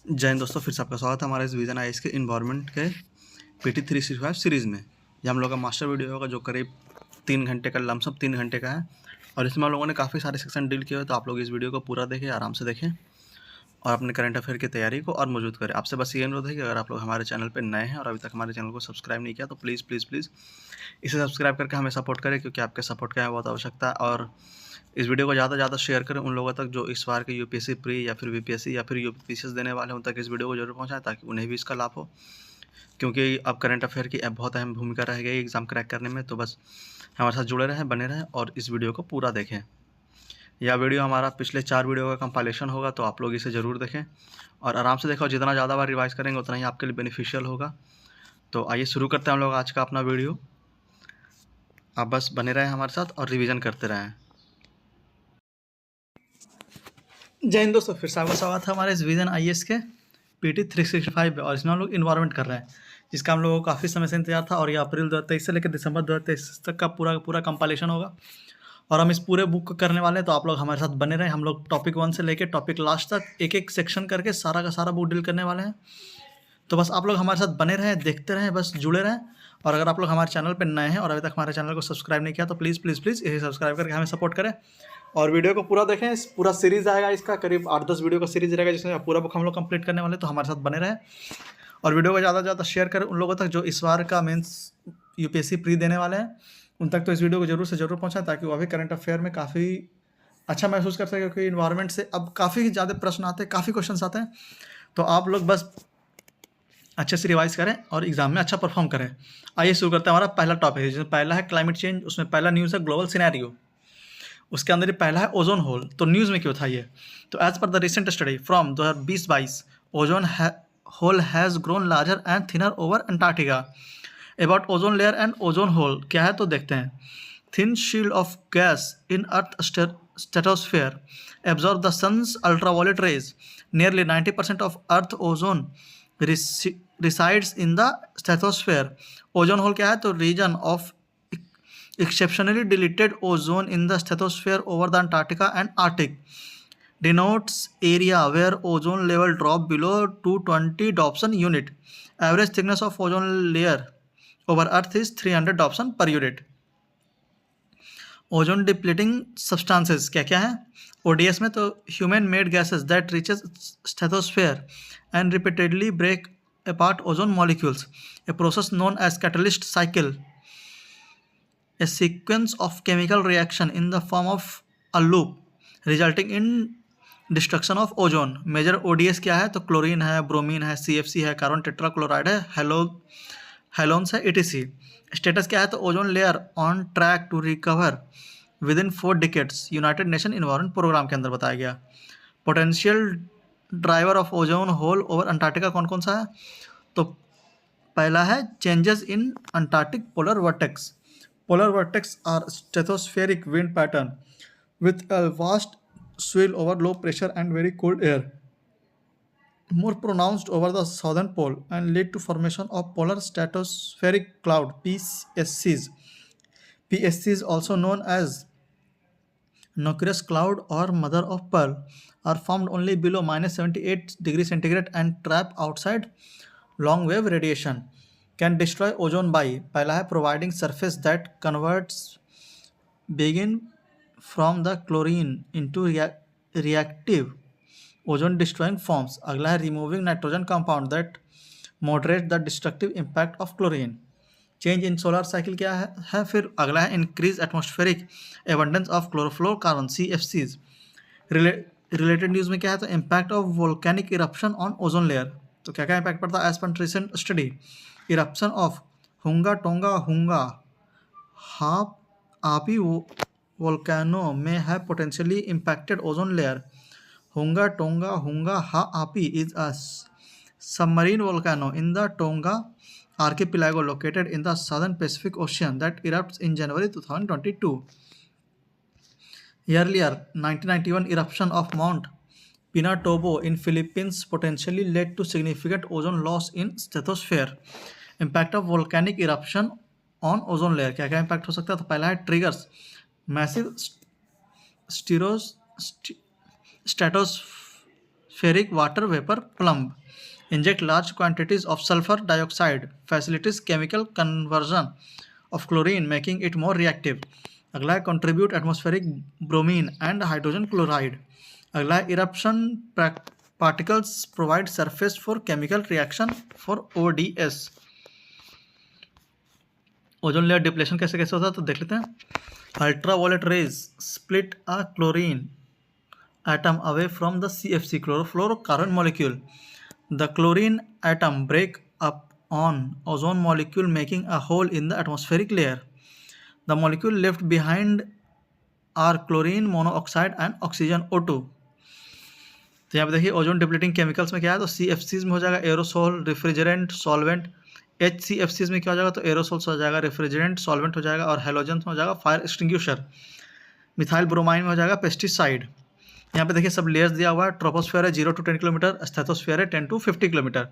जय हिंद दोस्तों, फिर से आपका स्वागत है हमारे इस विजन आईएएस के इन्वायरमेंट के PT 365 सीरीज़ में। ये हम लोग का मास्टर वीडियो होगा जो करीब 3 घंटे का, लमसम 3 घंटे का है और इसमें हम लोगों ने काफ़ी सारे सेक्शन डील किए हुए। तो आप लोग इस वीडियो को पूरा देखें, आराम से देखें और अपने करंट अफेयर की तैयारी को और मौजूद करें। आपसे बस ये अनुरोध है कि अगर आप लोग हमारे चैनल पर नए हैं और अभी तक हमारे चैनल को सब्सक्राइब नहीं किया तो प्लीज़ प्लीज़ प्लीज़ इसे सब्सक्राइब करके हमें सपोर्ट करें, क्योंकि आपके सपोर्ट का है बहुत आवश्यकता है। और इस वीडियो को ज़्यादा से ज़्यादा शेयर करें उन लोगों तक जो इस बार के UPSC प्री या फिर VPSC या फिर UPSC देने वाले हैं, उन तक इस वीडियो को जरूर पहुंचाएं ताकि उन्हें भी इसका लाभ हो, क्योंकि अब करंट अफेयर की बहुत अहम भूमिका रहेगी एग्ज़ाम क्रैक करने में। तो बस हमारे साथ जुड़े रहें, बने रहें और इस वीडियो को पूरा देखें। यह वीडियो हमारा पिछले 4 वीडियो का कंपाइलेशन होगा, तो आप लोग इसे ज़रूर देखें और आराम से देखें। और जितना ज़्यादा बार रिवाइज करेंगे उतना ही आपके लिए बेनिफिशियल होगा। तो आइए शुरू करते हैं हम लोग आज का अपना वीडियो। आप बस बने रहें हमारे साथ और रिविज़न करते रहें। जय हिंद दोस्तों, फिर से आपका स्वागत है हमारे इस विजन आईएएस के PT 365 पे। और इसमें हम लोग इन्वायरमेंट कर रहे हैं, जिसका हम लोगों को काफ़ी समय से इंतजार था। और ये अप्रैल 2023 से लेकर दिसंबर 2023 तक का पूरा कंपाइलेशन होगा और हम इस पूरे बुक को करने वाले हैं। तो आप लोग हमारे साथ बने रहें। हम लोग टॉपिक 1 से लेकर टॉपिक लास्ट तक एक एक सेक्शन करके सारा का सारा बुक डील करने वाले हैं। तो बस आप लोग हमारे साथ बने रहें, देखते रहें, बस जुड़े रहें। और अगर आप लोग हमारे चैनल पर नए हैं और अभी तक हमारे चैनल को सब्सक्राइब नहीं किया तो प्लीज़ प्लीज़ प्लीज़ इसे सब्सक्राइब करके हमें सपोर्ट करें और वीडियो को पूरा देखें। इस पूरा सीरीज़ आएगा, इसका करीब 8-10 वीडियो का सीरीज रहेगा जिसमें पूरा बुक हम लोग कंप्लीट करने वाले। तो हमारे साथ बने रहें और वीडियो को ज़्यादा से ज़्यादा शेयर करें उन लोगों तक जो इस बार का मेंस UPSC प्री देने वाले हैं, उन तक तो इस वीडियो को जरूर से जरूर पहुँचाएं ताकि वो भी करंट अफेयर में काफ़ी अच्छा महसूस कर सके, क्योंकि इन्वायरमेंट से अब काफ़ी ज़्यादा प्रश्न आते हैं, काफ़ी क्वेश्चन आते हैं। तो आप लोग बस अच्छे से रिवाइज करें और एग्जाम में अच्छा परफॉर्म करें। आइए शुरू करते हैं। हमारा पहला टॉपिक है जिसमें पहला है क्लाइमेट चेंज। उसमें पहला न्यूज़ है ग्लोबल सिनेरियो। उसके अंदर ही पहला है ओजोन होल। तो न्यूज़ में क्यों था ये? तो as per the recent study from 2020-22 ozone hole has grown larger and thinner over Antarctica. About ozone layer and ozone hole क्या है तो देखते हैं। Thin shield of gas in earth stratosphere absorb the sun's ultraviolet rays. Nearly 90% of earth ozone resides in the stratosphere. Ozone hole क्या है तो region of exceptionally deleted ozone in the stratosphere over the Antarctica and Arctic. Denotes area where ozone level drop below 220 Dobson unit. Average thickness of ozone layer over Earth is 300 Dobson per unit. Ozone depleting substances क्या क्या है ODS में? तो human made gases that reaches stratosphere and repeatedly break apart ozone molecules, a process known as catalyst cycle, a sequence of chemical reaction in the form of a loop resulting in destruction of ozone. Major ODS क्या है तो chlorine है, bromine है, CFC है, carbon tetrachloride है, halons है, etc. Status क्या है तो ozone layer on track to recover within 4 decades, united nation environment programme के अंदर बताया गया। Potential driver of ozone hole over Antarctica कौन कौन सा है? तो पहला है changes in Antarctic polar vortex. Polar vortex are stratospheric wind pattern with a vast swirl over low pressure and very cold air, more pronounced over the southern pole and lead to formation of polar stratospheric cloud PSCs. PSCs, also known as nocturne cloud or mother of pearl, are formed only below -78 degrees centigrade and trap outside long wave radiation. Can destroy ozone by पहला है providing surface that converts begin from the chlorine into reactive ozone destroying forms. अगला है removing nitrogen compound that moderate the destructive impact of chlorine. Change in solar cycle क्या है? फिर अगला है increase atmospheric abundance of chlorofluorocarbon CFCs। Related news में क्या है तो impact of volcanic eruption on ozone layer. तो क्या क्या इम्पैक्ट पड़ता है as per recent study? Eruption of हुंगा टोंगा हुंगा हाफ आपी वोल्केनो में है potentially impacted ozone layer. Hunga Tonga Hunga Ha'api is a submarine volcano in the Tonga archipelago located in the southern Pacific Ocean that erupts in January 2022. Earlier, 1991 eruption of Mount Pinatubo in Philippines potentially led to significant ozone loss in stratosphere. Impact of volcanic eruption on ozone layer. क्या क्या impact हो सकता है? तो पहला है triggers massive stratospheric atmospheric water vapor plumb. Inject large quantities of sulfur dioxide, facilitates chemical conversion of chlorine, making it more reactive. अगला है contribute atmospheric bromine and hydrogen chloride. अगला है eruption particles provide surface for chemical reaction for ODS. Ozone layer depletion कैसे कैसे होता है तो देख लेते हैं. Ultraviolet rays split a chlorine atom away from the CFC chlorofluorocarbon molecule. The chlorine atom break up on ozone molecule making a hole in the atmospheric layer. The molecule left behind are chlorine monoxide and oxygen O2. तो यहाँ पे देखिए ozone depleting chemicals में क्या है तो CFCs में हो जाएगा एरोसोल, रेफ्रिजरेंट, सॉल्वेंट. HCFCs में क्या हो जाएगा तो एरोसोल्स हो जाएगा, रेफ्रिजरेंट, सॉल्वेंट हो जाएगा और हेलोजन में हो जाएगा फायर एक्सटिंग्विशर. मिथाइल ब्रोमाइन में हो जाएगा पेस्टिसाइड. यहाँ पे देखिए सब लेयर्स दिया हुआ है. ट्रोपोस्फेयर है 0 to 10 किलोमीटर, स्ट्रेटोस्फेयर है 10 to 50 kilometre.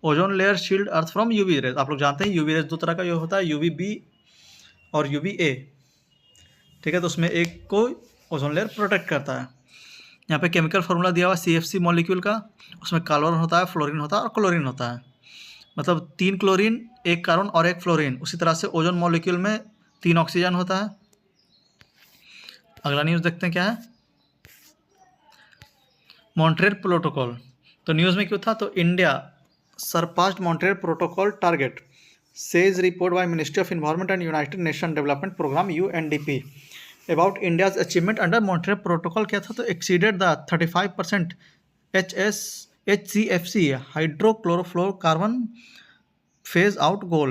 Ozone layer shield earth from UV rays. आप लोग जानते हैं यूवी रेज दो तरह का होता है, UVB और UVA. ठीक है, तो उसमें एक को ओजोन लेयर प्रोटेक्ट करता है. यहाँ पे केमिकल फार्मूला दिया हुआ है CFC मॉलिक्यूल का. उसमें कार्बन होता है, फ्लोरीन होता है और क्लोरीन होता है. मतलब 3 क्लोरीन, 1 कार्बन और 1 फ्लोरीन. उसी तरह से ओजोन मॉलिक्यूल में 3 ऑक्सीजन होता है. अगला न्यूज़ देखते हैं क्या है. Montreal protocol. तो न्यूज़ में क्यों था तो India surpassed Montreal protocol target, says report by ministry of environment and united nation development programme UNDP about India's achievement under Montreal protocol. क्या था तो exceeded the 35% HCFC hydrochlorofluorocarbon phase out goal.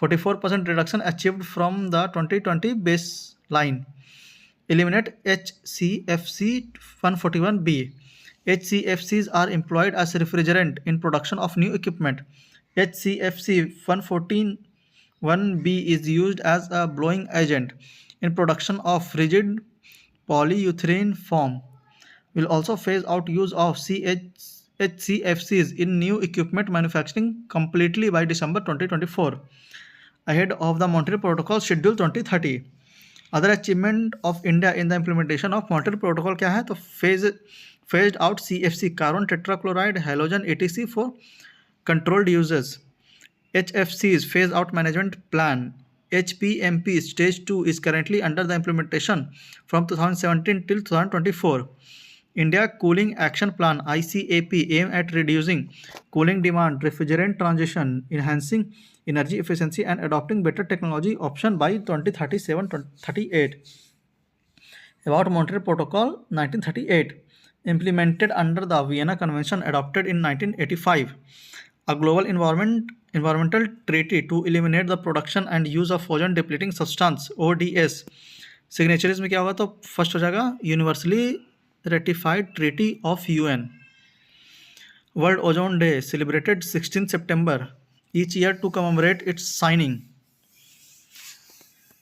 44% reduction achieved from the 2020 base line. Eliminate HCFC 141B. HCFCs are employed as refrigerant in production of new equipment. HCFC 141B is used as a blowing agent in production of rigid polyurethane foam. Will also phase out use of HCFCs in new equipment manufacturing completely by December 2024, ahead of the Montreal Protocol Schedule 2030. Other achievement of India in the implementation of Montreal protocol क्या है तो phased out CFC carbon tetrachloride halogen ATC for controlled uses. HFCs phase out management plan HPMP stage 2 is currently under the implementation from 2017 till 2024. India Cooling Action Plan ICAP aim at reducing cooling demand, refrigerant transition, enhancing energy efficiency and adopting better technology option by 2037-38. About Montreal Protocol 1938 implemented under the Vienna Convention adopted in 1985. A global environmental treaty to eliminate the production and use of ozone depleting substance ODS. Signatories में क्या होगा तो first हो जाएगा universally ratified treaty of UN. World ozone day celebrated 16 September each year to commemorate its signing.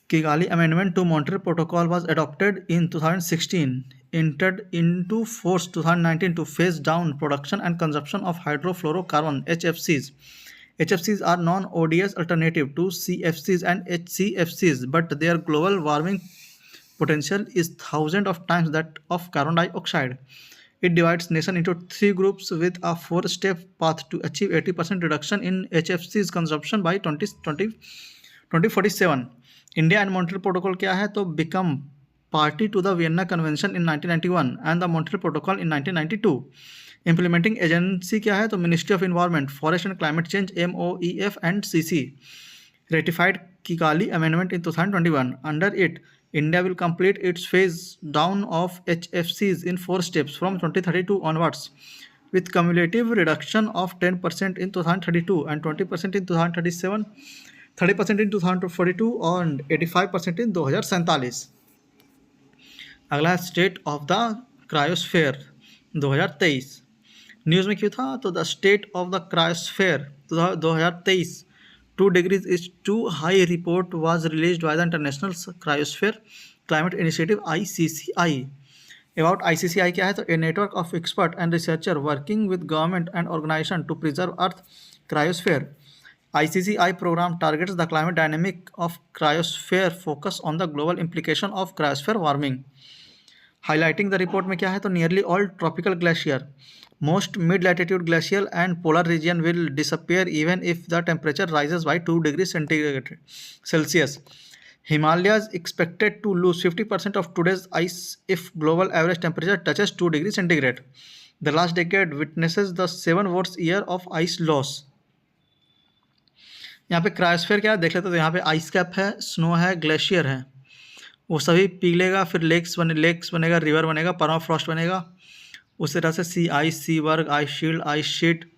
Kigali Amendment to Montreal Protocol was adopted in 2016, entered into force 2019 to phase down production and consumption of hydrofluorocarbon HFCs. HFCs are non-ODS alternative to CFCs and HCFCs, but their global warming potential is thousands of times that of carbon dioxide. It divides nation into 3 groups with a 4-step path to achieve 80% reduction in HFCs consumption by 2047. India and Montreal Protocol क्या है तो become party to the Vienna Convention in 1991 and the Montreal Protocol in 1992. Implementing agency क्या है तो Ministry of Environment, Forest and Climate Change MOEF and CC. Ratified Kigali Amendment in 2021. Under it, India will complete its phase down of HFCs in 4 steps from 2032 onwards, with cumulative reduction of 10% in 2032 and 20% in 2037, 30% in 2042 and 85% in 2047. अगला है state of the cryosphere 2023. News में क्यों था तो the state of the cryosphere 2023 2 degrees is too high report was released by the International Cryosphere Climate Initiative ICCI. About ICCI क्या है तो a network of expert and researcher working with government and organization to preserve Earth cryosphere. ICCI program targets the climate dynamic of cryosphere, focus on the global implication of cryosphere warming. Highlighting the report में क्या है तो nearly all tropical glacier, Most mid-latitude glacial and polar region will disappear even if the temperature rises by 2 degrees Celsius. Himalayas expected to lose 50% of today's ice if global average temperature touches 2 degrees centigrade. The last decade witnesses the 7 worst year of ice loss. यहाँ पे cryosphere क्या है देख लेते हैं। तो यहाँ पे आइस कैप है, स्नो है, ग्लेशियर है, वो सभी पिघलेगा, फिर लेक्स बनेगा, रिवर बनेगा, परमाफ्रॉस्ट बनेगा। उस तरह से सी आइस, सी वर्ग, ice shield, ice sheet,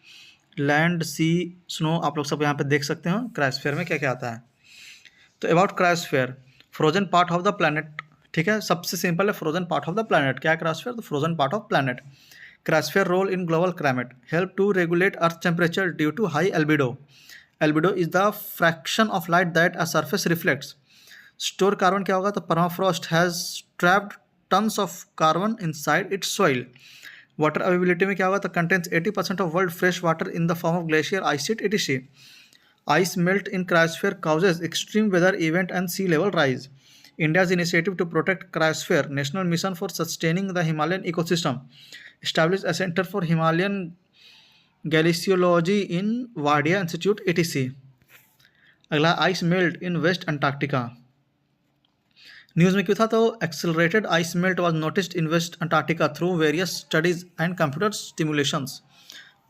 land, sea, snow, आप लोग सब यहाँ पे देख सकते हो क्रायोस्फीयर में क्या क्या आता है। तो about cryosphere, frozen part of the planet. ठीक है, सबसे सिंपल है frozen part of the planet. क्या है क्रायोस्फीयर? तो frozen part of planet. Cryosphere role in global climate, help to regulate earth temperature due to high albedo. Albedo is the fraction of light that a surface reflects. Store carbon क्या होगा? तो permafrost has trapped tons of carbon inside its soil. Water availability में क्या होगा? तो contains 80% of world fresh water in the form of glacier, ice sheet, etc. Ice melt in cryosphere causes extreme weather event and sea level rise. India's initiative to protect cryosphere, National Mission for Sustaining the Himalayan Ecosystem, established a Center for Himalayan Glaciology in Wardia Institute, etc. अगला ice melt in West Antarctica. News में क्यों था? तो accelerated ice melt was noticed in West Antarctica through various studies and computer stimulations.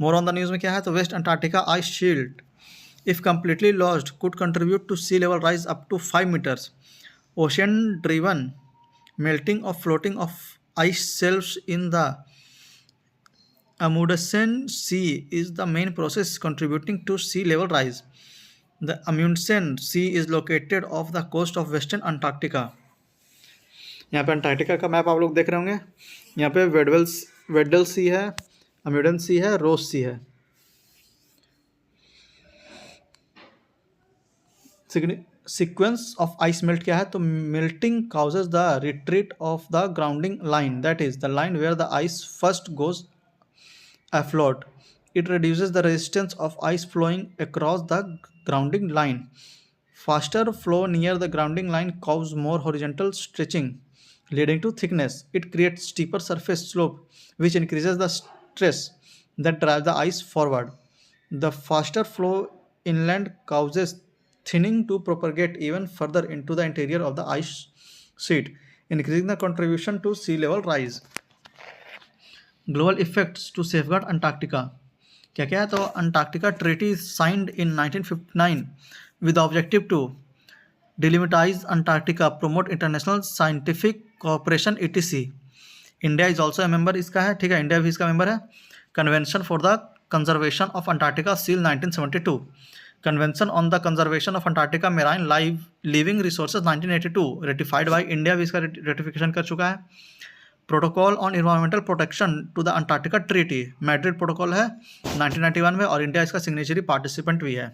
More on the news में क्या है? तो West Antarctica ice shield if completely lost could contribute to sea level rise up to 5 meters. Ocean driven melting of floating of ice shelves in the Amundsen Sea is the main process contributing to sea level rise. The Amundsen Sea is located off the coast of western Antarctica. यहाँ पे Antarctica का map आप लोग देख रहे होंगे। यहाँ पे वेडल सी है, अम्यूडन सी है, रोस सी है। सीक्वेंस ऑफ आइस मेल्ट क्या है? तो melting causes the retreat of the grounding line, that is the line where the ice first goes afloat. It reduces the resistance of ice flowing across the grounding line. Faster flow near the grounding line causes more horizontal stretching, leading to thickness. It creates steeper surface slope, which increases the stress that drives the ice forward. The faster flow inland causes thinning to propagate even further into the interior of the ice sheet, increasing the contribution to sea level rise. Global effects to safeguard Antarctica क्या क्या है? तो Antarctica treaty signed in 1959 with objective to demilitarise Antarctica, promote international scientific cooperation, etc. India is also a member इसका है। ठीक है, India भी इसका मेंबर है। Convention for the conservation of Antarctica seal 1972, convention on the conservation of Antarctica marine living resources 1982 ratified by India भी इसका रेटिफिकेशन कर चुका है। Protocol on environmental protection to the Antarctica treaty, Madrid protocol है 1991 में, और इंडिया इसका signatory participant भी है।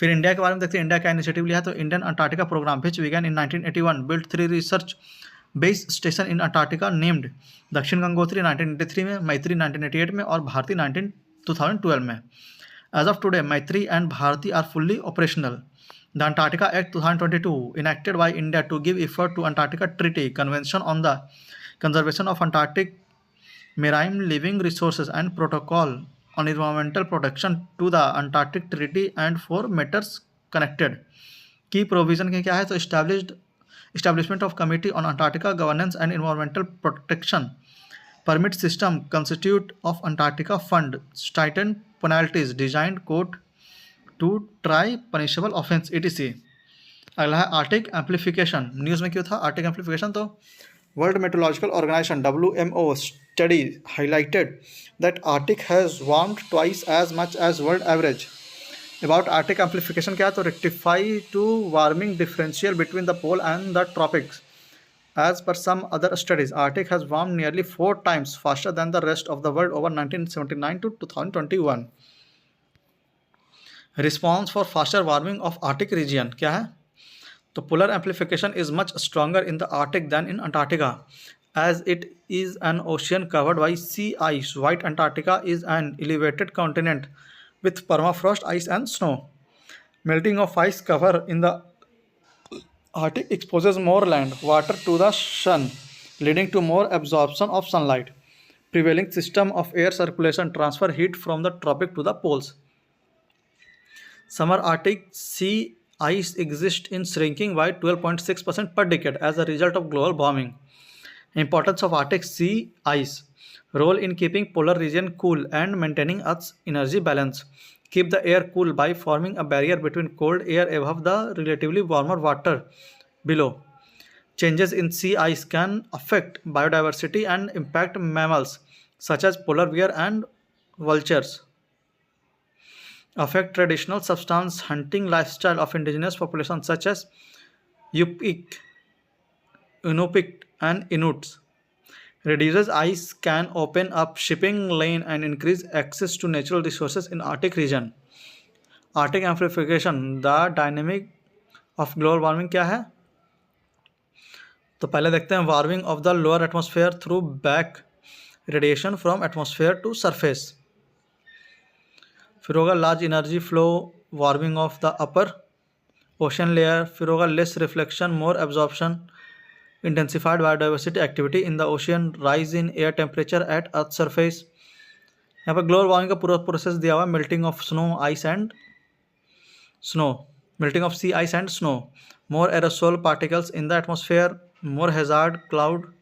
फिर इंडिया के बारे में देखते हैं, इंडिया क्या इनिशिएटिव लिया है? तो Indian Antarctica programme which began in 1981 build 3 research base station in Antarctica named Dakshin Gangotri 1983 में, मैत्री 1988 में और भारती 2012 में। As of today Maitri and Bharati are fully operational. The Antarctica act 2022 enacted by India to give effort to Antarctica treaty, convention on the conservation of Antarctic marine living resources and protocol on environmental protection to the Antarctic Treaty and for matters connected. Key provision के क्या है? तो establishment of committee on Antarctica governance and environmental protection, permit system, constitute of Antarctica fund, stipend penalties, designed code to try punishable offense, etc. अगला है Arctic amplification. News में क्यों था Arctic amplification? तो World Meteorological Organization (WMO) study highlighted that Arctic has warmed twice as much as world average. About Arctic amplification क्या है? तो rectify to warming differential between the pole and the tropics. As per some other studies, Arctic has warmed nearly 4 times faster than the rest of the world over 1979 to 2021. Response for faster warming of Arctic region क्या है? तो polar amplification is much stronger in the Arctic than in Antarctica, as it is an ocean covered by sea ice. White Antarctica is an elevated continent with permafrost ice and snow. Melting of ice cover in the Arctic exposes more land water to the sun, leading to more absorption of sunlight. prevailing system of air circulation transfer heat from the tropic to the poles. Summer Arctic sea ice exists in shrinking by 12.6% per decade as a result of global warming. Importance of Arctic sea ice. Role in keeping polar region cool and maintaining Earth's energy balance. Keep the air cool by forming a barrier between cold air above the relatively warmer water below. Changes in sea ice can affect biodiversity and impact mammals such as polar bear and vultures. Affect traditional subsistence hunting lifestyle of indigenous populations such as Yupik, Inupiat, and Inuits. Reduces ice can open up shipping lane and increase access to natural resources in Arctic region. Arctic amplification, the dynamic of global warming क्या है? तो पहले देखते हैं warming of the lower atmosphere through back radiation from atmosphere to surface. फिर होगा large energy flow warming of the upper ocean layer. फिर होगा less reflection more absorption intensified biodiversity activity in the ocean rise in air temperature at earth surface. यहाँ पर global warming का पूरा process दिया हुआ है. Melting of snow ice and snow, melting of sea ice and snow, more aerosol particles in the atmosphere, more hazard cloud.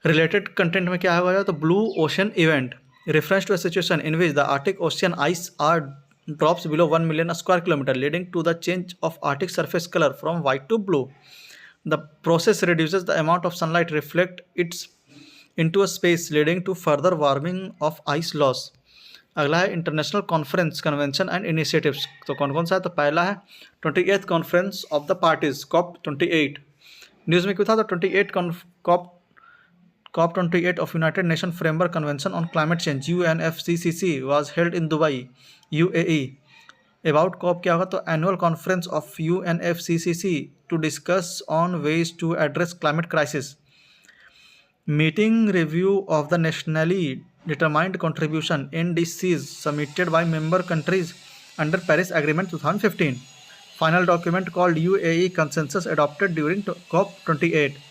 Related content में क्या होगा तो blue ocean event refers to a situation in which the Arctic Ocean ice are drops below 1 million square kilometer, leading to the change of Arctic surface color from white to blue. The process reduces the amount of sunlight reflect its into a space, leading to further warming of ice loss. अगला है international conference convention and initiatives. तो कौन कौन सा है तो पहला है 28th conference of the parties COP 28. News में क्यों था तो 28 COP 28 of United Nations Framework Convention on Climate Change UNFCCC was held in Dubai, UAE. About COP क्या होगा तो Annual Conference of UNFCCC to discuss on ways to address climate crisis. Meeting review of the nationally determined contribution NDCs submitted by member countries under Paris Agreement 2015. Final document called UAE Consensus adopted during COP 28.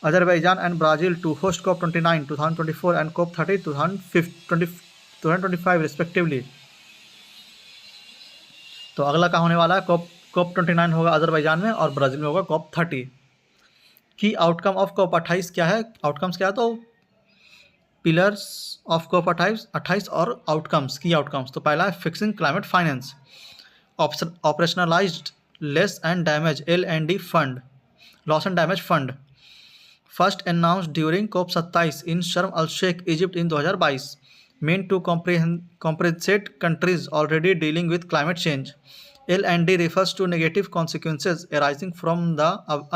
Azerbaijan and Brazil to host COP 29 2024 and COP 30 2025 respectively. तो अगला क्या होने वाला है COP 29 होगा Azerbaijan में और Brazil में होगा COP 30. की आउटकम ऑफ COP 28 क्या है? आउटकम्स क्या है तो पिलर्स ऑफ COP 28 और आउटकम्स की आउटकम्स. तो पहला है fixing climate finance, operationalised less and damage L&D fund, loss and damage fund. First announced during COP 27 in Sharm el-Sheikh, Egypt in 2022, meant to compensate countries already dealing with climate change. L&D refers to negative consequences arising from the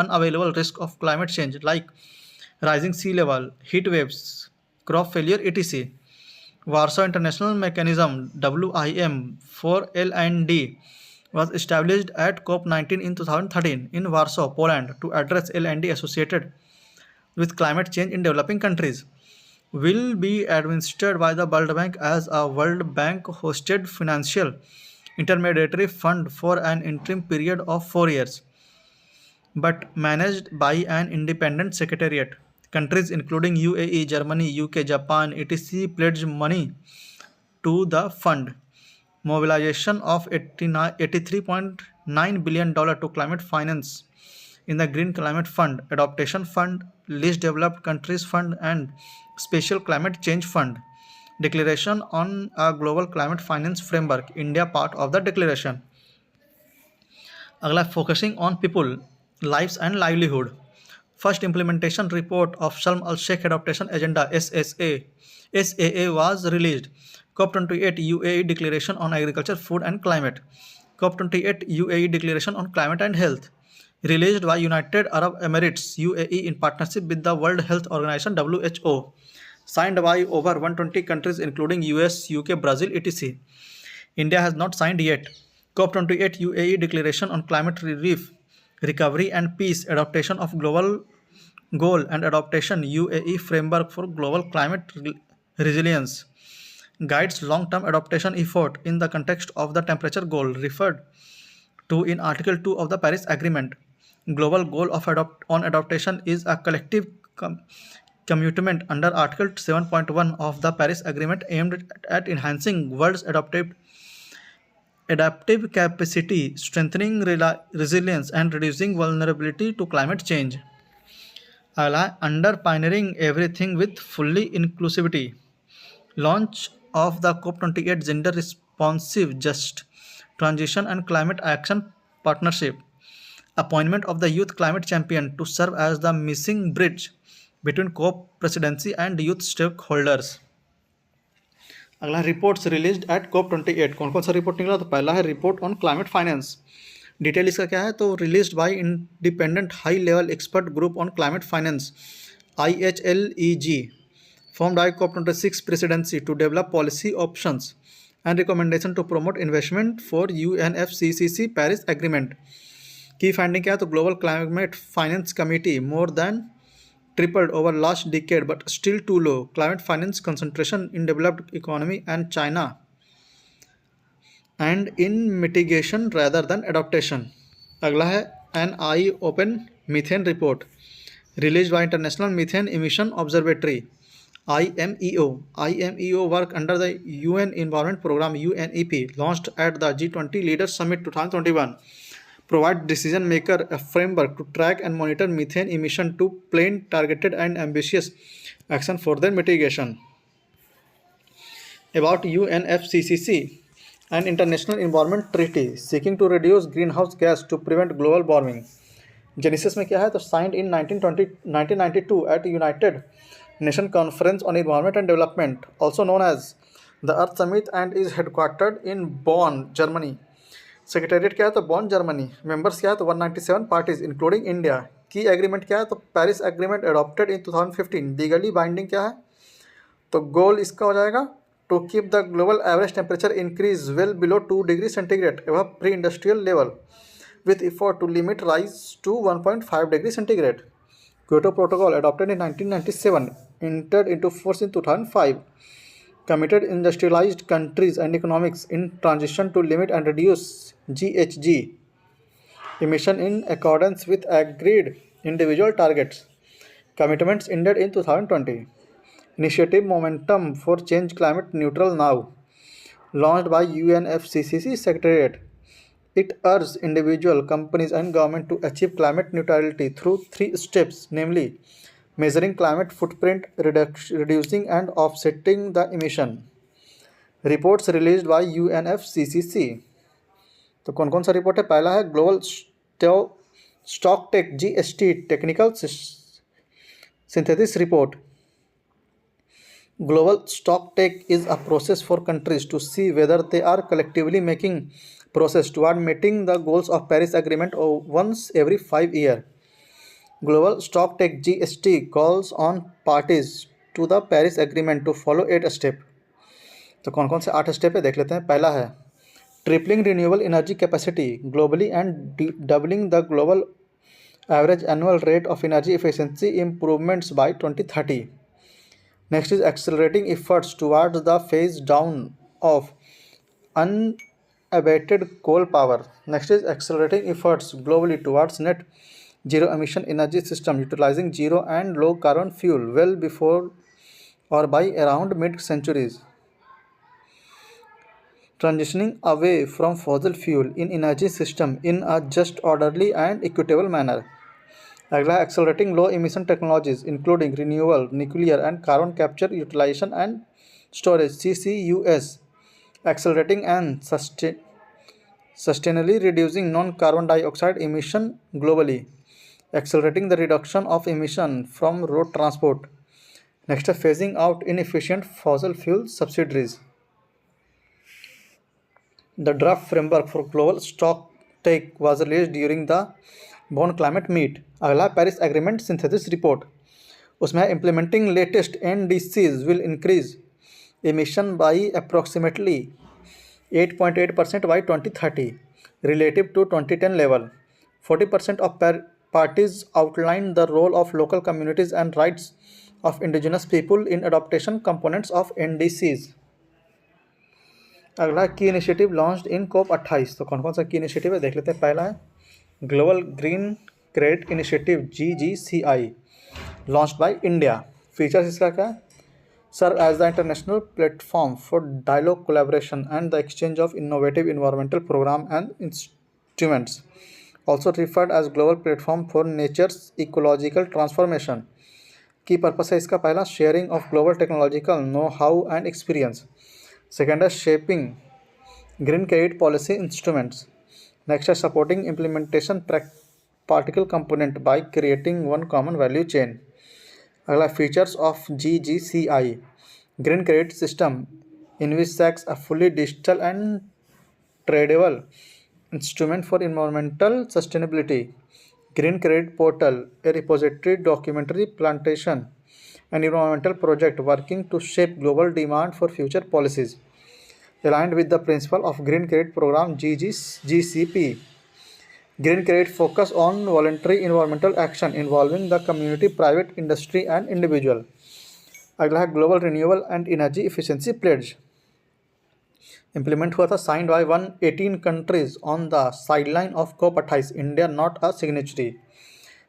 unavailable risk of climate change like rising sea level, heat waves, crop failure, etc. Warsaw International Mechanism (WIM) for L&D was established at COP 19 in 2013 in Warsaw, Poland, to address L&D associated with climate change in developing countries. Will be administered by the World Bank as a World Bank hosted financial intermediary fund for an interim period of 4 years, but managed by an independent secretariat. Countries including UAE, Germany, UK, Japan, etc. pledged money to the fund. Mobilization of $83.9 billion to climate finance in the Green Climate Fund, Adaptation Fund, Least Developed Countries Fund and Special Climate Change Fund. Declaration on a Global Climate Finance Framework, India part of the declaration. अगला focusing on people, lives and livelihood. First implementation report of Sharm el-Sheikh Adaptation Agenda SAA was released. COP 28 UAE Declaration on Agriculture, Food and Climate. COP 28 UAE Declaration on Climate and Health, released by United Arab Emirates UAE in partnership with the World Health Organization WHO, signed by over 120 countries including US, UK, Brazil, etc. India has not signed yet. COP 28 UAE Declaration on Climate Relief, Recovery and Peace, Adaptation of Global Goal and Adaptation UAE Framework for Global Climate Resilience, guides long-term adaptation effort in the context of the temperature goal referred to in Article 2 of the Paris Agreement. Global goal of adaptation is a collective commitment under Article 7.1 of the Paris Agreement aimed at enhancing world's adaptive capacity, strengthening resilience, and reducing vulnerability to climate change. Under pioneering everything with fully inclusivity. Launch of the COP28 Gender Responsive Just Transition and Climate Action Partnership. Appointment of the Youth Climate Champion to serve as the missing bridge between COP presidency and youth stakeholders. अगला reports released at COP28. कौन कौन सा report निकला? तो पहला है report on climate finance. Detail इसका क्या है? तो released by independent high level expert group on climate finance IHLEG formed by COP26 presidency to develop policy options and recommendation to promote investment for UNFCCC Paris Agreement. की finding क्या है? तो global climate finance committee more than tripled over last decade but still too low. Climate finance concentration in developed economy and China and in mitigation rather than adaptation. अगला है an eye open methane report released by International Methane Emission Observatory IMEO. IMEO work under the UN Environment Program UNEP launched at the G20 Leaders Summit 2021. Provide decision maker a framework to track and monitor methane emission to plan targeted and ambitious action for their mitigation. About UNFCCC, an international environment treaty seeking to reduce greenhouse gas to prevent global warming. Genesis में क्या है? तो signed in 1992 at United Nations Conference on Environment and Development, also known as the Earth Summit, and is headquartered in Bonn, Germany. Secretariat क्या है? तो बॉन Germany. Members क्या है? तो 197 पार्टीज इंक्लूडिंग इंडिया. की एग्रीमेंट क्या है? तो Paris agreement adopted in 2015. Legally binding क्या है? तो गोल इसका हो जाएगा to keep the global average temperature increase well below 2 degree centigrade एवं pre industrial level with effort to limit rise to 1.5 degree centigrade. Kyoto protocol adopted in 1997, entered into force in 2005. Committed industrialized countries and economics in transition to limit and reduce GHG emission in accordance with agreed individual targets. Commitments ended in 2020. Initiative Momentum for Change Climate Neutral Now, launched by UNFCCC Secretariat. It urges individual, companies and government to achieve climate neutrality through 3 steps, namely measuring climate footprint, reducing and offsetting the emission. Reports released by UNFCCC. तो कौन कौन सा report है? पहला है global stock take GST technical synthesis report. Global stock take is a process for countries to see whether they are collectively making progress toward meeting the goals of Paris Agreement once every 5 years. Global stock take GST calls on parties to the Paris Agreement to follow 8 steps. तो कौन कौन से 8 step है देख लेते हैं. पहला है tripling renewable energy capacity globally and doubling the global average annual rate of energy efficiency improvements by 2030. Next is accelerating efforts towards the phase down of unabated coal power. Next is accelerating efforts globally towards net zero emission energy system utilizing zero and low carbon fuel well before or by around mid-centuries. Transitioning away from fossil fuel in energy system in a just, orderly and equitable manner. अगला accelerating low emission technologies including renewable, nuclear and carbon capture utilization and storage CCUS. Accelerating and sustainably reducing non-carbon dioxide emission globally. Accelerating the reduction of emission from road transport. Next is phasing out inefficient fossil fuel subsidies. The draft framework for global stock take was released during the Bonn Climate Meet. अगला Paris agreement synthesis report. उसमें implementing latest NDCs will increase emission by approximately 8.8% by 2030 relative to 2010 level. 40% of parties outlined the role of local communities and rights of indigenous people in adaptation components of NDCs. अगला की initiative launched in COP28. तो कौन कौन सा की initiative है देख लेते हैं. पहला है global green credit initiative GGCI, launched by India. Features इसका क्या है? Serve as the international platform for dialogue, collaboration, and the exchange of innovative environmental program and instruments. Also referred as global platform for nature's ecological transformation. की purpose है इसका पहला sharing of global technological know how and experience. Second है shaping green credit policy instruments. Next है supporting implementation particle component by creating one common value chain. अगला features of GGCI green credit system envisages a fully digital and tradable instrument for environmental sustainability. Green Credit Portal, a repository documentary plantation, an environmental project working to shape global demand for future policies. Aligned with the principle of Green Credit Program GCP. Green Credit focus on voluntary environmental action involving the community, private industry and individual. अगला है global renewable and energy efficiency pledge. Implement हुआ था signed by 118 countries on the sideline of COP28. India not a signatory.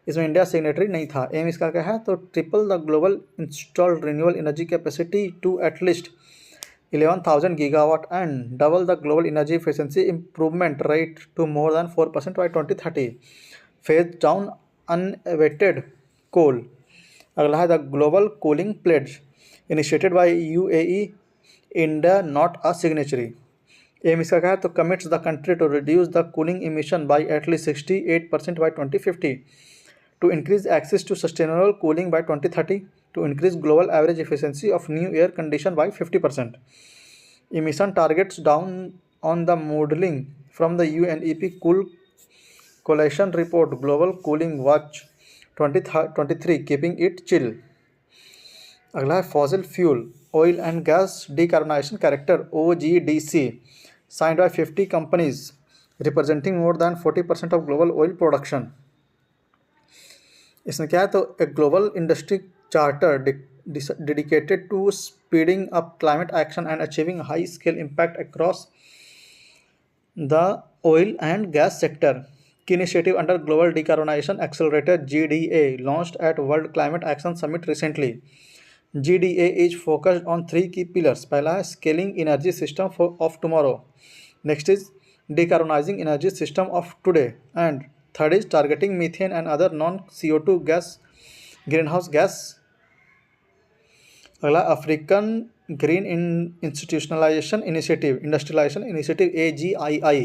इसमें India signatory नहीं था. Aim इसका क्या है? तो triple the global installed renewable energy capacity to at least 11,000 gigawatt and double the global energy efficiency improvement rate to more than 4% by 2030. Phase down unabated coal. अगला है the global cooling प्लेड्ज initiated by UAE. India not a signatory. Aim इसका क्या है? तो commits the country to reduce the cooling emission by at least 68% by 2050, to increase access to sustainable cooling by 2030, to increase global average efficiency of new air condition by 50%. Emission targets down on the modelling from the UNEP cool coalition report global cooling watch 2023 keeping it chill. अगला है fossil fuel oil and gas decarbonisation character OGDC signed by 50 companies representing more than 40% of global oil production. इसमें क्या है? तो a global industry charter dedicated to speeding up climate action and achieving high scale impact across the oil and gas sector. Key initiative under Global Decarbonization Accelerator GDA launched at World Climate Action Summit recently. GDA is focused on 3 key pillars. पहला है scaling energy system of tomorrow. Next is decarbonizing energy system of today. And third is targeting methane and other non-CO2 greenhouse gas. अगला African green institutionalisation industrialisation AGII.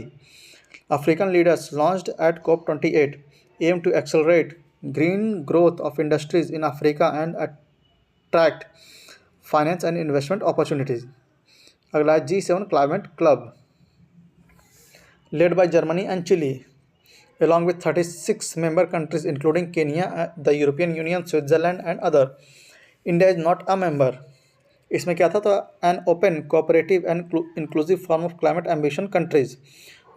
African leaders launched at COP28 aim to accelerate green growth of industries in Africa and attract finance and investment opportunities. अगला G7 Climate Club led by Germany and Chile along with 36 member countries including Kenya, the European Union, Switzerland and other. India is not a member. इसमें क्या था? तो an open, cooperative and inclusive form of climate ambition countries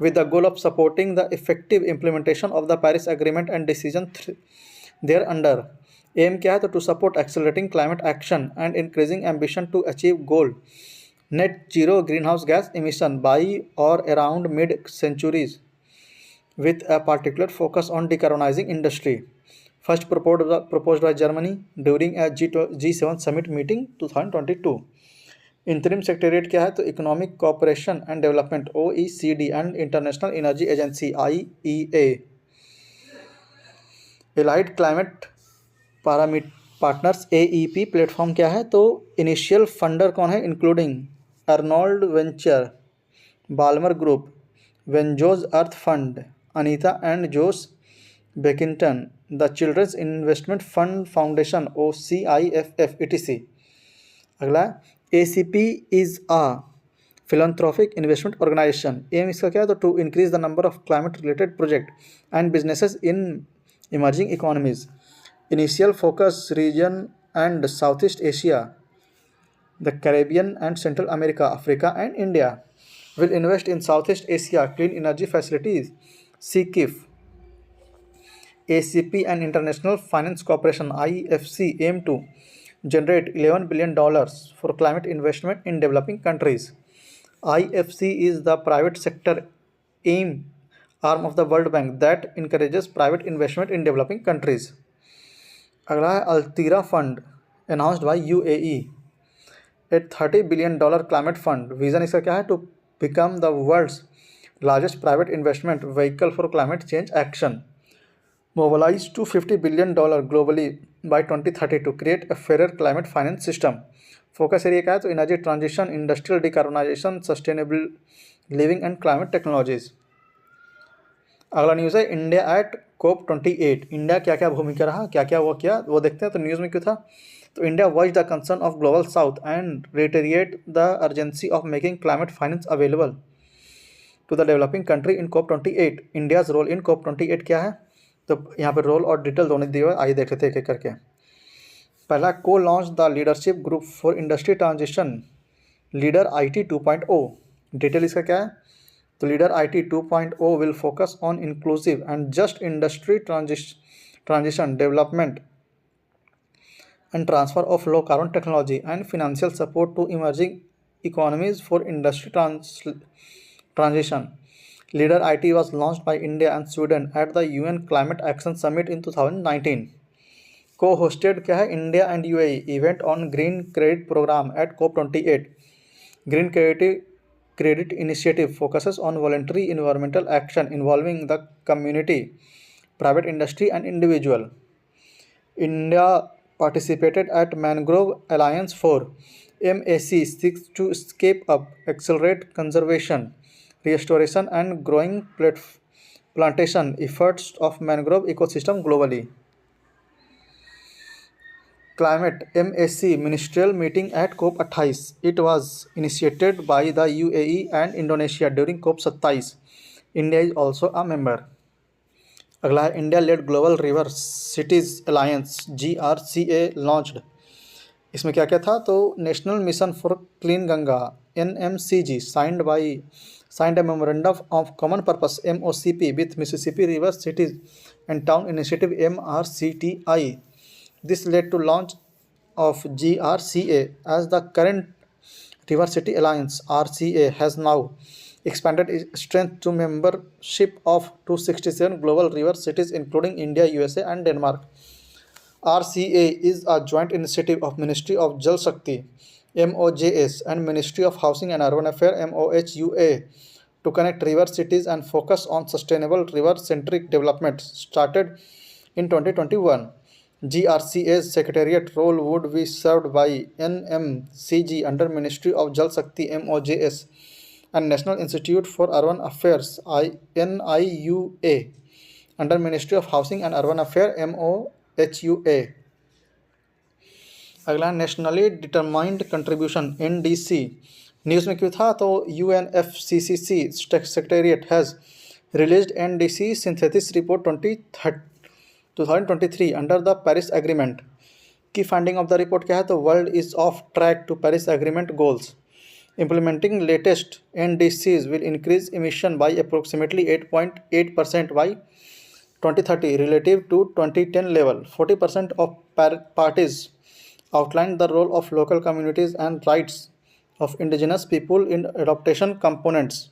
with the goal of supporting the effective implementation of the Paris Agreement and decision thereunder. Aim क्या है? तो to support accelerating climate action and increasing ambition to achieve goal net zero greenhouse gas emission by or around mid-centuries with a particular focus on decarbonizing industry. First proposed by Germany during a G7 summit meeting 2022. Interim secretariat क्या है? तो economic cooperation and development OECD and international energy agency IEA. Allied climate partners AEP platform क्या है? तो initial funder कौन है? Including Arnold venture, Ballmer group, Bezos earth fund, Anita and Josh Beckington, the children's investment fund foundation OCIFF etc. अगला ACP is a philanthropic investment organization. Aim इसका क्या है? तो to increase the number of climate related project and businesses in emerging economies. Initial focus region and South East Asia, the Caribbean and Central America, Africa and India. Will invest in South East Asia clean energy facilities CKIF. ACP and International Finance Corporation IFC aim to generate $11 billion for climate investment in developing countries. IFC is the private sector arm of the World Bank that encourages private investment in developing countries. अगला है अल्तीरा fund announced by UAE. A $30 billion climate fund. Vision इसका क्या है? To become the world's largest private investment vehicle for climate change action. Mobilize $250 billion globally by 2030 to create a fairer climate finance system. Focus area क्या है? तो energy transition, industrial decarbonisation, sustainable living and climate technologies. अगला news है India at COP28। India क्या क्या भूमिका रहा, क्या क्या वो किया, वो देखते हैं। तो न्यूज़ में क्यों था? तो India voice the concern of global south and reiterated the urgency of making climate finance available to the developing country in COP28। India's role in COP28 क्या है? तो यहाँ पर रोल और डिटेल दोनों दिए हुए, आइए देख लेते हैं एक एक करके। पहला, को launch the leadership group for industry transition leader IT 2.0। Detail इसका क्या है? तो leader IT 2.0 will focus on inclusive and just industry transition development and transfer of low carbon technology and financial support to emerging economies for industry transition. Leader IT was launched by India and Sweden at the UN Climate Action Summit in 2019. Co-hosted क्या है? India and UAE event on Green Credit Program at COP28. Green Credit Initiative focuses on voluntary environmental action involving the community, private industry and individual. India participated at Mangrove Alliance for MAC seeks to scale up, accelerate conservation, restoration and growing plantation efforts of mangrove ecosystem globally. Climate MAC ministerial meeting at COP28. It was initiated by the UAE and Indonesia during COP27. India is also a member. अगला है India lead global river cities alliance GRCA launched. इसमें क्या क्या था? तो national mission for clean Ganga NMCG signed a memorandum of common purpose MOCP with Mississippi River Cities and Town Initiative MRCTI. This led to launch of GRCA as the current River City Alliance. RCA has now expanded its strength to membership of 267 global river cities including India, USA and Denmark. RCA is a joint initiative of Ministry of Jal Shakti MOJS and Ministry of Housing and Urban Affairs MOHUA to connect river cities and focus on sustainable river-centric development. Started in 2021. GRCA's secretariat role would be served by NMCG under Ministry of Jal Shakti MOJS and National Institute for Urban Affairs NIUA under Ministry of Housing and Urban Affairs MOHUA. अगला nationally determined contribution NDC। News में क्यों था? तो UNFCCC secretariat has released NDC synthesis report 2023 under the Paris agreement. Key finding of the report क्या है? तो world is off track to Paris agreement goals. Implementing latest NDCs will increase emission by approximately 8.8% by 2030 relative to 2010 level. 40% of parties outlined the role of local communities and rights of indigenous people in adaptation components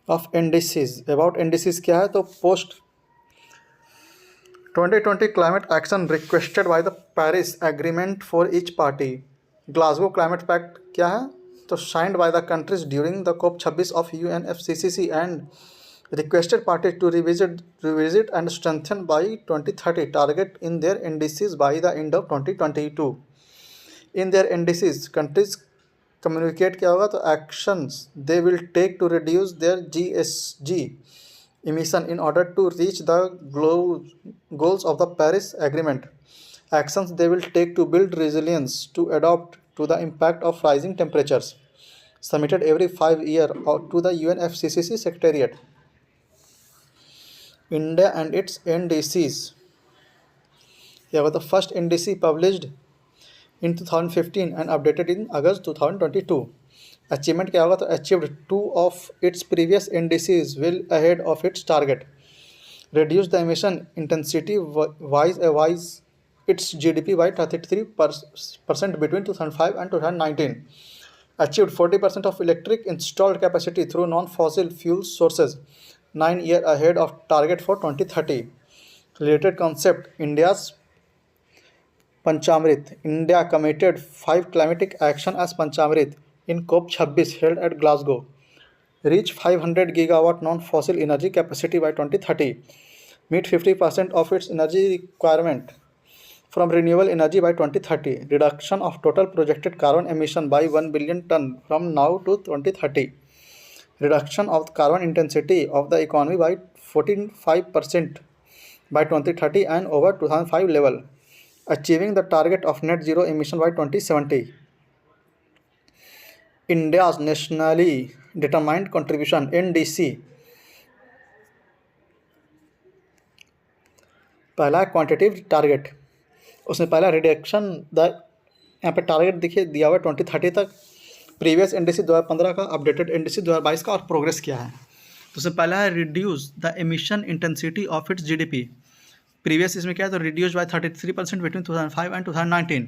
of NDCs. About NDCs क्या है? तो post 2020 climate action requested by the Paris Agreement for each party. Glasgow Climate Pact क्या है? तो signed by the countries during the COP26 of UNFCCC and requested parties to revisit and strengthen by 2030 target in their NDCs by the end of 2022. In their NDCs, countries communicate क्या होगा? तो actions they will take to reduce their GHG emission in order to reach the goals of the Paris Agreement. Actions they will take to build resilience to adapt to the impact of rising temperatures. Submitted every 5 years to the UNFCCC Secretariat. India and its NDCs. Yeah, the first NDC published in 2015 and updated in August 2022. Achievement क्या होगा? तो achieved 2 of its previous NDCs well ahead of its target. Reduced the emission intensity wise its GDP by 33% between 2005 and 2019. Achieved 40% of electric installed capacity through non-fossil fuel sources, 9 years ahead of target for 2030. Related concept, India's Panchamrit, India committed 5 climatic action as Panchamrit in COP 26 held at Glasgow, reach 500 gigawatt non-fossil energy capacity by 2030, meet 50% of its energy requirement from renewable energy by 2030, reduction of total projected carbon emission by 1 billion ton from now to 2030, reduction of carbon intensity of the economy by 45% by 2030 and over 2005 level, achieving the target of net zero emission by 2070. India's nationally determined contribution NDC, पहला quantitative target, उसमें पहला reduction the यहाँ पे target देखिए दिया हुआ है 2030 तक, प्रीवियस एनडीसी 2015 का, अपडेटेड एनडीसी 2022 का, और प्रोग्रेस किया है। तो उसमें पहला है reduce the emission intensity of its GDP, previous इसमें क्या है तो reduce by 33% between 2005 and 2019,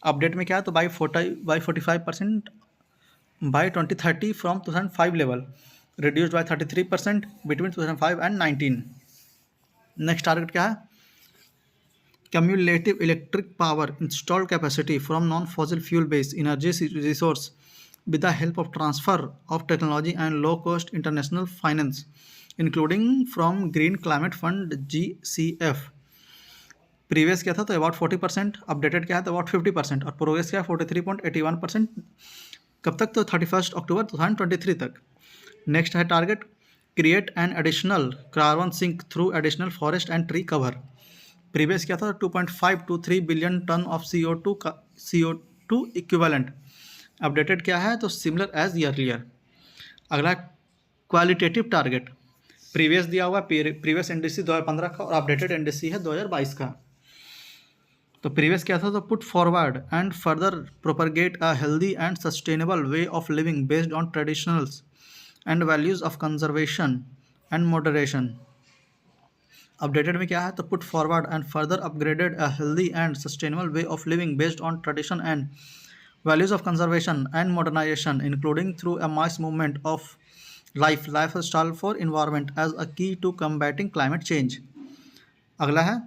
update में क्या है तो by 45% by 2030 from 2005 level, reduced by 33% between 2005 and 19। Next target क्या है, cumulative electric power installed capacity from non-fossil fuel-based energy resource with the help of transfer of technology and low-cost international finance, including from Green Climate Fund GCF। Previous क्या था तो about 40%, updated क्या है तो about 50%, और progress क्या है 43.81%, कब तक तो 31 अक्टूबर 2023 तक। नेक्स्ट है target, create an additional carbon sink through additional forest and tree cover, previous क्या था 2.5 to 3 billion ton of CO2 equivalent, updated क्या है तो सिमिलर एज ईयरलियर। अगला क्वालिटेटिव टारगेट, प्रीवियस दिया हुआ प्रीवियस एनडीसी 2015 का और अपडेटेड एनडीसी है 2022 का। तो प्रीवियस क्या था तो put forward and further propagate a healthy and sustainable way of living based on traditionals and values of conservation and moderation, updated में क्या है तो put forward and further upgraded a healthy and sustainable way of living based on tradition and values of conservation and modernisation including through a mass movement of lifestyle for environment as a key to combating climate change. अगला है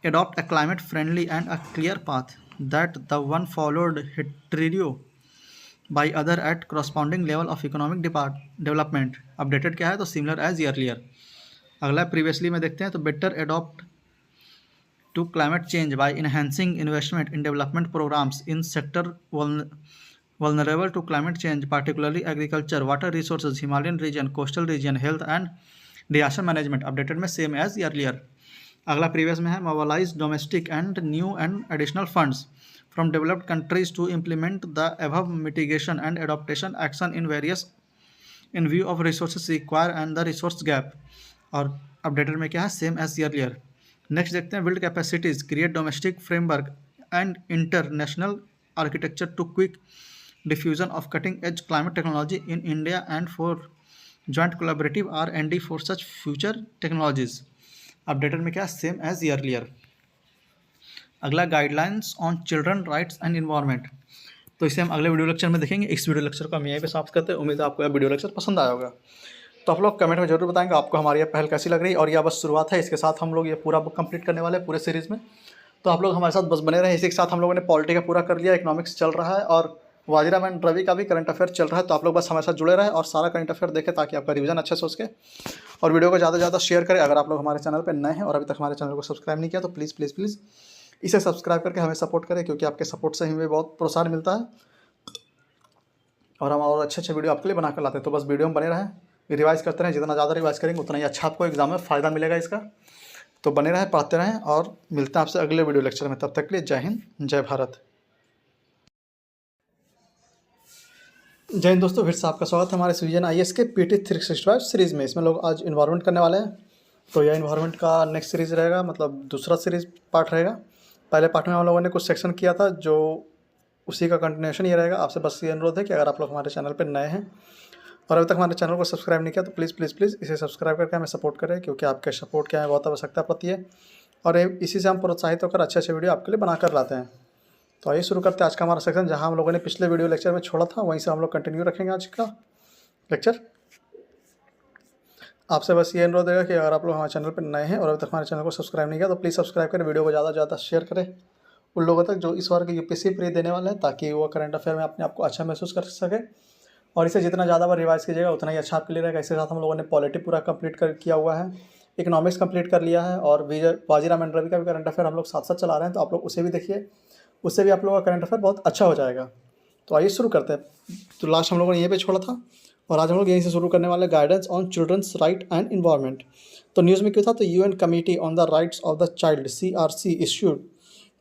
adopt a climate friendly and a clear path that the one followed heterogeneously by other at corresponding level of economic development, updated क्या है तो similar as earlier। अगला previously में देखते हैं तो better adopt to climate change by enhancing investment in development programs in sector vulnerable to climate change, particularly agriculture, water resources, Himalayan region, coastal region, health and disaster management, updated में same as earlier। अगला previous में है mobilise domestic and new and additional funds from developed countries to implement the above mitigation and adaptation action in various in view of resources require and the resource gap, और updated में क्या है same as earlier. Next देखते हैं build capacities, create domestic framework and international architecture to quick diffusion of cutting edge climate technology in India and for joint collaborative R&D for such future technologies, updated में क्या same as earlier. अगला guidelines on children rights and environment, तो इसे हम अगले video lecture में देखेंगे। इस वीडियो लेक्चर को हम यहीं पे समाप्त करते हैं। उम्मीद है आपको यह वीडियो लेक्चर पसंद आया होगा। तो आप लोग कमेंट में जरूर बताएंगे आपको हमारी यह पहल कैसी लग रही है, और यह बस शुरुआत है, इसके साथ हम लोग ये पूरा बुक कंप्लीट करने वाले हैं पूरे सीरीज़ में। तो आप लोग हमारे साथ बस बने रहे। इसी के साथ हम लोगों ने पॉलिटी का पूरा कर लिया, इकोनॉमिक्स चल रहा है, और वाजिराम एंड रवि का भी करंट अफेयर चल रहा है। तो आप लोग बस हमारे साथ जुड़े रहे और सारा करंट अफेयर देखें ताकि आपका रिवीजन अच्छे से हो सके, और वीडियो को ज़्यादा से ज़्यादा शेयर करें। अगर आप लोग हमारे चैनल पर नए हैं और अभी तक हमारे चैनल को सब्सक्राइब नहीं किया तो प्लीज़ प्लीज़ प्लीज़ इसे सब्सक्राइब करके हमें सपोर्ट करें, क्योंकि आपके सपोर्ट से हमें बहुत प्रोत्साहन मिलता है और हम और अच्छे अच्छे वीडियो आपके लिए बनाकर लाते हैं। तो बस वीडियो में बने रहें, रिवाइज करते रहें, जितना ज़्यादा रिवाइज करेंगे उतना ही अच्छा आपको एग्जाम में फ़ायदा मिलेगा इसका। तो बने रहें, पढ़ते रहें, और मिलते हैं आपसे अगले वीडियो लेक्चर में। तब तक के लिए जय हिंद, जय भारत। जय हिंद दोस्तों, फिर से आपका स्वागत है हमारे विजन IAS के PT 365 सीरीज़ में। इसमें लोग आज इन्वायरमेंट करने वाले हैं। तो यह इन्वायरमेंट का नेक्स्ट सीरीज़ रहेगा, मतलब दूसरा सीरीज़ पार्ट रहेगा। पहले पार्ट में हम लोगों ने कुछ सेक्शन किया था, जो उसी का कंटिन्यूशन ये रहेगा। आपसे बस ये अनुरोध है कि अगर आप लोग हमारे चैनल पर नए हैं और अभी तक हमारे चैनल को सब्सक्राइब नहीं किया तो प्लीज़ प्लीज़ प्लीज़ इसे सब्सक्राइब करके हमें सपोर्ट करें, क्योंकि आपके सपोर्ट की हमें बहुत आवश्यकता पड़ती है, और इसी से हम प्रोत्साहित होकर अच्छे अच्छे वीडियो आपके लिए बनाकर लाते हैं। तो आइए शुरू करते हैं आज का हमारा सेक्शन, जहां हम लोगों ने पिछले वीडियो लेक्चर में छोड़ा था वहीं से हम लोग कंटिन्यू रखेंगे आज का लेक्चर। आपसे बस ये अनुरोध रहेगा कि अगर आप लोग हमारे चैनल पर नए हैं और अभी तक हमारे चैनल को सब्सक्राइब नहीं किया तो प्लीज़ सब्सक्राइब करें, वीडियो को ज़्यादा से ज़्यादा शेयर करें, उन लोगों तक जो इस बार के यूपीएससी प्री देने वाले हैं, ताकि वो करंट अफेयर में अपने आप को अच्छा महसूस कर सके। और इसे जितना ज़्यादा बार रिवाइज कीजिएगा उतना ही अच्छा आपके लिए रहेगा। इसके साथ हम लोगों ने पॉलिटी पूरा कंप्लीट कर किया हुआ है, इकोनॉमिक्स कंप्लीट कर लिया है, और बाजीराव एंड रवि का भी करंट अफेयर हम लोग साथ साथ चला रहे हैं, तो आप लोग उसे भी देखिए, उससे भी आप लोगों का करंट अफेयर बहुत अच्छा हो जाएगा। तो आइए शुरू करते हैं। तो लास्ट हम लोगों ने यहीं पे छोड़ा था, और आज हम लोग यहीं से शुरू करने वाले guidance on children's right and environment. तो न्यूज़ में क्यों था, तो UN committee on the rights of the child CRC issued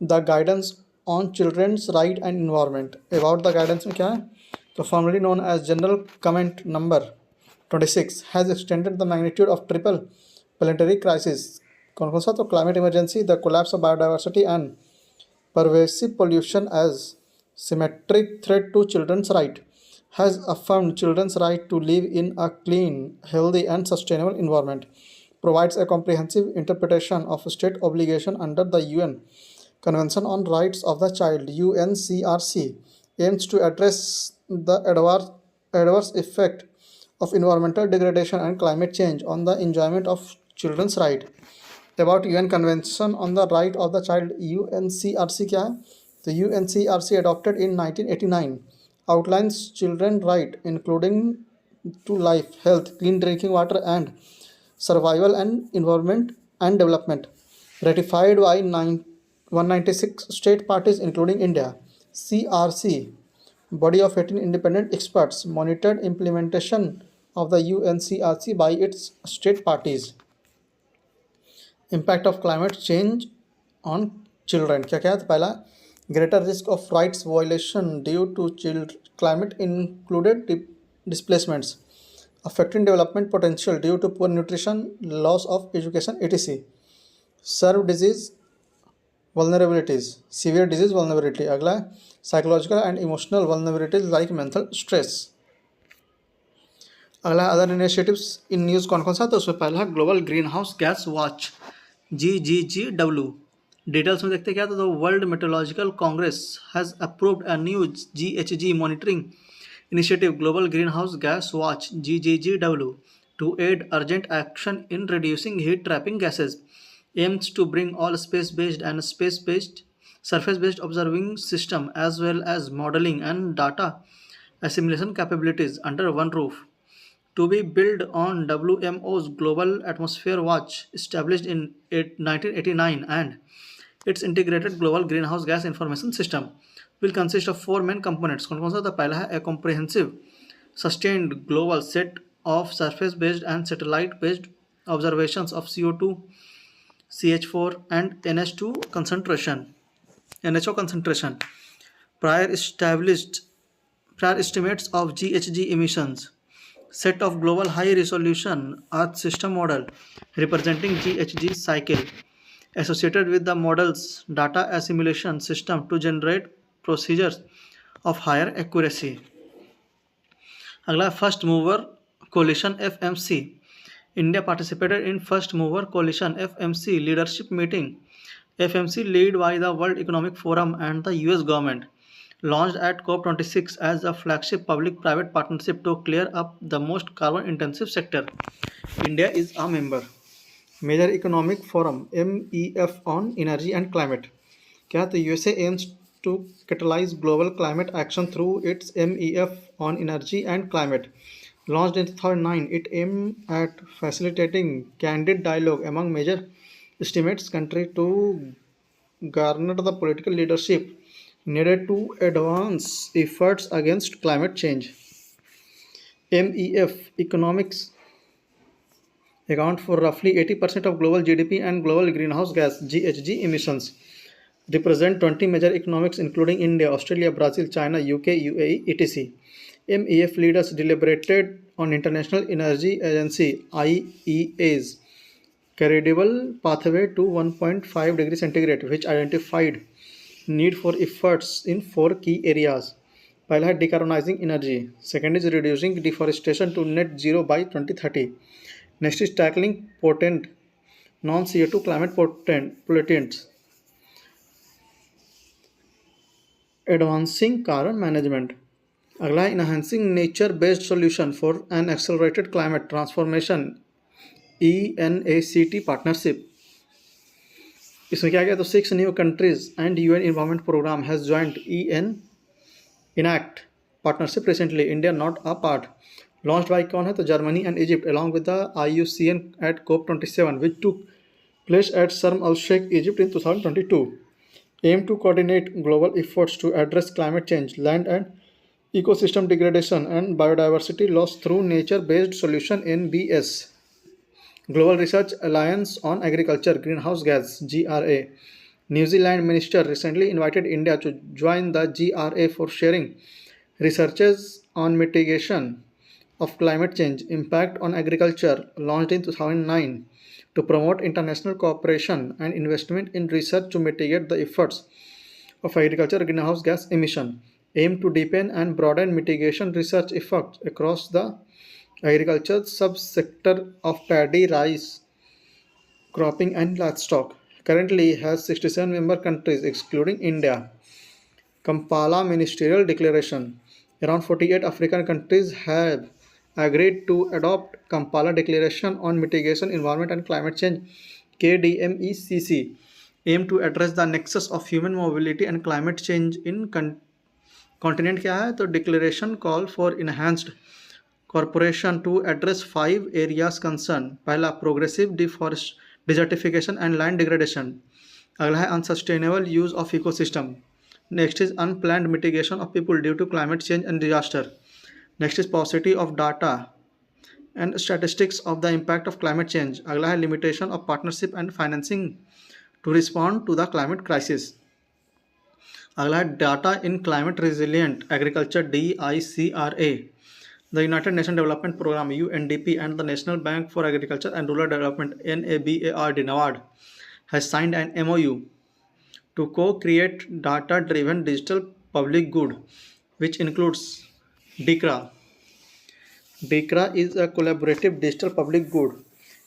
the guidance on children's right and environment. About the guidance में क्या है, तो formally known as general comment number 26 has extended the magnitude of triple planetary crisis. कौन कौन सा, तो climate emergency, the collapse of biodiversity and pervasive pollution as symmetric threat to children's right, has affirmed children's right to live in a clean, healthy and sustainable environment, provides a comprehensive interpretation of state obligation under the UN Convention on Rights of the Child UNCRC, aims to address the adverse effect of environmental degradation and climate change on the enjoyment of children's right। About UN convention on the right of the child UNCRC क्या है, तो UNCRC adopted in 1989 outlines children right including to life, health, clean drinking water and survival and environment and development, ratified by 196 state parties including India। CRC, body of 18 independent experts, monitored implementation of the UNCRC by its state parties। Impact of climate change on children क्या क्या है, तो पहला greater risk of rights violation due to climate included displacements, affecting development potential due to poor nutrition, loss of education etc। Serve disease vulnerabilities, severe disease vulnerability. अगला है psychological and emotional vulnerabilities like mental stress. अगला other initiatives in news कौन कौन सा, तो उसमें पहला global greenhouse gas watch GGGW। Details में देखते क्या था, तो world meteorological congress has approved a new GHG monitoring initiative global greenhouse gas watch GGGW to aid urgent action in reducing heat trapping gases, aims to bring all space based and space based surface based observing system as well as modeling and data assimilation capabilities under one roof, to be built on WMO's Global Atmosphere Watch established in 1989, and its integrated global greenhouse gas information system will consist of four main components। कौन कौन सा, तो पहला है a comprehensive sustained global set of surface based and satellite based observations of CO2, CH4 and NH2 concentration, NHO concentration, prior estimates of GHG emissions, set of global high resolution earth system model representing GHG cycle associated with the model's data assimilation system to generate procedures of higher accuracy। अगला first mover coalition FMC। India participated in first mover coalition FMC leadership meeting, FMC led by the World Economic Forum and the US government, launched at COP26 as a flagship public-private partnership to clear up the most carbon-intensive sector। India is a member। Major Economic Forum MEF on Energy and Climate क्या, तो USA aims to catalyze global climate action through its MEF on Energy and Climate, launched in 2009. It aimed at facilitating candid dialogue among major estimates countries to garner the political leadership needed to advance efforts against climate change। MEF economics account for roughly 80% of global GDP and global greenhouse gas GHG emissions, represent 20 major economies including India, Australia, Brazil, China, UK, UAE etc। MEF leaders deliberated on International Energy Agency IEA's credible pathway to 1.5 degree centigrade, which identified need for efforts in four key areas। पहला है decarbonizing energy, second is reducing deforestation to net zero by 2030, next is tackling potent non-CO2 climate pollutants, advancing carbon management। अगला है enhancing nature based solution for an accelerated climate transformation ENACT partnership। इसमें क्या गया, तो 6 new countries and UN environment programme has joint enact partnership recently, India not a part. Launched by कौन है, तो Germany and Egypt along with the IUCN at COP27 which took place at Sharm el Sheikh, Egypt in 2022, aim to coordinate global efforts to address climate change, land and ecosystem degradation, and biodiversity loss through nature-based solution in BS. Global Research Alliance on Agriculture Greenhouse Gas (GRA). New Zealand minister recently invited India to join the GRA for sharing researches on mitigation of climate change impact on agriculture, launched in 2009 to promote international cooperation and investment in research to mitigate the effects of agriculture greenhouse gas emission, aim to deepen and broaden mitigation research efforts across the agriculture subsector of paddy, rice, cropping and livestock. Currently has 67 member countries excluding India. Kampala Ministerial Declaration. Around 48 African countries have agreed to adopt Kampala Declaration on Mitigation, Environment and Climate Change (KDMECC), aim to address the nexus of human mobility and climate change in continent क्या है, तो declaration call for enhanced cooperation to address 5 areas concern. पहला progressive desertification and land degradation. अगला है unsustainable use of ecosystem. Next is unplanned mitigation of people due to climate change and disaster. Next is paucity of data and statistics of the impact of climate change. अगला है limitation of partnership and financing to respond to the climate crisis. अगला है data in climate resilient agriculture DICRA. The United Nations Development Programme UNDP and the National Bank for Agriculture and Rural Development NABARD has signed an MOU to co-create data-driven digital public good, which includes DICRA. DICRA is a collaborative digital public good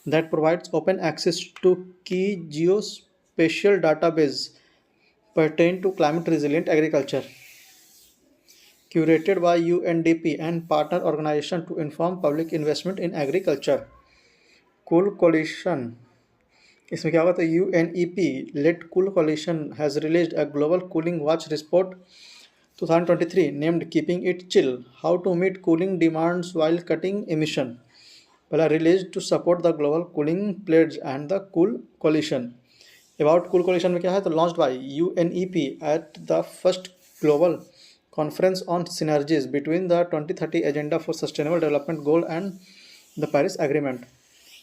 that provides open access to key geospatial database pertaining to climate resilient agriculture, curated by UNDP and partner organizations to inform public investment in agriculture. Cool Coalition. इसमें क्या होगा, तो UNEP led Cool Coalition has released a global cooling watch report 2023 named Keeping It Chill: How to Meet Cooling Demands While Cutting Emission. पहला released to support the global cooling pledge and the Cool Coalition. About Cool Coalition में क्या है, तो launched by UNEP at the first global conference on synergies between the 2030 Agenda for Sustainable Development Goal and the Paris Agreement,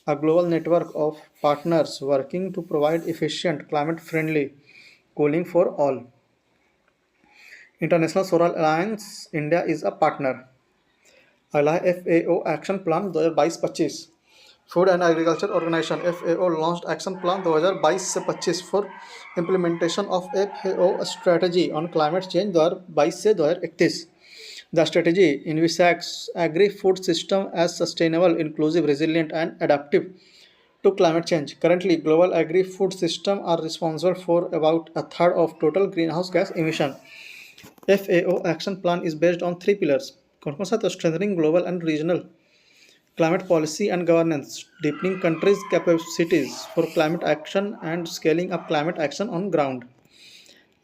a global network of partners working to provide efficient, climate-friendly cooling for all. International Solar Alliance, India is a partner. अगला है FAO action plan 2022-25. Food and agriculture organisation FAO launched action plan 2022 से 25 for implementation of FAO strategy on climate change 2022 से 2031. The strategy envisages agri-food system as sustainable, inclusive, resilient, and adaptive to climate change. Currently, global agri-food systems are responsible for about a third of total greenhouse gas emission. FAO action plan is based on 3 pillars. कौन कौन सा, तो strengthening global and regional climate policy and governance, deepening countries' capacities for climate action, and scaling up climate action on ground.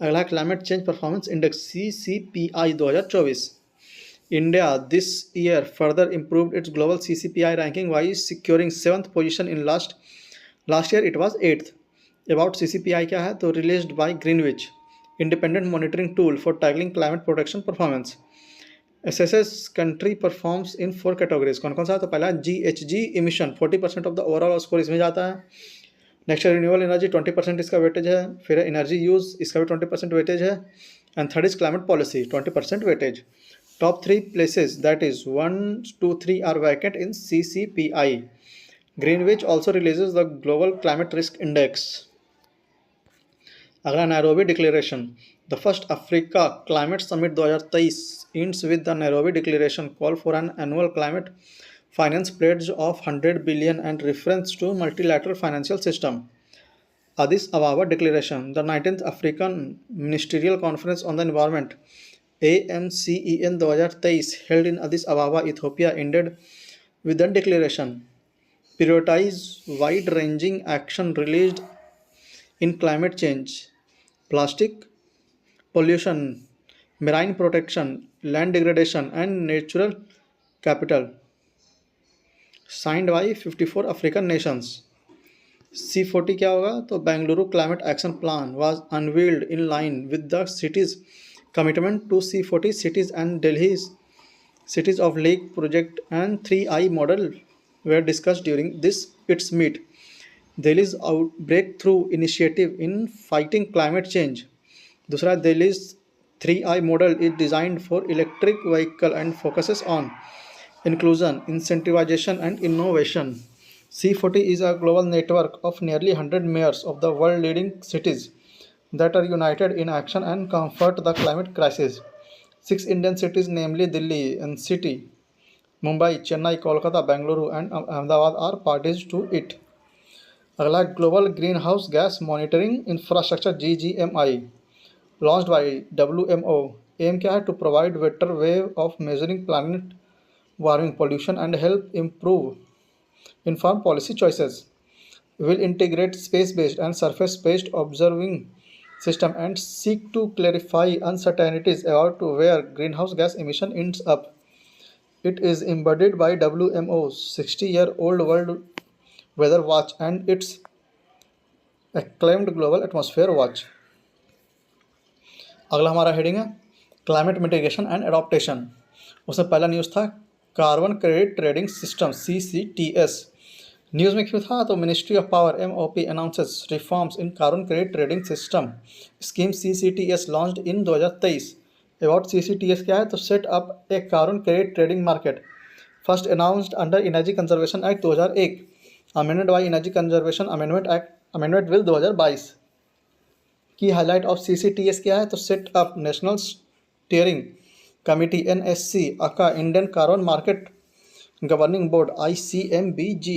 अगला climate change performance index CCPI 2024. India this year further improved its global CCPI ranking by securing 7th position in last year it was 8th. About CCPI क्या है, तो released by Greenwich, independent monitoring tool for tackling climate protection performance. assesses country performs in 4 categories. कौन कौन सा, तो पहला GHG emission 40% of the overall score इसमें जाता है. नेक्स्ट है रिन्यूएबल एनर्जी 20% इसका वेटेज है. फिर है एनर्जी यूज, इसका भी 20% वेटेज है. And third is climate policy 20% weightage. Top 3 places that is 1, 2, 3 are vacant in CCPI. Greenwich also releases the Global Climate Risk Index. अगला Nairobi declaration. The first Africa climate summit 2023 ends with the Nairobi Declaration call for an annual climate finance pledge of 100 billion and reference to multilateral financial system. Addis Ababa Declaration. The 19th African Ministerial Conference on the Environment AMCEN 2023 held in Addis Ababa, Ethiopia ended with the declaration. Prioritize wide-ranging action released in climate change, plastic pollution, marine protection, land degradation, and natural capital. Signed by 54 African nations. C40 क्या होगा? तो Bengaluru climate action plan was unveiled in line with the city's commitment to C40 cities, and Delhi's cities of Lake project and 3I model were discussed during this its meet. Delhi's breakthrough initiative in fighting climate change. दूसरा, Delhi's 3I model is designed for electric vehicle and focuses on inclusion, incentivization, and innovation. C40 is a global network of nearly 100 mayors of the world leading cities that are united in action and comfort the climate crisis. 6 Indian cities, namely Delhi, NCT, Mumbai, Chennai, Kolkata, Bengaluru, and Ahmedabad, are parties to it. अगला, global greenhouse gas monitoring infrastructure GGMI launched by WMO. Aim क्या है? To provide better way of measuring planet warming pollution and help improve informed policy choices. Will integrate space-based and surface-based observing system and seek to clarify uncertainties about where greenhouse gas emission ends up. It is embodied by WMO's 60-year-old World Weather Watch and its acclaimed Global Atmosphere Watch. अगला हमारा heading है climate mitigation and adaptation. उसमें पहला news था carbon credit trading system CCTS. News में क्यों था? तो ministry of power MOP announces reforms in carbon credit trading system scheme CCTS launched in 2023. About CCTS क्या है? तो set up A carbon credit trading market, first announced under energy conservation act 2001, amended by energy conservation amendment bill 2022. की highlight of CCTS क्या है? तो set up national steering committee NSC Aka Indian carbon market governing board ICMBG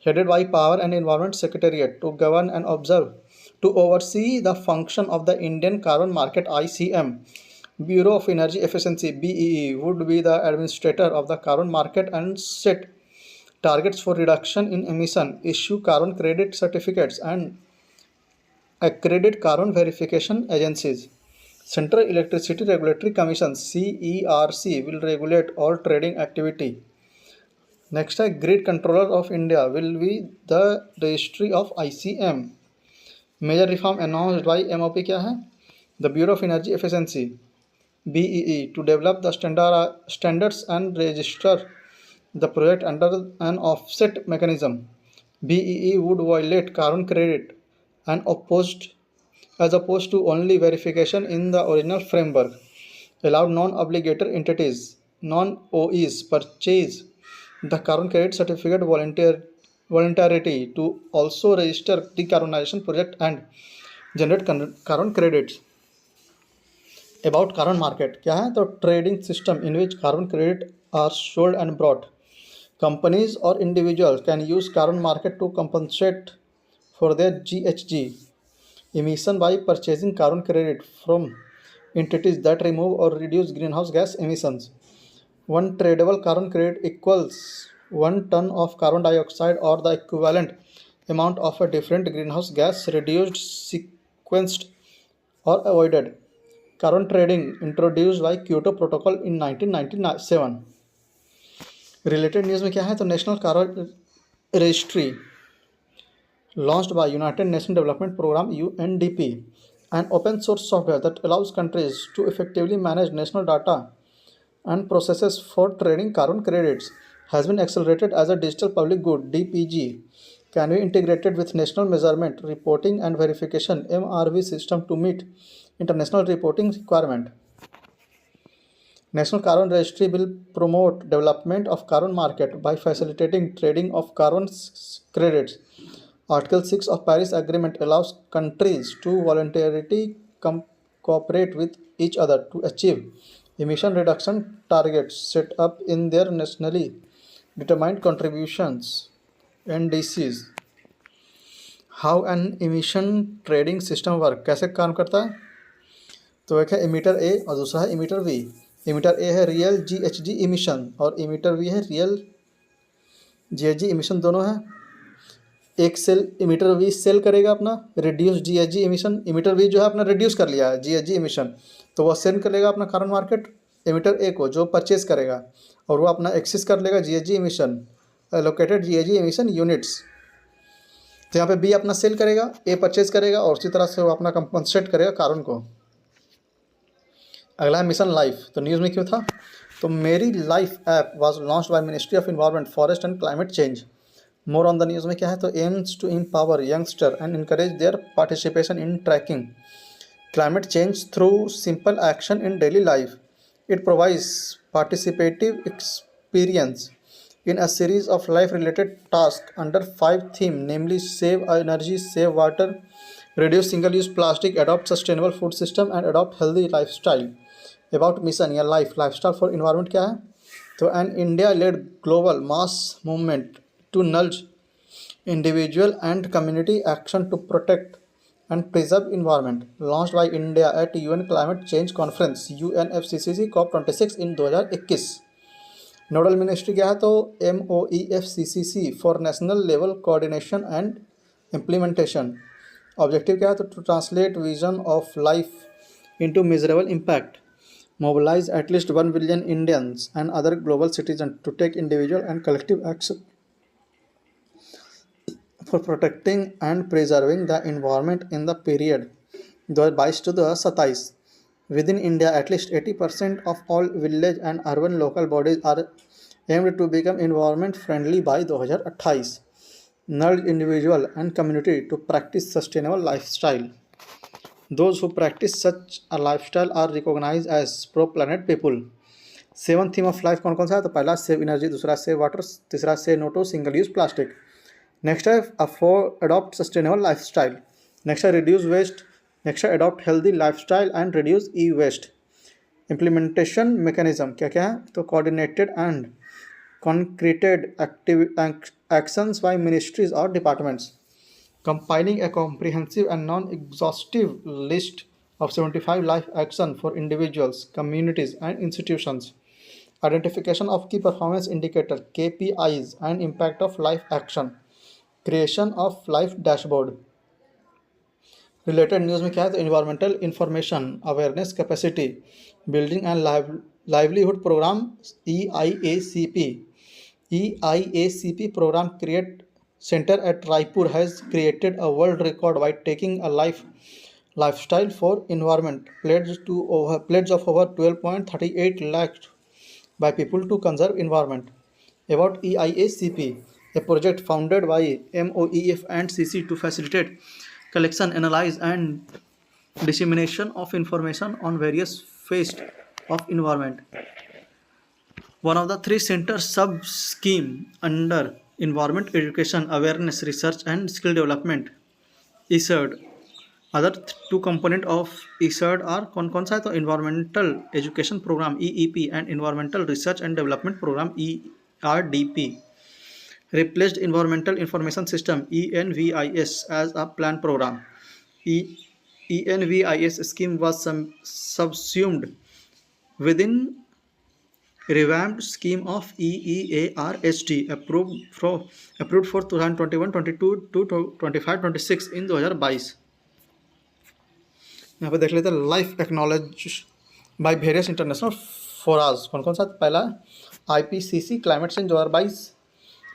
headed by Power and Environment Secretariat to govern and oversee the function of the Indian Carbon Market ICM. Bureau of Energy Efficiency BEE would be the administrator of the carbon market and set targets for reduction in emission, issue carbon credit certificates, and accredit carbon verification agencies. Central Electricity Regulatory Commission CERC will regulate all trading activity. Next है grid controller of India will be the registry of ICM. Major reform announced by MOP क्या है? The bureau of energy efficiency BEE to develop the standards and register the project under an offset mechanism. BEE would validate carbon credit and as opposed to only verification in the original framework. Allowed non-obligatory entities, non-OEs, purchase the carbon credit certificate voluntarily to also register decarbonization project and generate carbon credits. About carbon market क्या है? तो trading system in which carbon credit are sold and bought. Companies or individuals can use carbon market to compensate for their GHG emission by purchasing carbon credit from entities that remove or reduce greenhouse gas emissions. One tradable carbon credit equals 1 ton of carbon dioxide or the equivalent amount of a different greenhouse gas reduced, sequenced, or avoided. Carbon trading introduced by Kyoto Protocol in 1997. Related news में क्या है? तो national carbon registry launched by United Nations Development Program UNDP, an open source software that allows countries to effectively manage national data and processes for trading carbon credits, has been accelerated as a digital public good DPG, can be integrated with national measurement, reporting and verification MRV system to meet international reporting requirement. National Carbon Registry will promote development of carbon market by facilitating trading of carbon credits. Article 6 of Paris Agreement allows countries to voluntarily cooperate with each other to achieve emission reduction targets set up in their nationally determined contributions NDCs. How an emission trading system work? कैसे काम करता है? तो एक है emitter A और दूसरा है इमीटर V. इमीटर A है रियल GHG इमिशन और इमीटर V है रियल GHG इमिशन. दोनों है एक सेल इमिटर भी सेल करेगा अपना रिड्यूस जीएचजी एमिशन, इमिटर भी जो है अपना रिड्यूस कर लिया है जीएचजी एमिशन, तो वह सेंड करेगा अपना करंट मार्केट एमिटर ए को जो परचेज करेगा, और वो अपना एक्सेस कर लेगा GHG emission allocated GHG emission units. तो यहाँ पे बी अपना सेल करेगा, ए परचेज करेगा, और उसी तरह से वो अपना कंपनसेट करेगा कारण को। अगला है मिशन लाइफ। तो न्यूज़ में क्यों था, तो मेरी life app was launched by ministry of environment forest and climate change. More on the news में क्या है, तो aims to empower youngster and encourage their participation in tracking climate change through simple action in daily life. It provides participative experience in a series of life-related tasks under 5 themes, namely save energy, save water, reduce single-use plastic, adopt sustainable food system, and adopt healthy lifestyle. About mission या lifestyle for environment क्या है, तो an India-led global mass movement to nudge individual and community action to protect and preserve environment, launched by India at UN Climate Change Conference UNFCCC COP26 in 2021. Nodal ministry क्या है, तो MOEFCCC for national level coordination and implementation. Objective क्या है, तो to translate vision of life into measurable impact, mobilise at least 1 billion Indians and other global citizen to take individual and collective action for protecting and preserving the environment in the period 2022 to 2027. Within India, at least 80% of all village and urban local bodies are aimed to become environment friendly by 2028. Nudge individual and community to practice sustainable lifestyle. Those who practice such a lifestyle are recognized as pro-planet people. 7 theme of life कौन कौन सा है, तो पहला save energy, दूसरा save water, तीसरा say no to single use plastic. Next है adopt sustainable lifestyle, next है रिड्यूस वेस्ट, नेक्स्ट है adopt healthy lifestyle and reduce e waste. Implementation mechanism क्या क्या है, तो coordinated and concreted actions by ministries or departments, compiling a comprehensive and non-exhaustive list of 75 life action for individuals, communities, and institutions, identification of key performance indicator KPIs and impact of life action, creation of life dashboard. Related news में क्या है, तो environmental information awareness capacity building and livelihood programme EIACP program create center at Raipur has created a world record by taking a lifestyle for environment pledge of over 12.38 lakh by people to conserve environment. About EIACP, a project founded by MOEF and CC to facilitate collection, analyze and dissemination of information on various phases of environment. One of the 3 center sub-scheme under environment education, awareness, research and skill development ESERD. Other 2 component of ESERD are कौन सा है, तो environmental education program EEP and environmental research and development program ERDP. Replaced environmental information system ENVIS as a planned program. ENVIS scheme was subsumed within revamped scheme of EEARHT approved for 2021-22 to 25-26 in 2022. यहाँ पे देख लेते हैं life acknowledge by various international fora कौन कौन सा, पहला IPCC climate change 2022,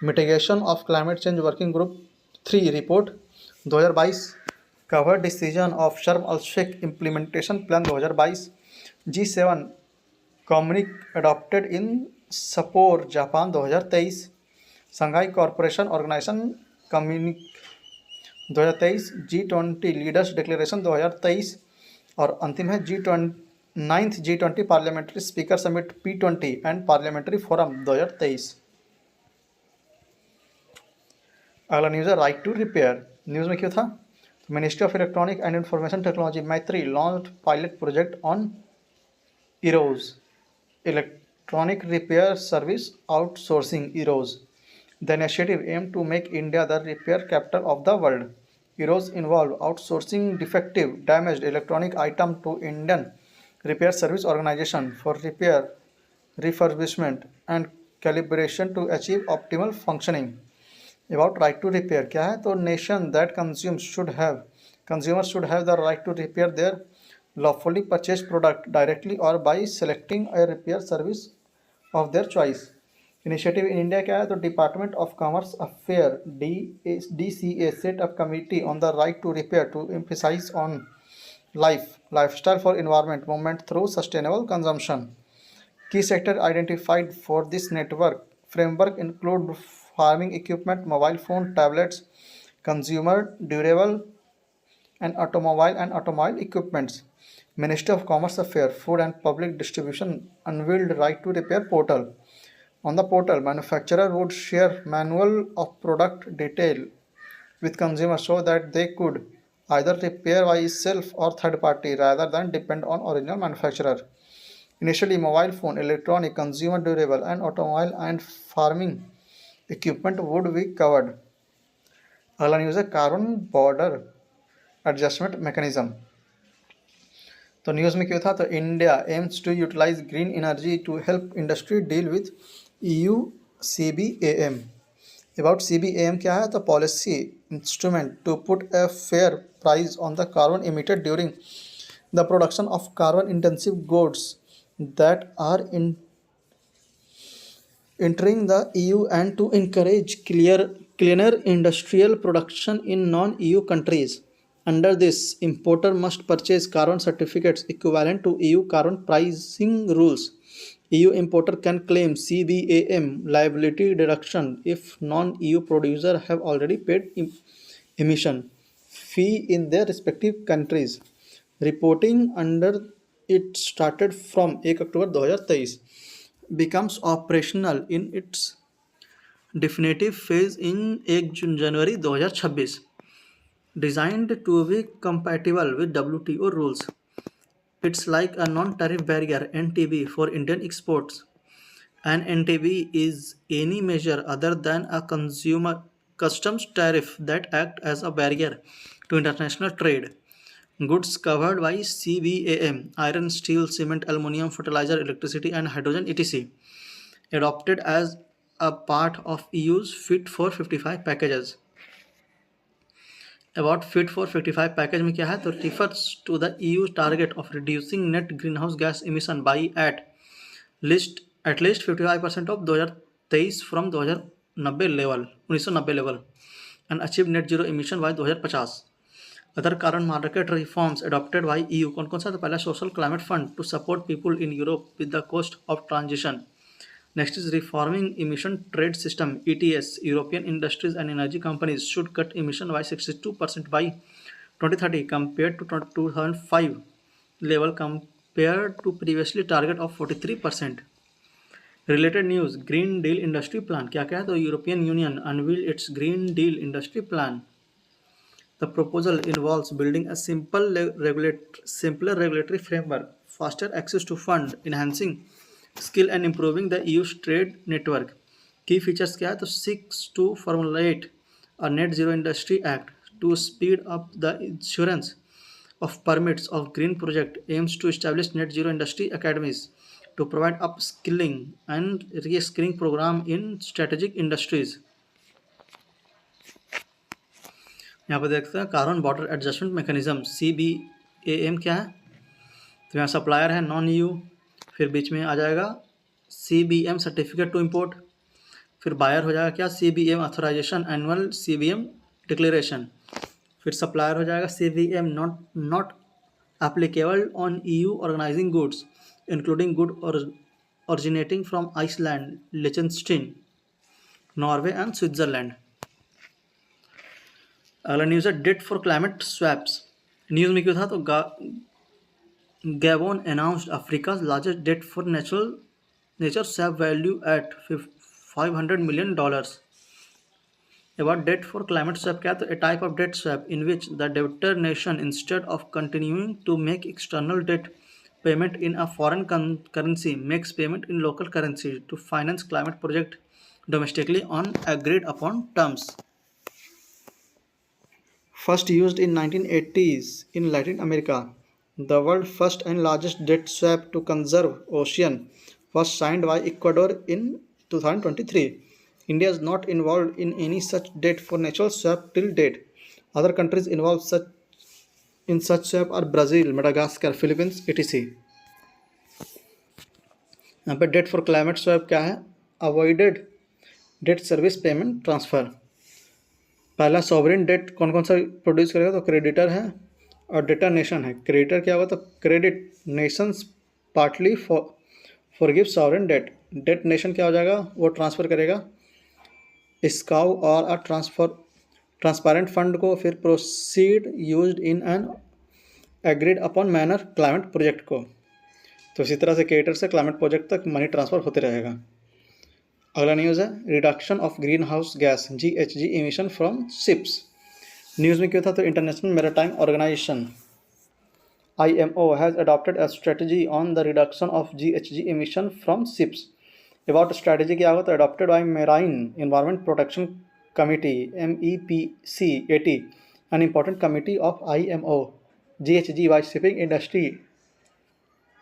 mitigation of climate change working group 3 report 2022, cover decision of Sharm el Sheikh implementation plan 2022, G7 communique adopted in Sapporo Japan 2023, Shanghai corporation organisation communique 2023, G20 leaders declaration 2023, और अंतिम है ninth G20 parliamentary speaker summit P20 and parliamentary forum 2023। अगला news है right to repair. News में क्यों था, ministry of electronic and information technology MeitY launch pilot project on इरोज electronic repair service outsourcing EROS. The initiative aimed to make India the repair capital of the world. EROS involve outsourcing defective, damaged electronic item to Indian Repair Service Organization for repair, refurbishment and calibration to achieve optimal functioning. About right to repair क्या है, तो nation that consumers should have the right to repair their lawfully purchased product directly or by selecting a repair service of their choice. Initiative in India क्या है, तो department of commerce affair DCA set up committee on the right to repair to emphasise on lifestyle for environment movement through sustainable consumption. Key sector identified for this network framework include farming equipment, mobile phone, tablets, consumer durable, and automobile equipments. Ministry of Commerce Affairs, Food and Public Distribution unveiled right to repair portal. On the portal, manufacturer would share manual of product detail with consumers so that they could either repair by self or third party rather than depend on original manufacturer. Initially, mobile phone, electronic, consumer durable, and automobile and farming equipment would be covered. अगला news है carbon border adjustment mechanism. तो news में क्या था, तो India aims to utilise green energy to help industry deal with EU CBAM. About CBAM क्या है, तो policy instrument to put a fair price on the carbon emitted during the production of carbon intensive goods that are entering the EU and to encourage cleaner industrial production in non-EU countries. Under this, importer must purchase carbon certificates equivalent to EU carbon pricing rules. EU importer can claim CBAM liability deduction if non-EU producer have already paid emission fee in their respective countries. Reporting under it started from 1 October 2023, becomes operational in its definitive phase in 1 January 2026. Designed to be compatible with WTO rules, it's like a non-tariff barrier (NTB) for Indian exports. An NTB is any measure other than a consumer customs tariff that act as a barrier to international trade. Goods covered by CBAM: iron, steel, cement, aluminum, fertilizer, electricity, and hydrogen, etc., adopted as a part of EU's Fit for 55 packages. About Fit for 55 package में क्या है, तो refers to the EU's target of reducing net greenhouse gas emission by at least 55% of 2023 from 1990 level and achieve net zero emission by 2050. Other carbon market reforms adopted by EU. कौन कौन सा, तो पहला social climate fund to support people in Europe with the cost of transition. Next is reforming emission trade system ETS. European industries and energy companies should cut emission by 62% by 2030 compare to 2005 level compare to previously target of 43%. Related news, green deal industry plan क्या क्या है, तो European union unveil it's green deal industry plan. The proposal involves building a simpler regulatory framework, faster access to fund, enhancing skill and improving the EU's trade network. Key features क्या है, तो seeks to formulate a net zero industry act to speed up the issuance of permits of green project, aims to establish net zero industry academies to provide upskilling and reskilling program in strategic industries. यहाँ पर देखते हैं carbon border adjustment mechanism CBAM क्या है, तो यहाँ supplier है non EU, फिर बीच में आ जाएगा CBM सर्टिफिकेट टू इम्पोर्ट, फिर बायर हो जाएगा क्या CBM authorisation annual CBM declaration, फिर सप्लायर हो जाएगा CBM not applicable on EU organising goods including good originating from Iceland, लिechtenstein, नॉर्वे एंड स्विट्जरलैंड. अगला न्यूज़ है debt for climate swaps. News में क्यों था, तो Gabon announced Africa's largest debt for nature swap value at $500 million. About debt for climate swap क्या है, तो ए type of debt swap in which the debtor nation instead of continuing to make external debt payment in a foreign currency makes payment in local currency to finance climate project domestically on agreed upon terms. First used in 1980s in Latin America, the world's first and largest debt swap to conserve ocean was signed by Ecuador in 2023. India is not involved in any such debt for natural swap till date. Other countries involved in such swap are Brazil, Madagascar, Philippines, etc. यहाँ पे date for climate swap क्या है? Avoided debt service payment transfer. पहला sovereign date कौन कौन सा produce करेगा? तो क्रेडिटर है और डेटर नेशन है। क्रेडिटर क्या होगा? तो credit nations partly forgive sovereign debt. Debt nation क्या हो जाएगा? वो ट्रांसफ़र करेगा स्काउ और अ ट्रांसपेरेंट फंड को, फिर proceed used in an agreed upon manner climate project को। तो इसी तरह से क्रिएटर से क्लाइमेट प्रोजेक्ट तक मनी ट्रांसफ़र होते रहेगा। अगला न्यूज़ है reduction of greenhouse gas GHG emission from ships. News में क्यों था? तो international maritime organisation IMO has adopted a strategy on the reduction of GHG emission from ships. About strategy क्या होगा? तो adopted by Marine Environment Protection Committee MEPC 80, an important committee of IMO. GHG by shipping industry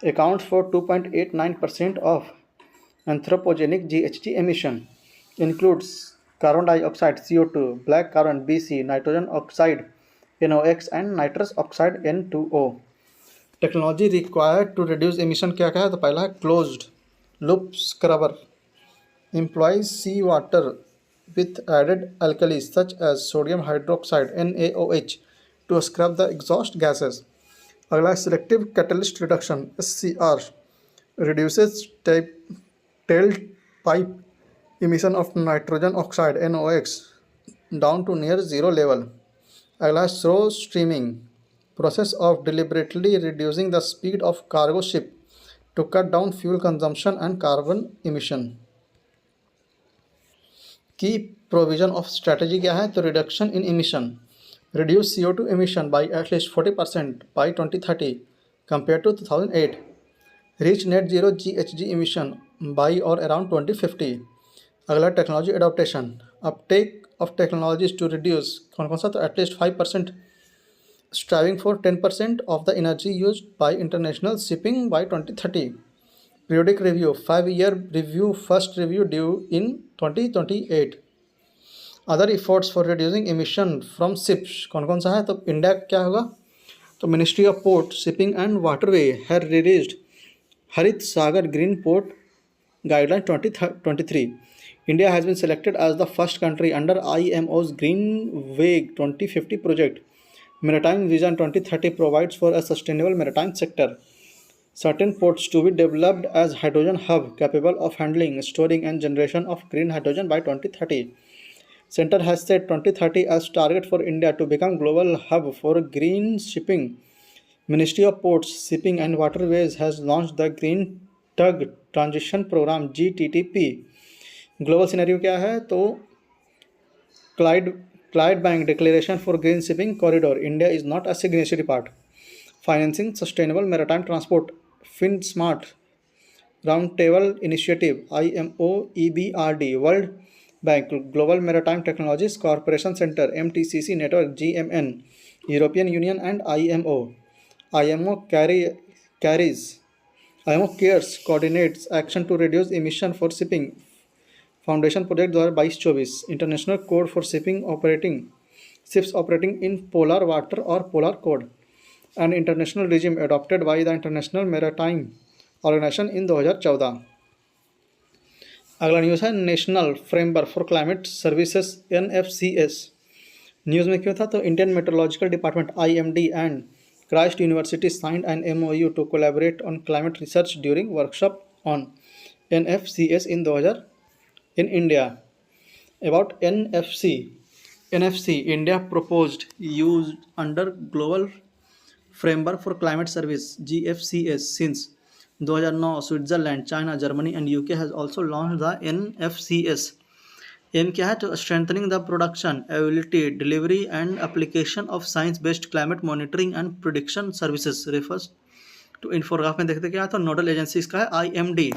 accounts for 2.89% of anthropogenic GHG emission, includes carbon dioxide CO2, black carbon BC, nitrogen oxide NOx and nitrous oxide N2O. Technology required to reduce emission क्या क्या है? तो पहला है closed loop scrubber employs sea water with added alkalis such as sodium hydroxide NaOH to scrub the exhaust gases. अगला है selective catalyst reduction SCR reduces tail pipe emission of nitrogen oxide NOx down to near zero level. अगला है slow streaming process of deliberately reducing the speed of cargo ship to cut down fuel consumption and carbon emission. Key provision of strategy क्या है? तो reduction in emission, reduce CO2 emission by at least 40% by 2030 compared to 2008, reach net zero GHG emission by or around 2050. अगला technology adaptation, uptake of technologies to reduce कौन कौन सा? तो at least 5%, striving for 10% of the energy used by international shipping by 2030. Periodic review, 5-year review, first review due in 2028. Other efforts for reducing emission from ships कौन कौन सा है? तो India क्या होगा? तो ministry of port shipping and waterway has released Harit Sagar green port guideline 2023. India has been selected as the first country under IMO's Green Wave 2050 project. Maritime Vision 2030 provides for a sustainable maritime sector. Certain ports to be developed as hydrogen hub capable of handling, storing and generation of green hydrogen by 2030. Center has set 2030 as target for India to become global hub for green shipping. Ministry of Ports, Shipping and Waterways has launched the Green Tug Transition Program GTTP. Global scenario क्या है? तो Clyde Bank Declaration for Green Shipping Corridor. India is not a signatory part. Financing Sustainable Maritime Transport. FinSmart Roundtable Initiative. IMO EBRD. World Bank Global Maritime Technologies Corporation Center. MTCC Network GMN. European Union and IMO. IMO cares coordinates action to reduce emission for shipping. Foundation project 2022-24 international code for ships operating in polar water और polar code and international regime adopted by the international maritime organisation in 2014। अगला news है national framework for climate services NFCS। News में क्यों था? तो Indian meteorological department IMD and Christ university signed an MOU to collaborate on climate research during workshop on NFCS in India. About NFC, India proposed used under Global Framework for Climate Service GFCS since 2009. Switzerland, China, Germany and UK has also launched the NFCS. Aim क्या है? तो strengthening the production, availability, delivery and application of science-based climate monitoring and prediction services refers to infograph में देखते क्या है? तो nodal agency इसका है IMD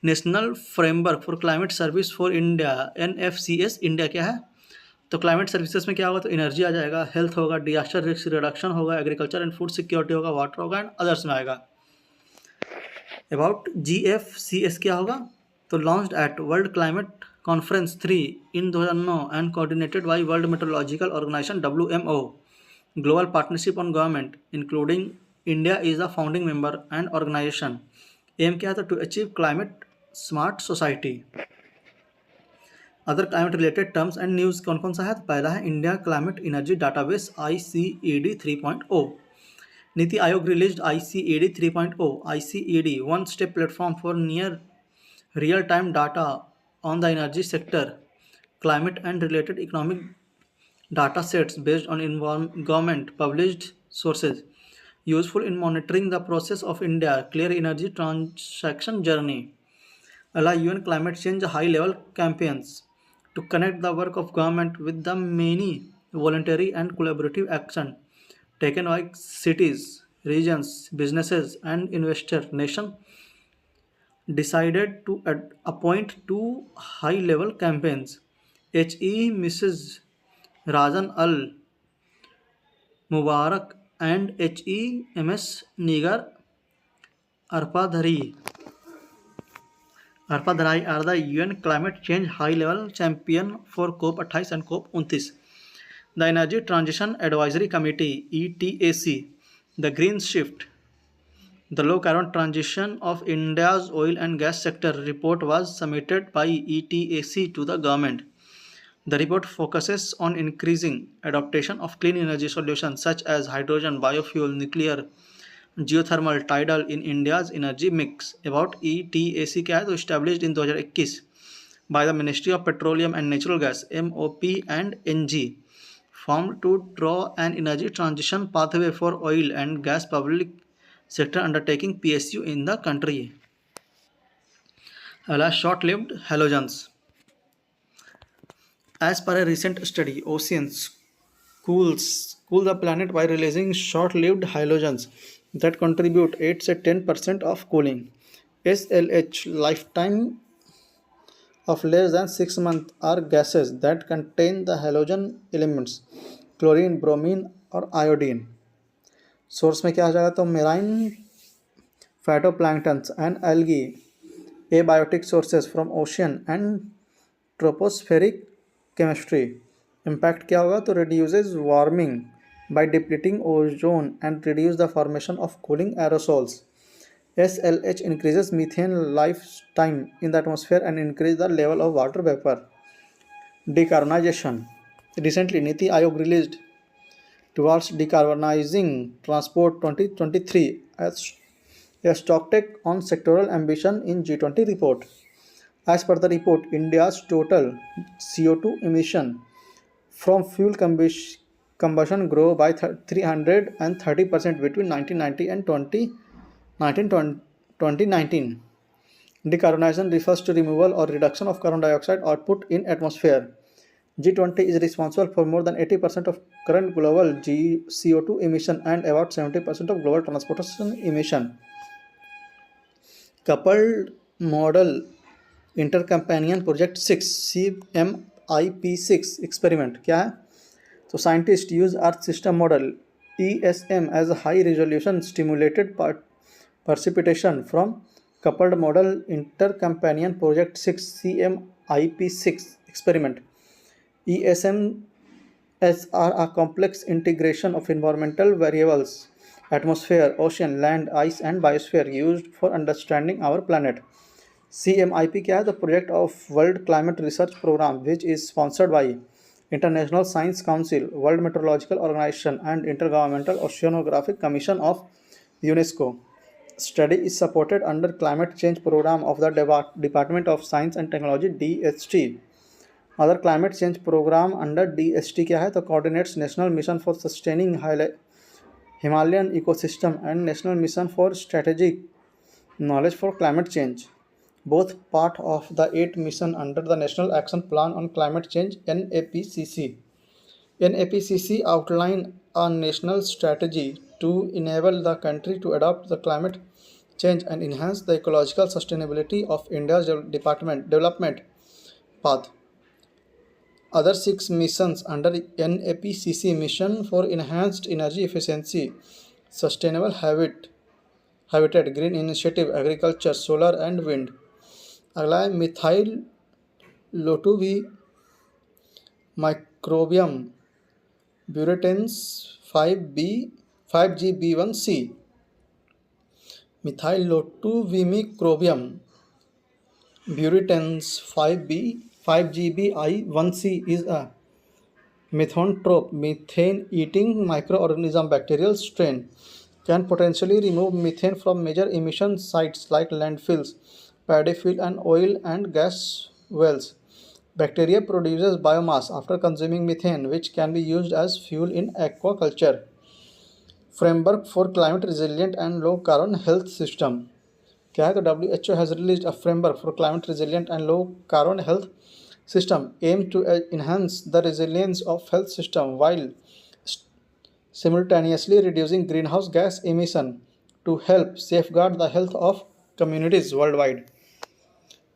national framework for climate service for India NFCS। India क्या है? तो क्लाइमेट सर्विसेज में क्या होगा? तो एनर्जी आ जाएगा, हेल्थ होगा, डिजास्टर रिस्क रिडक्शन होगा, एग्रीकल्चर एंड फूड सिक्योरिटी होगा, वाटर होगा एंड अदर्स में आएगा। अबाउट GFCS क्या होगा? तो launched at world climate conference 3 in 2009 and coordinated by World Meteorological Organization WMO. Global Partnership on Government, including India is a founding member and organization. Aim क्या था? To achieve climate smart society. Other climate related terms and news कौन कौन सा है? तो पहला है India climate energy database ICED 3.0. NITI Aayog released ICED 3.0. ICED one step platform for near real time data on the energy sector, climate and related economic data sets based on government published sources, useful in monitoring the process of India clear energy transaction journey. Allow UN climate change high level campaigns to connect the work of government with the many voluntary and collaborative action taken by cities, regions, businesses and investor nation decided to appoint two high-level campaigns. HE Mrs. Razan Al Mubarak and HE MS Nigar Arpadhari are the UN climate change high-level champion for COP28 and COP29. The Energy Transition Advisory Committee ETAC, the Green Shift, the low carbon transition of India's oil and gas sector report was submitted by ETAC to the government. The report focuses on increasing adoption of clean energy solutions such as hydrogen, biofuel, nuclear, geothermal, tidal in India's energy mix. About ETAC क्या है? तो established in 2021 by the Ministry of Petroleum and Natural Gas MOP and NG, formed to draw an energy transition pathway for oil and gas public sector undertaking PSU in the country. Short-lived halogens. As per a recent study, oceans cool the planet by releasing short-lived halogens that contribute 8 to 10% of cooling. SLH lifetime of less than 6 months are gases that contain the halogen elements chlorine, bromine और iodine. Source में क्या आ जाएगा? तो marine phytoplanktons and algae, abiotic sources from ocean and tropospheric chemistry. Impact क्या होगा? तो reduces warming by depleting ozone and reduce the formation of cooling aerosols. SLH increases methane lifetime in the atmosphere and increase the level of water vapor. Decarbonization. Recently, Niti Ayog released towards decarbonizing transport 2023 as a stocktake on sectoral ambition in G20 report. As per the report, India's total CO2 emission from fuel combustion grew by 330% between 1990 and 2019. Decarbonization refers to removal or reduction of carbon dioxide output in atmosphere. G20 is responsible for more than 80% of current global CO2 emission and about 70% of global transportation emission. Coupled Model Intercompanion Project 6 CMIP6 experiment क्या है? तो scientists use Earth System Model ESM as a high resolution stimulated precipitation from Coupled Model Intercompanion Project 6 CMIP6 experiment. ESMs are a complex integration of environmental variables, atmosphere, ocean, land, ice and biosphere used for understanding our planet. CMIP क्या है? The project of World Climate Research Program which is sponsored by International Science Council, World Meteorological Organization and Intergovernmental Oceanographic Commission of UNESCO. Study is supported under Climate Change Program of the Department of Science and Technology DST. Other climate change program under DST क्या है? तो coordinates National Mission for Sustaining Himalayan Ecosystem and National Mission for Strategic Knowledge for Climate Change, both part of the 8 mission under the National Action Plan on Climate Change NAPCC. NAPCC outline a national strategy to enable the country to adopt the climate change and enhance the ecological sustainability of India's development path. Other 6 missions under NAPCC mission for enhanced energy efficiency, sustainable habitat, green initiative, agriculture, solar and wind. अगला है methyl लोटूवी microbium buretans 5b 5gb1c methyl lotovimicrobium buretans 5gbi1c is a Methanotrope, methane-eating microorganism bacterial strain, can potentially remove methane from major emission sites like landfills, paddy field, and oil and gas wells. Bacteria produces biomass after consuming methane, which can be used as fuel in aquaculture. Framework for climate resilient and low carbon health system. क्या है तो WHO has released a framework for climate resilient and low carbon health system aimed to enhance the resilience of health system while simultaneously reducing greenhouse gas emission to help safeguard the health of communities worldwide.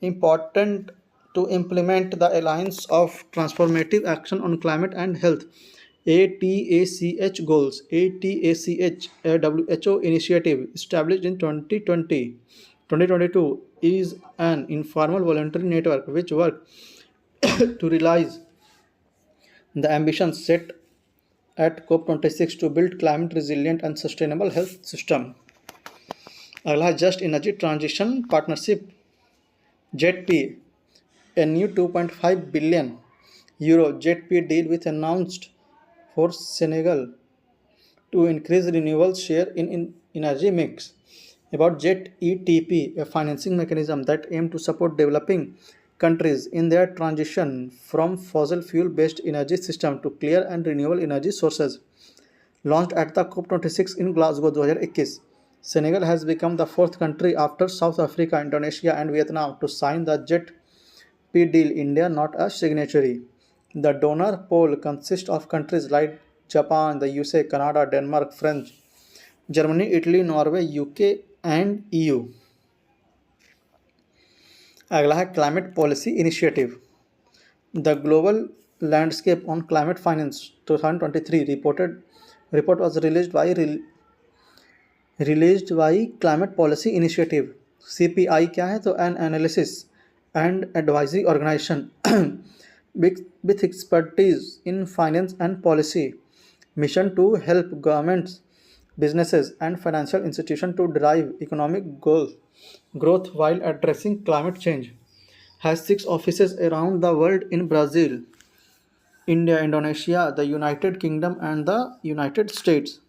Important to implement the Alliance of Transformative Action on Climate and Health ATACH goals. ATACH, a WHO initiative established in 2022, is an informal voluntary network which works to realize the ambitions set at COP26 to build climate resilient and sustainable health system. अगला है just energy transition partnership JETP, a new 2.5 billion euro JETP deal with announced for Senegal to increase renewables share in energy mix. About JETP, a financing mechanism that aims to support developing countries in their transition from fossil fuel based energy system to clear and renewable energy sources. Launched at the COP26 in Glasgow 2021, Senegal has become the fourth country after South Africa, Indonesia, and Vietnam to sign the JETP deal. India not a signatory. The donor pool consists of countries like Japan, the USA, Canada, Denmark, France, Germany, Italy, Norway, UK, and EU. अगला है climate policy initiative. The Global Landscape on Climate Finance 2023 report was released by Climate Policy Initiative. CPI क्या है तो an analysis and advisory organization with expertise in finance and policy, mission to help governments, businesses, and financial institutions to drive economic growth while addressing climate change. Has 6 offices around the world in Brazil, India, Indonesia, the United Kingdom, and the United States.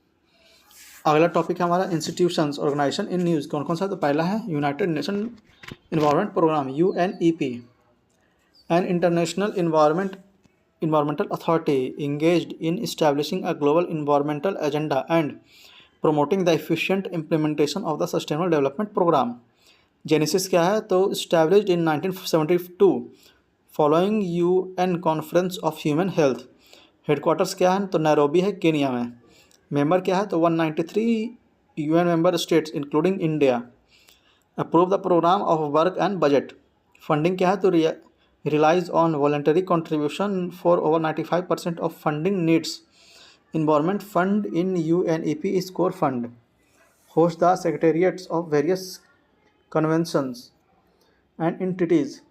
अगला topic है हमारा institutions organisation इन news. कौन कौन सा तो पहला है United nation environment programme UNEP, an international environmental authority engaged in establishing a global environmental agenda and promoting the efficient implementation of the sustainable development program. Genesis क्या है तो established in 1972 following UN Conference of Human Health. Headquarters क्या है तो Nairobi है Kenya में. Member क्या है तो 193 UN member states including India. Approve the program of work and budget. Funding क्या है तो relies on voluntary contribution for over 95% of funding needs. Environment fund in UNEP is core fund. Host the secretariats of various conventions and entities.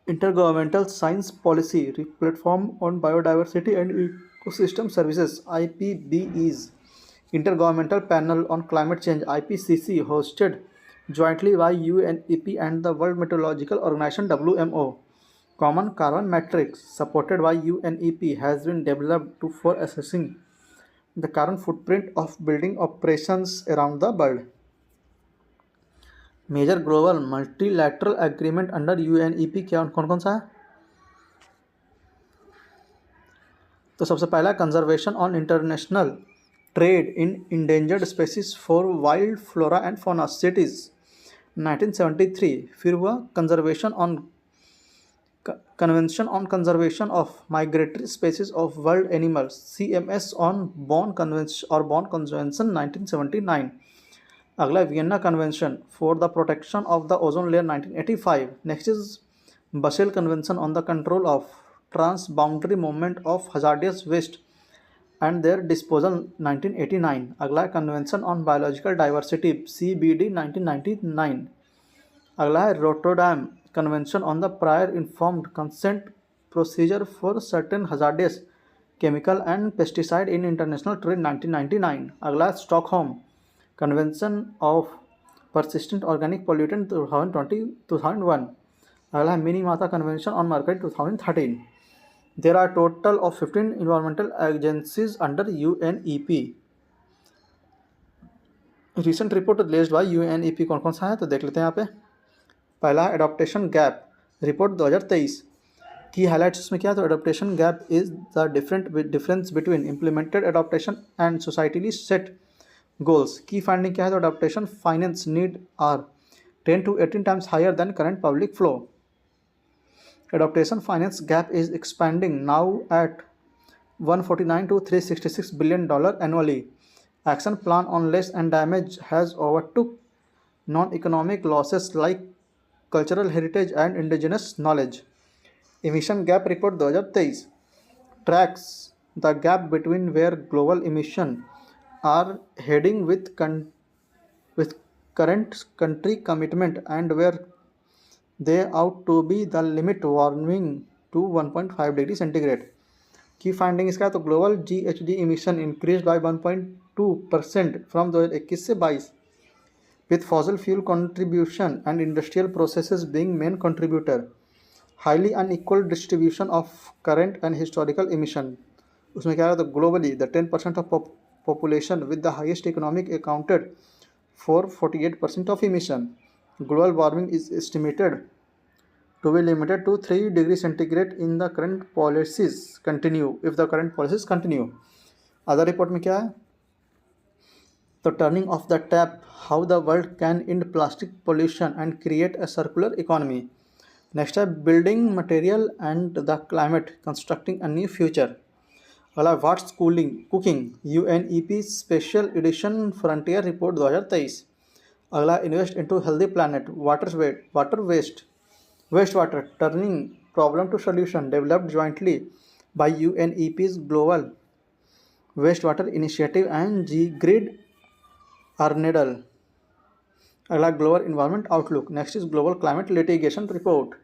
Intergovernmental Science Policy Platform on Biodiversity and Ecosystem Services IPBES. Intergovernmental Panel on Climate Change IPCC hosted jointly by UNEP and the World Meteorological Organization WMO. Common carbon matrix supported by UNEP has been developed for assessing the carbon footprint of building operations around the world. Major global multilateral agreement under UNEP क्या कौन कौन सा है तो सबसे पहला conservation on international trade in endangered species for wild flora and fauna CITES 1973. फिर हुआ convention on conservation of migratory species of world animals CMS on Bonn convention 1979. अगला Vienna convention for the protection of the ozone layer 1985. Next is Basel convention on the control of transboundary movement of hazardous waste and their disposal 1989. अगला convention on biological diversity CBD 1999. अगला है Rotterdam Convention on the prior informed consent procedure for certain hazardous chemical and pesticide in international trade 1999. अगला Stockholm convention of persistent organic pollutant 2020 2001. अगला है Minimata convention on mercury 2013. There are total of 15 environmental agencies under UNEP. Recent report released by UNEP कौन कौन सा है तो देख लेते हैं यहाँ पे. पहला है एडॉप्टेशन गैप रिपोर्ट 2023 की हाईलाइट्स इसमें क्या है तो adaptation gap is the difference between implemented adaptation and societally set goals. Key finding क्या है तो adaptation finance need are 10 to 18 times higher than current public flow. Adaptation finance gap is expanding now at 149 to 366 billion dollar annually. Action plan on loss and damage has overtook non-economic losses like cultural heritage and indigenous knowledge. Emission gap report 2023 tracks the gap between where global emission are heading with current country commitment and where they ought to be the limit warming to 1.5 degree centigrade. की finding इसका है तो global GHG emission increase by 1.2% from 2021 से 22 with fossil fuel contribution and industrial processes being main contributor. Highly unequal distribution of current and historical emission. उसमें क्या है तो globally the 10% of population with the highest economic accounted for 48% of emission. Global warming is estimated to be limited to 3 degree centigrade in the current policies continue if the current policies continue. Other report में क्या है तो turning off the tap how the world can end plastic pollution and create a circular economy. Next है building material and the climate constructing a new future. अगला what's cooking UNEP special edition frontier report 2023. अगला invest into healthy planet water waste water turning problem to solution developed jointly by UNEP's global wastewater initiative and GRID Arnedal. अगला global environment outlook. Next is global climate litigation report.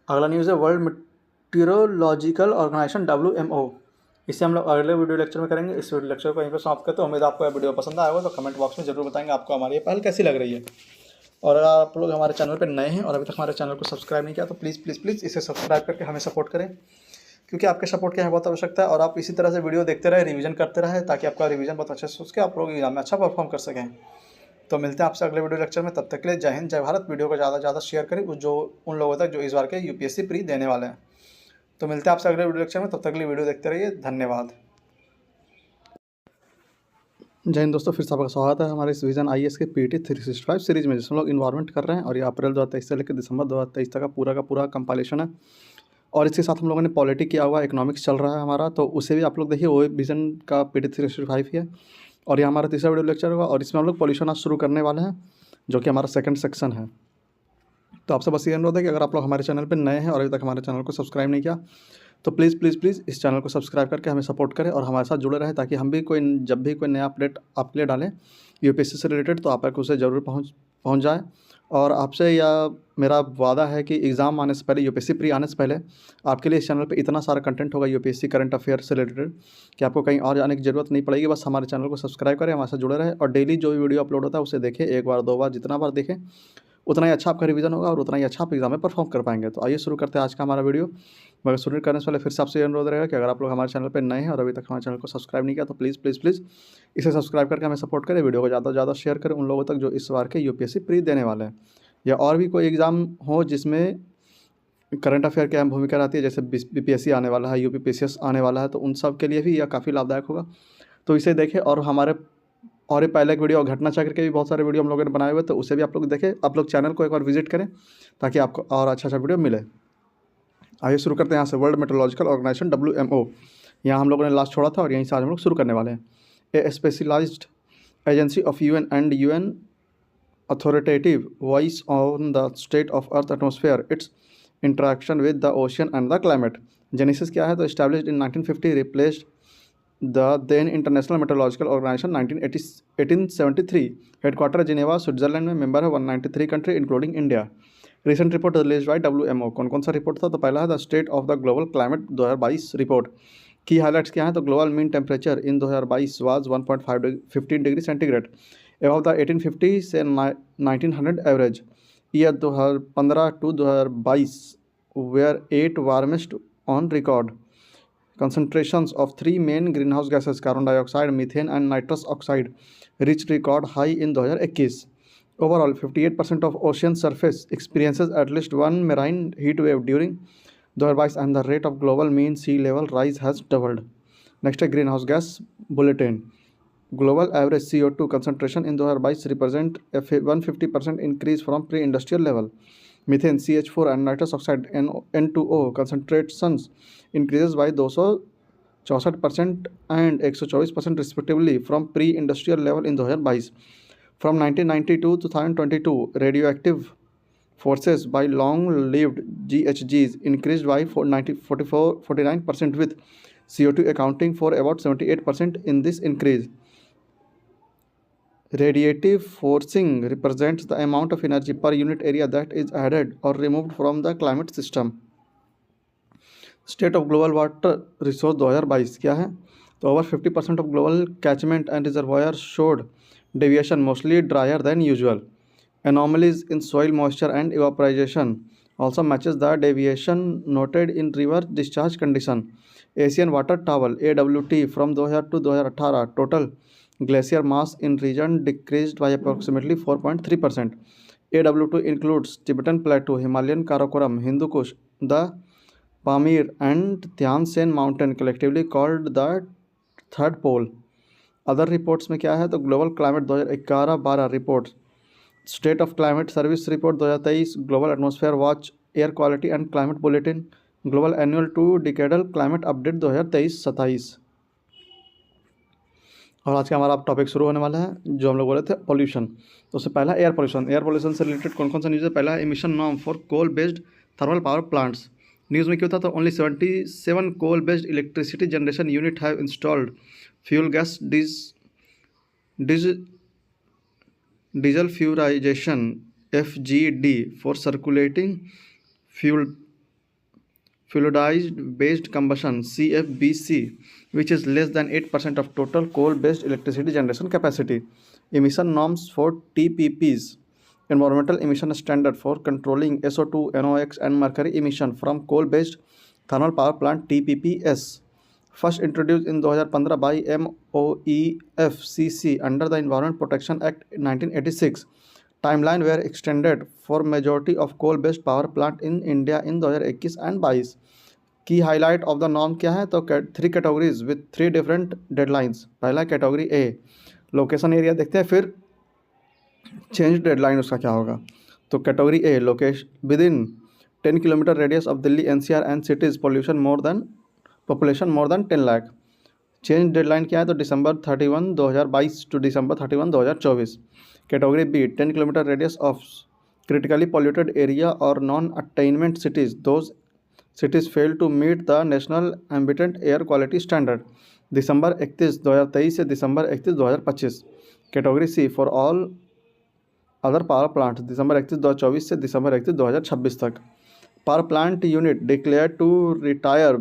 अगला news है world meteorological organisation WMO. इसे हम लोग अगले video lecture में करेंगे. इस वीडियो लेक्चर को यहीं पर समाप्त करते हैं. उम्मीद आपको यह वीडियो पसंद आया होगा तो कमेंट बॉक्स में जरूर बताएंगे आपको हमारी ये पहल कैसी लग रही है. और अगर आप लोग हमारे चैनल पर नए हैं और अभी तक हमारे चैनल को सब्सक्राइब नहीं किया तो प्लीज़ इसे सब्सक्राइब करके हमें सपोर्ट करें क्योंकि आपके सपोर्ट की हमें बहुत आवश्यकता है. और आप इसी तरह से वीडियो देखते रहे रिवीजन करते रहे ताकि आपका रिवीजन बहुत अच्छे से उसके आप लोग एग्जाम में अच्छा परफॉर्म कर सकें. तो मिलते हैं आपसे अगले वीडियो लेक्चर में. तब तक के लिए जय हिंद जय भारत. वीडियो को ज़्यादा से ज़्यादा शेयर करें जो उन लोगों तक जो इस बार के UPSC प्री देने वाले हैं. तो मिलते हैं आपसे अगले वीडियो लेक्चर में. तब तक के लिए वीडियो देखते रहिए. धन्यवाद. जय हिंद दोस्तों, फिर से आपका स्वागत है हमारे इस विजन IAS के PT 365 सीरीज़ में जिसमें लोग इन्वायरमेंट कर रहे हैं. और ये अप्रैल 2023 से लेकर दिसंबर 2023 तक का पूरा कंपाइलेशन है. और इसके साथ हम लोगों ने पॉलिटी किया हुआ, इकोनॉमिक्स चल रहा है हमारा, तो उसे भी आप लोग देखिए. वो विजन का PT 365 ही है. और ये हमारा तीसरा वीडियो लेक्चर होगा और इसमें हम लोग पॉल्यूशन आज शुरू करने वाले हैं जो कि हमारा सेकंड सेक्शन है. तो आपसे बस ये अनुरोध है कि अगर आप लोग हमारे चैनल पर नए हैं और अभी तक हमारे चैनल को सब्सक्राइब नहीं किया तो प्लीज़ इस चैनल को सब्सक्राइब करके हमें सपोर्ट करें और हमारे साथ जुड़े रहें ताकि हम भी जब भी कोई नया अपडेट आपके लिए डालें UPSC से रिलेटेड तो आप तक उसे ज़रूर पहुँच जाए. और आपसे यह मेरा वादा है कि एग्ज़ाम आने से पहले UPSC प्री आने से पहले आपके लिए इस चैनल पे इतना सारा कंटेंट होगा UPSC करंट अफेयर से रिलेटेड कि आपको कहीं और जाने की ज़रूरत नहीं पड़ेगी. बस हमारे चैनल को सब्सक्राइब करें, हमारे साथ जुड़े रहें और डेली जो भी वीडियो अपलोड होता है उसे देखें. एक बार 2 बार जितना बार देखें उतना ही अच्छा आपका रिवीजन होगा और उतना ही अच्छा आप एग्जाम में परफॉर्म कर पाएंगे. तो आइए शुरू करते हैं आज का हमारा वीडियो. मगर शुरू करने से पहले फिर से आपसे ये अनुरोध रहेगा कि अगर आप लोग हमारे चैनल पर नए हैं और अभी तक हमारे चैनल को सब्सक्राइब नहीं किया तो प्लीज़ इसे सब्सक्राइब करके हमें सपोर्ट करें. वीडियो को ज़्यादा से ज़्यादा शेयर करें उन लोगों तक जो इस बार के UPSC प्री देने वाले हैं या और भी कोई एग्ज़ाम हो जिसमें करंट अफेयर की अहम भूमिका रहती है. जैसे BPSC आने वाला है, UPPCS आने वाला है, तो उन सब के लिए भी यह काफ़ी लाभदायक होगा. तो इसे देखें और ये पहले एक वीडियो घटना चक्र के भी बहुत सारे वीडियो हम लोगों ने बनाए हुए तो उसे भी आप लोग देखें. आप लोग चैनल को एक बार विजिट करें ताकि आपको और अच्छा वीडियो मिले. आइए शुरू करते हैं यहाँ से. वर्ल्ड मेट्रोलॉजिकल ऑर्गेनाइजेशन WMO, यहाँ हम लोगों ने लास्ट छोड़ा था और यहीं से आज हम लोग शुरू करने वाले हैं. A specialised agency of UN and UN authoritative voice on the state of earth atmosphere, its interaction with the ocean and the climate. Genesis क्या है तो established in 1950 replaced the then International Meteorological Organization 1873. Headquarter Geneva Switzerland में. Member है 193 country including India. Recent report release by WMO, कौन कौन सा report था? तो पहला है the state of the global climate 2022 report. की हाईलाइट्स क्या है? तो global mean temperature in 2022 was 1.15 degree centigrade above the 1850 से 1900 average. Year 2015 to 2022 were 8 warmest on record. Concentrations of three main greenhouse gases, carbon dioxide, methane and nitrous oxide, reached record high in 2021. Overall, 58% of ocean surface experiences at least one marine heat wave during 2022 and the rate of global mean sea level rise has doubled. Next, a greenhouse gas bulletin. Global average CO2 concentration in 2022 represent a 150% increase from pre-industrial level. Methane, CH4 and nitrous oxide N2O concentrations increases by 264% and 124% respectively from pre-industrial level in 2022. From 1992 to 2022, radioactive forces by long-lived GHGs increased by 49% with CO2 accounting for about 78% in this increase. Radiative forcing represents the amount of energy per unit area that is added or removed from the climate system. State of global water resource 2022 क्या है? तो over 50% of global catchment and reservoirs showed deviation, mostly drier than usual. Anomalies in soil moisture and evaporation also matches the deviation noted in river discharge condition. Asian water towel AWT from 2000 to 2018 total glacier mass in region decreased by approximately 4.3%. AW2 includes Tibetan Plateau, Himalayan Karakoram, Hindu Kush, the Pamir and Tian Shan Mountain, collectively called the third pole. Other reports में क्या है? तो global climate 2011-12 report, state of climate service report 2023, global atmosphere watch, air quality and climate bulletin, global annual to decadal climate update 2023-27। और आज का हमारा topic शुरू होने वाला है, जो हम लोग बोले थे पॉल्यूशन। तो उससे पहला एयर पोल्यूशन। एयर पोल्यूशन से रिलेटेड कौन कौन सा न्यूज़ है? पहला emission norm for coal based thermal power plants. News में क्यों था? तो only 77 coal based electricity generation unit have installed fuel gas desulfurization FGD for circulating fluidized based combustion CFBC, which is less than 8% of total coal based electricity generation capacity. Emission norms for TPPs, environmental emission standard for controlling SO2, NOx and mercury emission from coal based thermal power plant TPPS, first introduced in 2015 by MOEFCC under the Environment Protection Act 1986. Timeline were extended for majority of coal-based power plant in India in 2021 and 22. Key highlight of the norm क्या है? तो 3 categories with 3 different deadlines. पहला category A, location area देखते हैं, फिर change deadline उसका क्या होगा। तो category A, location within 10 kilometre radius of Delhi NCR and cities population more than 10 lakh. Change deadline क्या है? तो December 31, 2022 to December 31, 2024। Category B, 10 kilometre radius of critically polluted area और non attainment cities, those cities fail to meet the national ambient air quality standard, December 31, 2023 से December 31, 2025। Category C, for all other power plant, December 31, 2024 से December 31, 2026 तक। Power plant unit declare to retire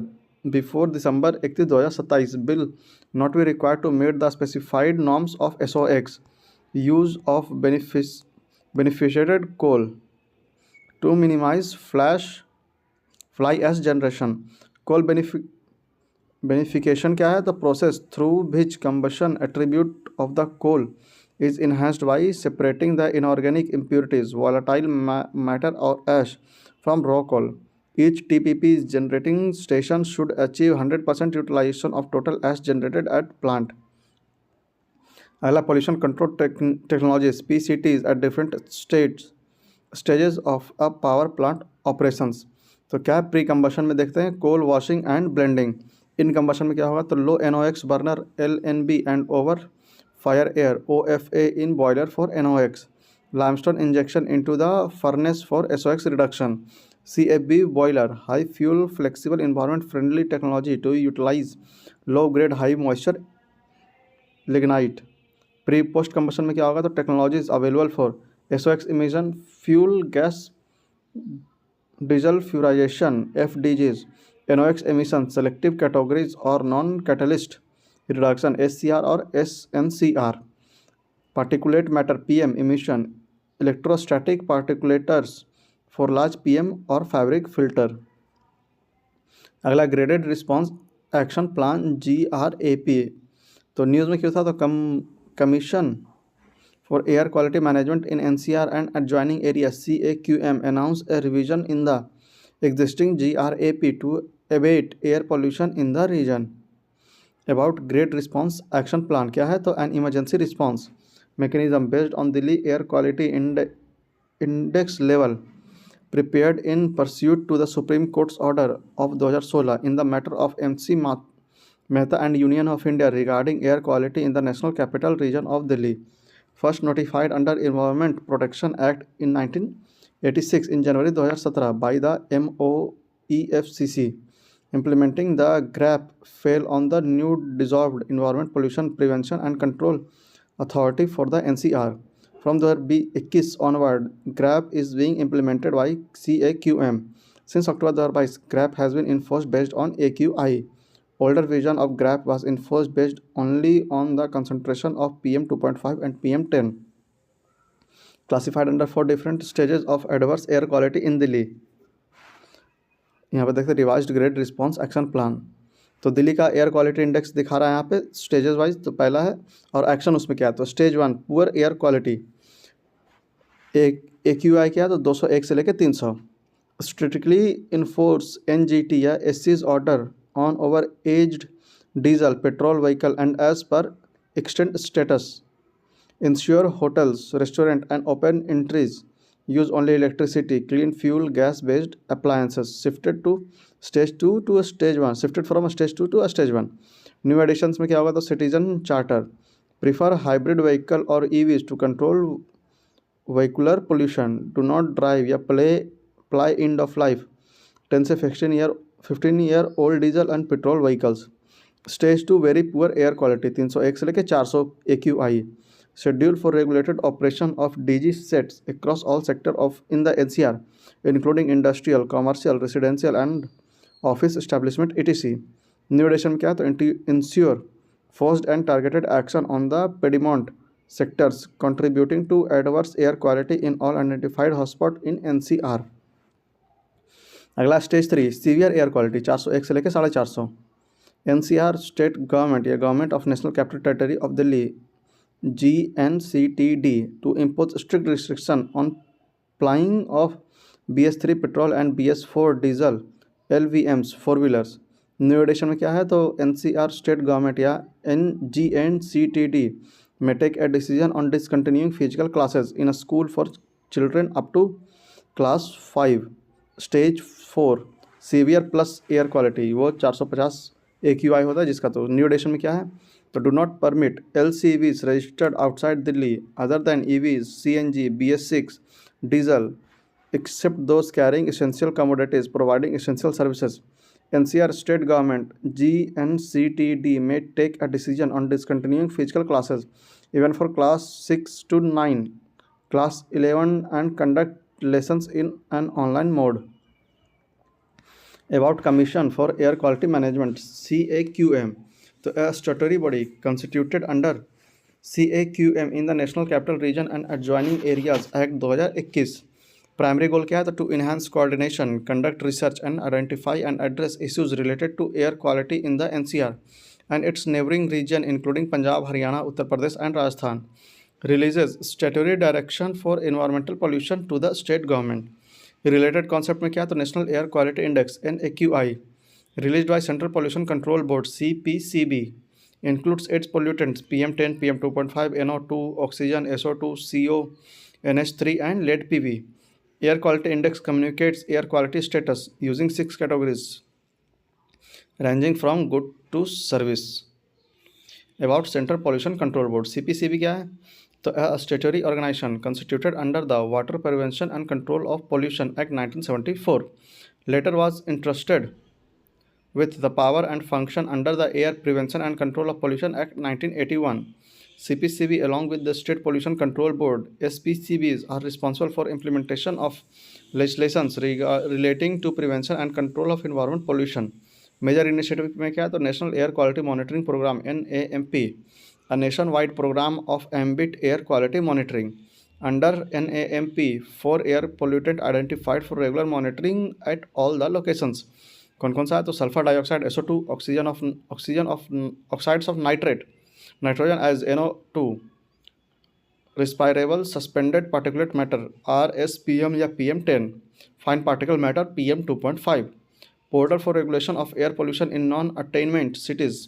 before December 31, 2027 will not be required to meet the specified norms of SOx, use of beneficiated coal to minimize fly ash generation। coal beneficiation क्या है? तो process through which combustion attribute of the coal is enhanced by separating the inorganic impurities, volatile matter or ash from raw coal. Each TPP generating station should achieve 100% utilization of total ash generated at plant. अगला pollution control technologies PCTs at different stages of a power plant operations। तो क्या है? Pre combustion में देखते हैं coal washing and blending. इन combustion में क्या होगा? तो low NOx burner LNB and over fire air OFA in boiler for NOx, limestone injection into the furnace for SOx reduction, CFB boiler, high fuel flexible environment friendly technology to utilise low grade high moisture lignite. Pre post combustion में क्या होगा? तो technologies available for SOx emission, fuel gas desulfurization, FDGs, NOx emissions, selective categories or non-catalyst reduction, SCR or SNCR, particulate matter PM emission, electrostatic particulators for large PM or fabric filter. अगला graded response action plan GRAP। तो news में क्यों था, तो commission for air quality management in NCR and adjoining area CAQM announce A revision in the existing GRAP to abate air pollution in the region। About great response action plan क्या है, तो an emergency response mechanism based on Delhi air quality index level prepared in pursuit to the Supreme Court's order of 2016 in the matter of MC Mehta and Union of India regarding air quality in the National Capital Region of Delhi, first notified under Environment Protection Act in 1986 in January 2017 by the MOEFCC. Implementing the GRAP fell on the new dissolved Environment Pollution Prevention and Control Authority for the NCR. From 2021 onward, GRAP is being implemented by CAQM. Since October 2022, GRAP has been enforced based on AQI. Older version of GRAP was enforced based only on the concentration of PM 2.5 and PM 10. Classified under 4 different stages of adverse air quality in Delhi. यहाँ पे देखते हैं revised grade response action plan. तो दिल्ली का air quality index दिखा रहा है यहाँ पे स्टेजेस वाइज। तो पहला है और एक्शन उसमें क्या है, तो stage 1 poor air quality, AQI क्या है, तो 201 से लेकर 300। स्ट्रिक्टली इन्फोर्स NGT या SC's order on over aged diesel petrol vehicle and as पर extant status. Ensure hotels, restaurant and open entries use only electricity, clean fuel, gas-based appliances. Shifted to stage 2 to a stage 1. Shifted from a stage 2 to a stage 1. New additions में क्या होगा, तो citizen charter. Prefer hybrid vehicle or EVs to control vehicular pollution. Do not drive या ply end of life 10 से 15 year old diesel and petrol vehicles. Stage 2 very poor air quality 301 से लेकर 400 AQI. Schedule for regulated operation of DG sets across all sector of in the NCR, including industrial, commercial, residential and office establishment etc. New addition क्या है, तो ensure forced and targeted action on the pediment sectors contributing to adverse air quality in all identified hotspot in NCR. अगला stage 3 severe air quality 401 से लेकर 450। NCR state government या government of national capital territory of Delhi GNCTD to impose strict restriction on plying of BS3 petrol and BS4 diesel LVMs four wheelers। New addition में क्या है, तो NCR state government या GNCTD may take a decision on discontinuing physical classes in a school for children up to class 5। Stage 4 severe plus air quality वो 450 AQI होता है जिसका। तो न्यू एडिशन में क्या है, तो do not permit LCVs registered outside Delhi other than EVs, CNG, BS6, diesel, except those carrying essential commodities providing essential services। NCR state government GNCTD may take a decision on discontinuing physical classes even for class 6 to 9, class 11 and conduct lessons in an online mode। About Commission for Air Quality Management CAQM, तो a statutory body constituted under CAQM in the National Capital Region and Adjoining Areas Act 2021। Primary goal क्या है, तो to enhance coordination, conduct research and identify and address issues related to air quality in the NCR and its neighboring region including Punjab, Haryana, Uttar Pradesh and Rajasthan। Releases statutory direction for environmental pollution to the state government। Related concept में क्या है, तो national air quality index NAQI released by Central Pollution Control Board CPCB includes its pollutants PM10, PM2.5, NO2, oxygen, SO2, CO, NH3 and lead PV। Air quality index communicates air quality status using 6 categories ranging from good to service। About Central Pollution Control Board CPCB क्या है, तो a statutory organization constituted under the Water Prevention and Control of Pollution Act 1974 later was entrusted with the power and function under the Air Prevention and Control of Pollution Act 1981। CPCB, along with the State Pollution Control Board, SPCBs, are responsible for implementation of legislations relating to prevention and control of environment pollution. Major initiative में क्या है तो national air quality monitoring programme NAMP, a nationwide program of ambient air quality monitoring. Under NAMP, 4 air pollutant identified for regular monitoring at all the locations. कौन कौन सा है तो sulphur dioxide SO2, oxygen of oxides of nitrate, nitrogen as NO2, respirable suspended particulate matter RSPM या PM10, fine particle matter PM2.5. Portal for regulation of air pollution in non-attainment cities,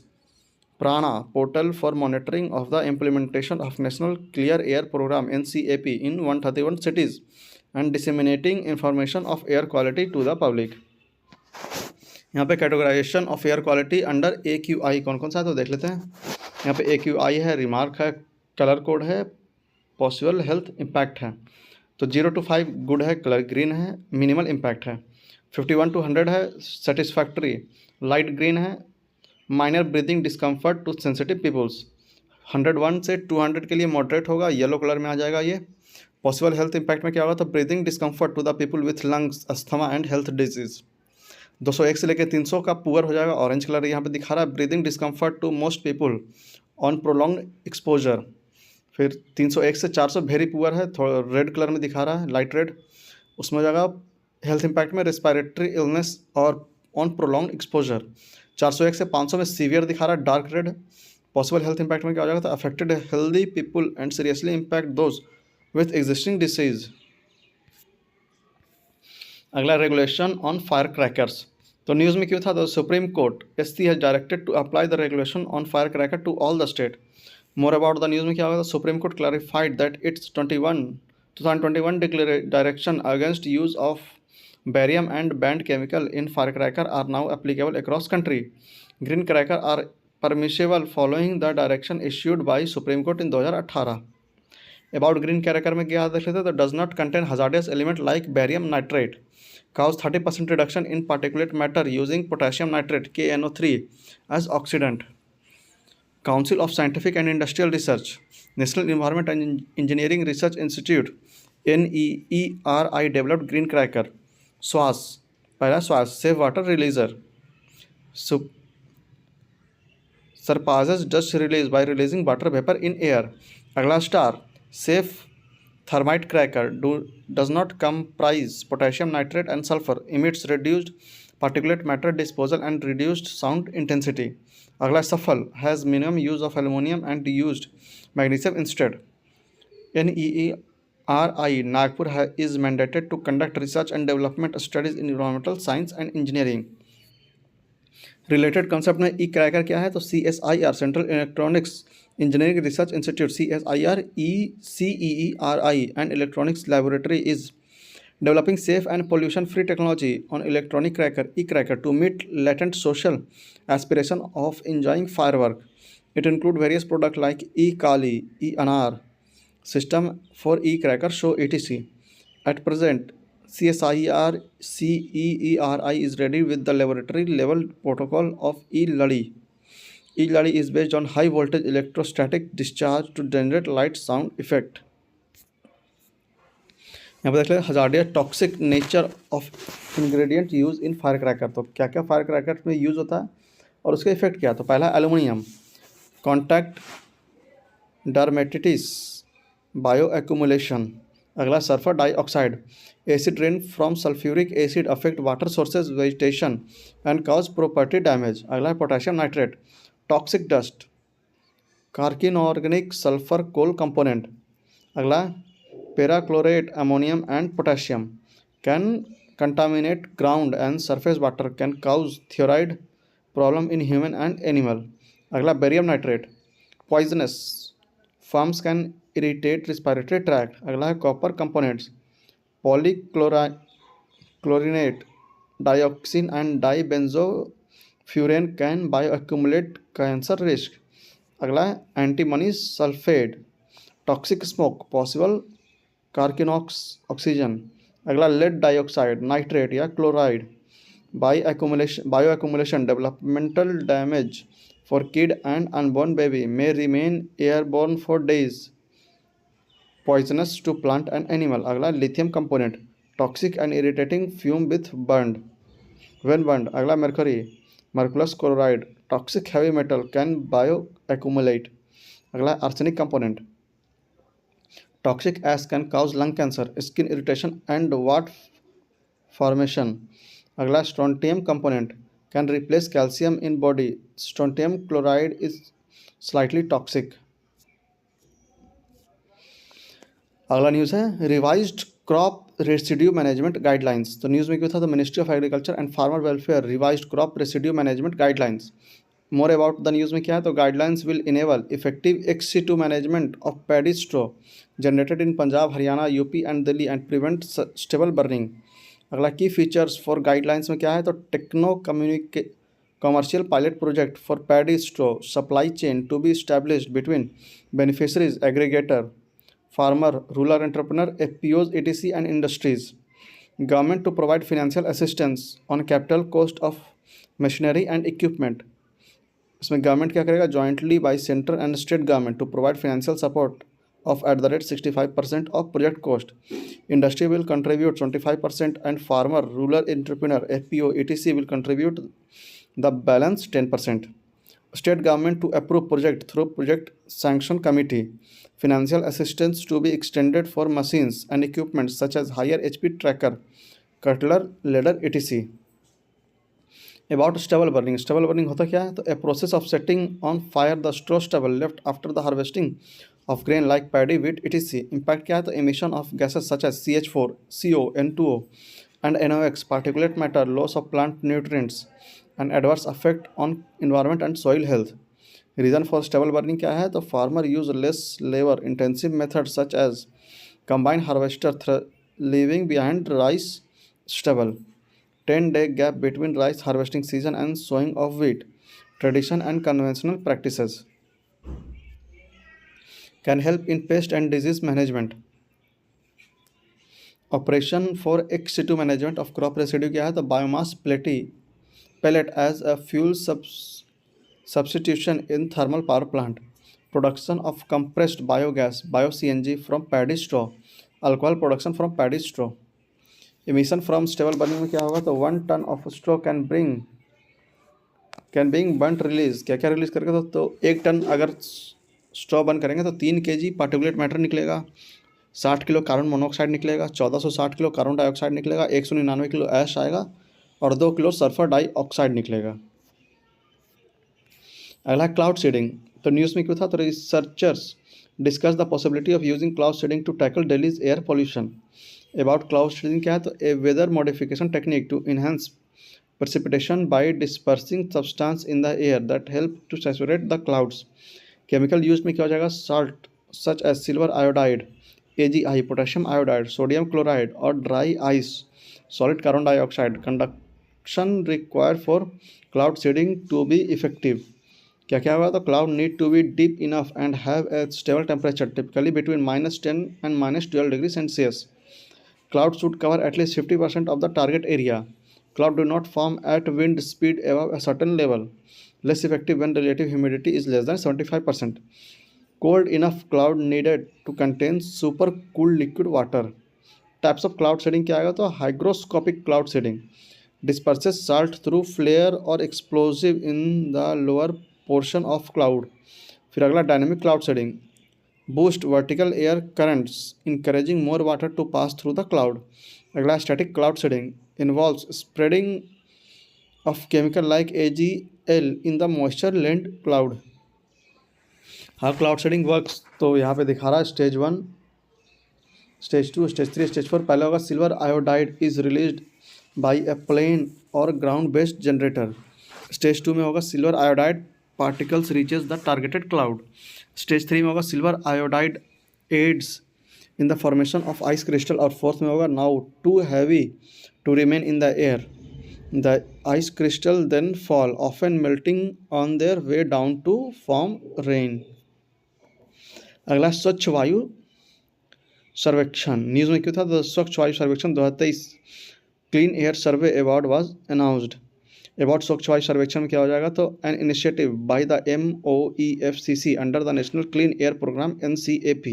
PRANA, portal for monitoring of the implementation of National Clear Air Program NCAP in 131 cities and disseminating information of air quality to the public. यहाँ पे categorisation of air quality under AQI कौन कौन सा है तो देख लेते हैं। यहाँ पे AQI है, रिमार्क है, कलर कोड है, पॉसिबल हेल्थ इम्पैक्ट है। तो 0 to 5 गुड है, कलर ग्रीन है, मिनिमल इम्पैक्ट है। 51 to 100 है, सेटिस्फैक्ट्री, लाइट ग्रीन है, minor breathing discomfort to sensitive peoples. 101 से 200 के लिए मॉडरेट होगा, येलो कलर में आ जाएगा ये। पॉसिबल हेल्थ इम्पैक्ट में क्या होगा तो breathing discomfort to the people with lungs, asthma and health disease. 201 से लेकर 300 का पुअर हो जाएगा, ऑरेंज कलर यहाँ पे दिखा रहा है, breathing discomfort to most people on prolong exposure. फिर 301 से 400 वेरी पुअर है, थोड़ा रेड कलर में दिखा रहा है, लाइट रेड, उसमें हो जाएगा हेल्थ इम्पैक्ट में रेस्पिरेटरी इलनेस और ऑन प्रोलॉन्ग एक्सपोजर। 401 से 500 में सीवियर दिखा रहा है, dark red. Possible health impact में क्या हो जाएगा तो affected healthy people and seriously impact those with existing disease. अगला रेगुलेशन ऑन फायर क्रैकर्स। तो न्यूज़ में क्यों था तो supreme Court SC has directed to apply the regulation on fire cracker to all the state. More about the news में क्या होगा तो supreme court clarified that it's 2021 direction against use of barium and banned chemical in firecracker are now applicable across country. Green cracker are permissible following the direction issued by Supreme Court in 2018. About green cracker में क्या देख लेते हैं तो does not contain hazardous element like barium nitrate, cause 30% reduction in particulate matter using potassium nitrate KNO3 as oxidant. Council of Scientific and Industrial Research, National Environment and Engineering Research Institute NEERI developed green cracker. Swas, पहला Swas, safe water releaser, suppresses dust release by releasing water vapour in air. अगला star, safe thermite cracker, does not comprise potassium nitrate and sulphur, emits reduced particulate matter disposal and reduced sound intensity. अगला Safal, has minimum use of aluminium and used magnesium instead. NEERI Nagpur is mandated to conduct research and development studies in environmental science and engineering. Related concept में ई cracker क्या है तो CSIR Central Electronics Engineering Research Institute CSIR ECEERI and Electronics Laboratory is developing safe and pollution free technology on electronic cracker e-cracker to meet latent social aspiration of enjoying firework. It include various products like e-Kali, e-Anar system for e-cracker show etc. At present, CSIR CEERI is ready with the laboratory level protocol of e-Ladi. E-Ladi is based on high voltage electrostatic discharge to generate light sound effect. यहाँ पर देख लें hazardous toxic nature of ingredient use in fire cracker. तो क्या क्या fire cracker में use होता है और उसका इफेक्ट क्या है तो पहला aluminium, contact dermatitis, bioaccumulation. अगला sulphur dioxide, acid rain from sulphuric acid affect water sources vegetation and cause property damage. अगला है potassium nitrate, toxic dust, carcinogenic sulphur coal component. अगला perchlorate ammonium and potassium, can contaminate ground and surface water, can cause thyroid problem in human and animal. अगला barium nitrate, poisonous, forms can irritate respiratory tract. अगला है copper components, polychlorinated, dioxin and डाइबेंजोफ्यूरेन, can bioaccumulate, cancer risk. अगला है antimony sulphate, toxic smoke, possible carcinogen oxygen. अगला lead dioxide, nitrate या chloride, bioaccumulation developmental damage for kid and unborn baby may remain airborne for days, poisonous to plant and animal. अगला lithium component, toxic and irritating fume with burned. When burned, अगला mercury, mercurous chloride, toxic heavy metal can bioaccumulate. अगला arsenic component, toxic ash can cause lung cancer, skin irritation and wart formation. अगला strontium component can replace calcium in body. Strontium chloride is slightly toxic. अगला news है revised crop residue management guidelines. तो news में क्या था, तो ministry of agriculture and farmer welfare revised crop residue management guidelines. More about the news में क्या है, तो guidelines will enable effective XC2 management of paddy straw generated in Punjab, Haryana, UP and Delhi and prevent stubble burning. अगला key features for guidelines में क्या है, तो techno commercial pilot project for paddy straw supply chain to be established between beneficiaries aggregator farmer, rural entrepreneur, FPOs, etc. and industries. Government to provide financial assistance on capital cost of machinery and equipment. इसमें government क्या करेगा, jointly by central and state government to provide financial support of at the rate 65% of project cost. Industry will contribute 25% and farmer, rural entrepreneur, FPO, etc. will contribute the balance 10%. State government to approve project through project sanction committee. Financial assistance to be extended for machines and equipment such as higher HP tracker, cutler, ladder, etc. About stubble burning. Stubble burning होता क्या है, तो a process of setting on fire the straw stubble left after the harvesting of grain like paddy, wheat, etc. Impact क्या है, तो emission of gases such as CH4, CO, N2O and NOx, particulate matter, loss of plant nutrients and adverse effect on environment and soil health. Reason for stubble burning क्या है, तो farmer use less labor intensive methods such as combine harvester leaving behind rice stubble, 10-day gap between rice harvesting season and sowing of wheat, tradition and conventional practices can help in pest and disease management. Operation for XC2 management of crop residue क्या है, तो biomass pellet as a fuel substitution in thermal power plant, production of compressed biogas bio-CNG from paddy straw, alcohol production from paddy straw. Emission from stubble burning में क्या होगा, तो 1 ton of straw can being burnt release, क्या क्या release करेगा, तो 1 ton अगर straw burn करेंगे तो 3 kg पार्टिकुलेट मैटर निकलेगा, 60 किलो कार्बन मोनोऑक्साइड निकलेगा, 1460 किलो कार्बन डाइऑक्साइड निकलेगा, 199 किलो ऐश आएगा और 2 किलो सल्फर डाइऑक्साइड निकलेगा। अगला क्लाउड सीडिंग। तो न्यूज़ में क्यों था, तो researchers discuss the possibility of using cloud seeding to tackle Delhi's air pollution. About cloud seeding क्या है, तो a weather modification technique to enhance precipitation by dispersing substance in the air that help to saturate the clouds. Chemical use में क्या हो जाएगा, salt such as silver iodide, AgI, potassium iodide, sodium chloride और dry ice, solid carbon dioxide. Conduction required for cloud seeding to be effective. क्या क्या होगा, तो cloud need to be deep enough and have a stable temperature typically between -10 and -12 degrees Celsius. Cloud should cover at least 50% of the target area. Cloud do not form at wind speed above a certain level. Less effective when relative humidity is less than 75%. Cold enough cloud needed to contain super cool liquid water. Types of cloud seeding क्या आएगा, तो hygroscopic cloud seeding disperses salt through flare or explosive in the lower portion of cloud. फिर अगला dynamic cloud seeding boost vertical air currents encouraging more water to pass through the cloud. अगला static cloud seeding involves spreading of chemical like AgL in the moisture lent cloud. How cloud seeding works, तो यहाँ पे दिखा रहा है stage 1, stage 2, stage 3, stage 4। पहले होगा silver iodide is released by a plane और ग्राउंड बेस्ड जनरेटर। स्टेज 2 में होगा silver iodide particles reaches the targeted cloud. Stage 3 में होगा silver iodide aids in the formation of ice crystal और fourth में होगा now too heavy to remain in the air. The ice crystal then fall, often melting on their way down to form rain. अगला स्वच्छ वायु सर्वेक्षण। News में क्यों था, तो स्वच्छ Vayu Sarvekshan 2023 clean air survey award was announced. About Swachh Vayu Sarvekshan में क्या हो जाएगा, तो an initiative by the MOEFCC under the national clean air programme NCAP.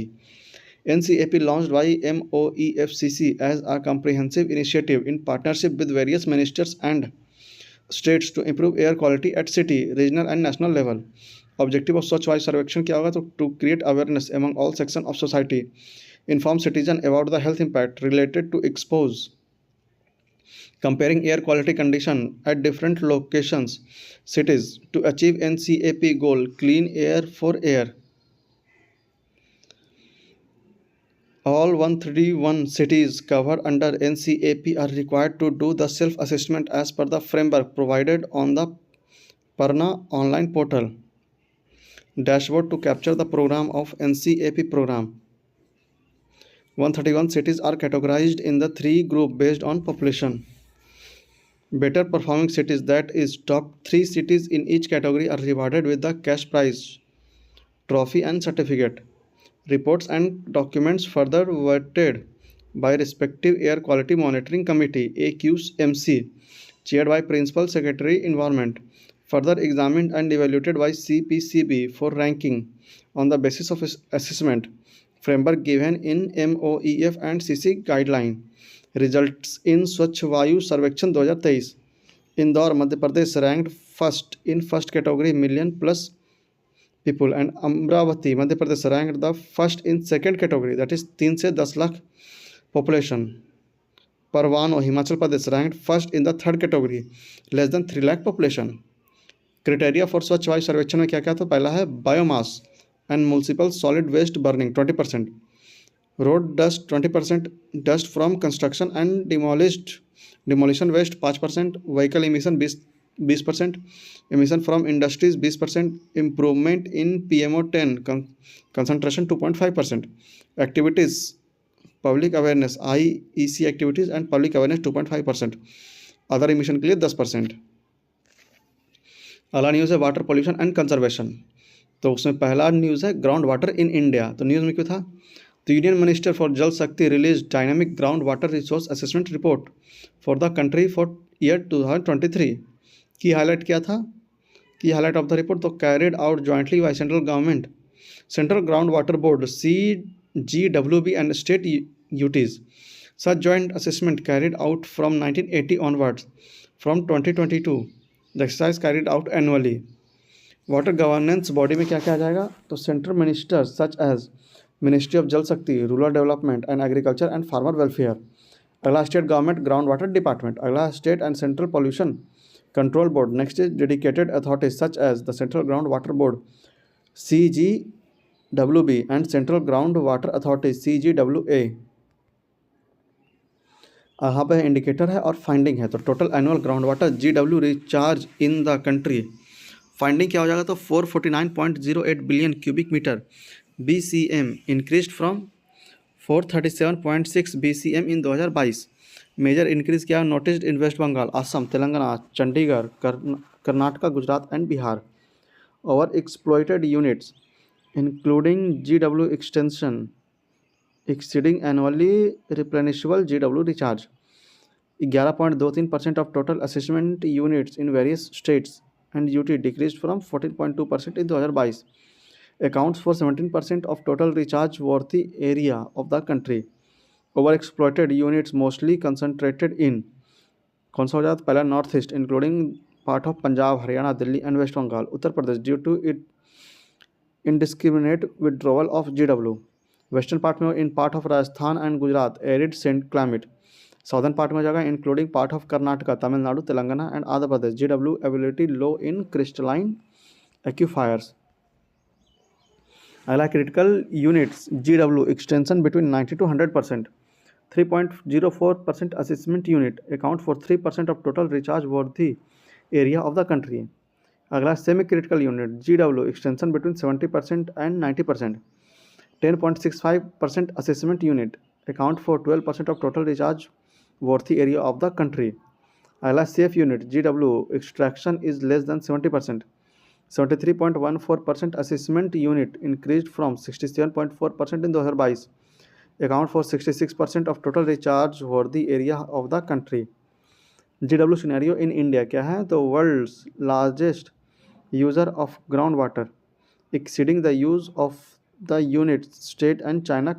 NCAP launched by MOEFCC as a comprehensive initiative in partnership with various ministers and states to improve air quality at city, regional and national level. Objective of स्वच्छ वायु सर्वेक्षण क्या होगा, तो to create awareness among all sections of society, inform citizen about the health impact related to expose, comparing air quality condition at different locations, cities, to achieve NCAP goal clean air for air. All 131 cities covered under NCAP are required to do the self-assessment as per the framework provided on the Parna online portal. Dashboard to capture the program of NCAP program. 131 cities are categorized in the three groups based on population. Better performing cities, that is top 3 cities in each category, are rewarded with the cash prize, trophy and certificate. Reports and documents further vetted by respective Air Quality Monitoring Committee AQMC, chaired by Principal Secretary Environment, further examined and evaluated by CPCB for ranking on the basis of assessment framework given in MOEF and CC guideline. Results in स्वच्छ Vayu Sarvekshan 2023. Indore Madhya Pradesh ranked first in first category million plus people, and Amravati Madhya Pradesh ranked the first in second category, that is 3 से 10 lakh population. Parwano Himachal Pradesh ranked first in the third category, less than 3 lakh population. Criteria for Swachh Vayu Sarvekshan में क्या क्या, तो पहला है biomass and municipal solid waste burning 20%, road dust 20%, dust from construction and demolition waste 5%, vehicle emission 20%, emission from industries 20%, improvement in PMO10 concentration 2.5%, activities public awareness IEC activities and public awareness 2.5%, other emission के लिए 10%. अगला news है water pollution and conservation. तो उसमें पहला news है ground water in India. तो news में क्यों था, तो यूनियन मिनिस्टर फॉर जल शक्ति release dynamic ground water resource assessment report for the country for year 2023. की हाईलाइट किया था, की हाईलाइट ऑफ द रिपोर्ट, तो carried out jointly by central government, central ground water board CGWB and state UTs. Such joint assessment carried out from 1980 onwards. From 2022 the exercise carried out annually. Water governance body में क्या क्या आ जाएगा, तो central minister such as ministry of Jal Shakti, rural development and agriculture and farmer welfare. अगला state government ground water department. अगला state and central pollution control board. Next is dedicated authorities such as the central ground water board CGWB and central ground water authority CGWA. यहाँ पे indicator है और finding है. तो total annual ground water GW recharge in the country, finding क्या हो जाएगा, तो 449.08 billion cubic metre BCM increase from 437.6 BCM in 2022. Major increase क्या noticed in West Bengal, Assam, Telangana, Chandigarh, Karnataka, Gujarat and Bihar. Over exploited units including GW extension exceeding annually replenishable GW recharge. 11.23% of total assessment units in various states and UT decrease from 14.2% in 2022. Accounts for 17% of total recharge worthy area of the country. Over exploited units mostly concentrated in, कौन सा हो जाता है, पहला north east including part of Punjab, Haryana, Delhi and West Bengal, Uttar Pradesh due to it indiscriminate withdrawal of GW. Western part में in part of Rajasthan and Gujarat arid cent climate. Southern part में जगह including part of Karnataka, Tamil Nadu, Telangana and Andhra Pradesh GW ability low in crystalline एक्यूफायर्स. अगला critical units GW extension between 90 to 100%. 3.04% assessment unit account for 3% of total recharge worthy area of the country. अगला semi critical unit GW extension between 70% and 90%. 10.65% assessment unit account for 12% of total recharge worthy area of the country. अगला safe unit GW extraction is less than 70%. 73.14% assessment unit increased from 67.4% in 2022. account for 66% of total recharge worthy area of the country. GW scenario in India क्या है, तो world's largest user of ground water exceeding the use of the United States and China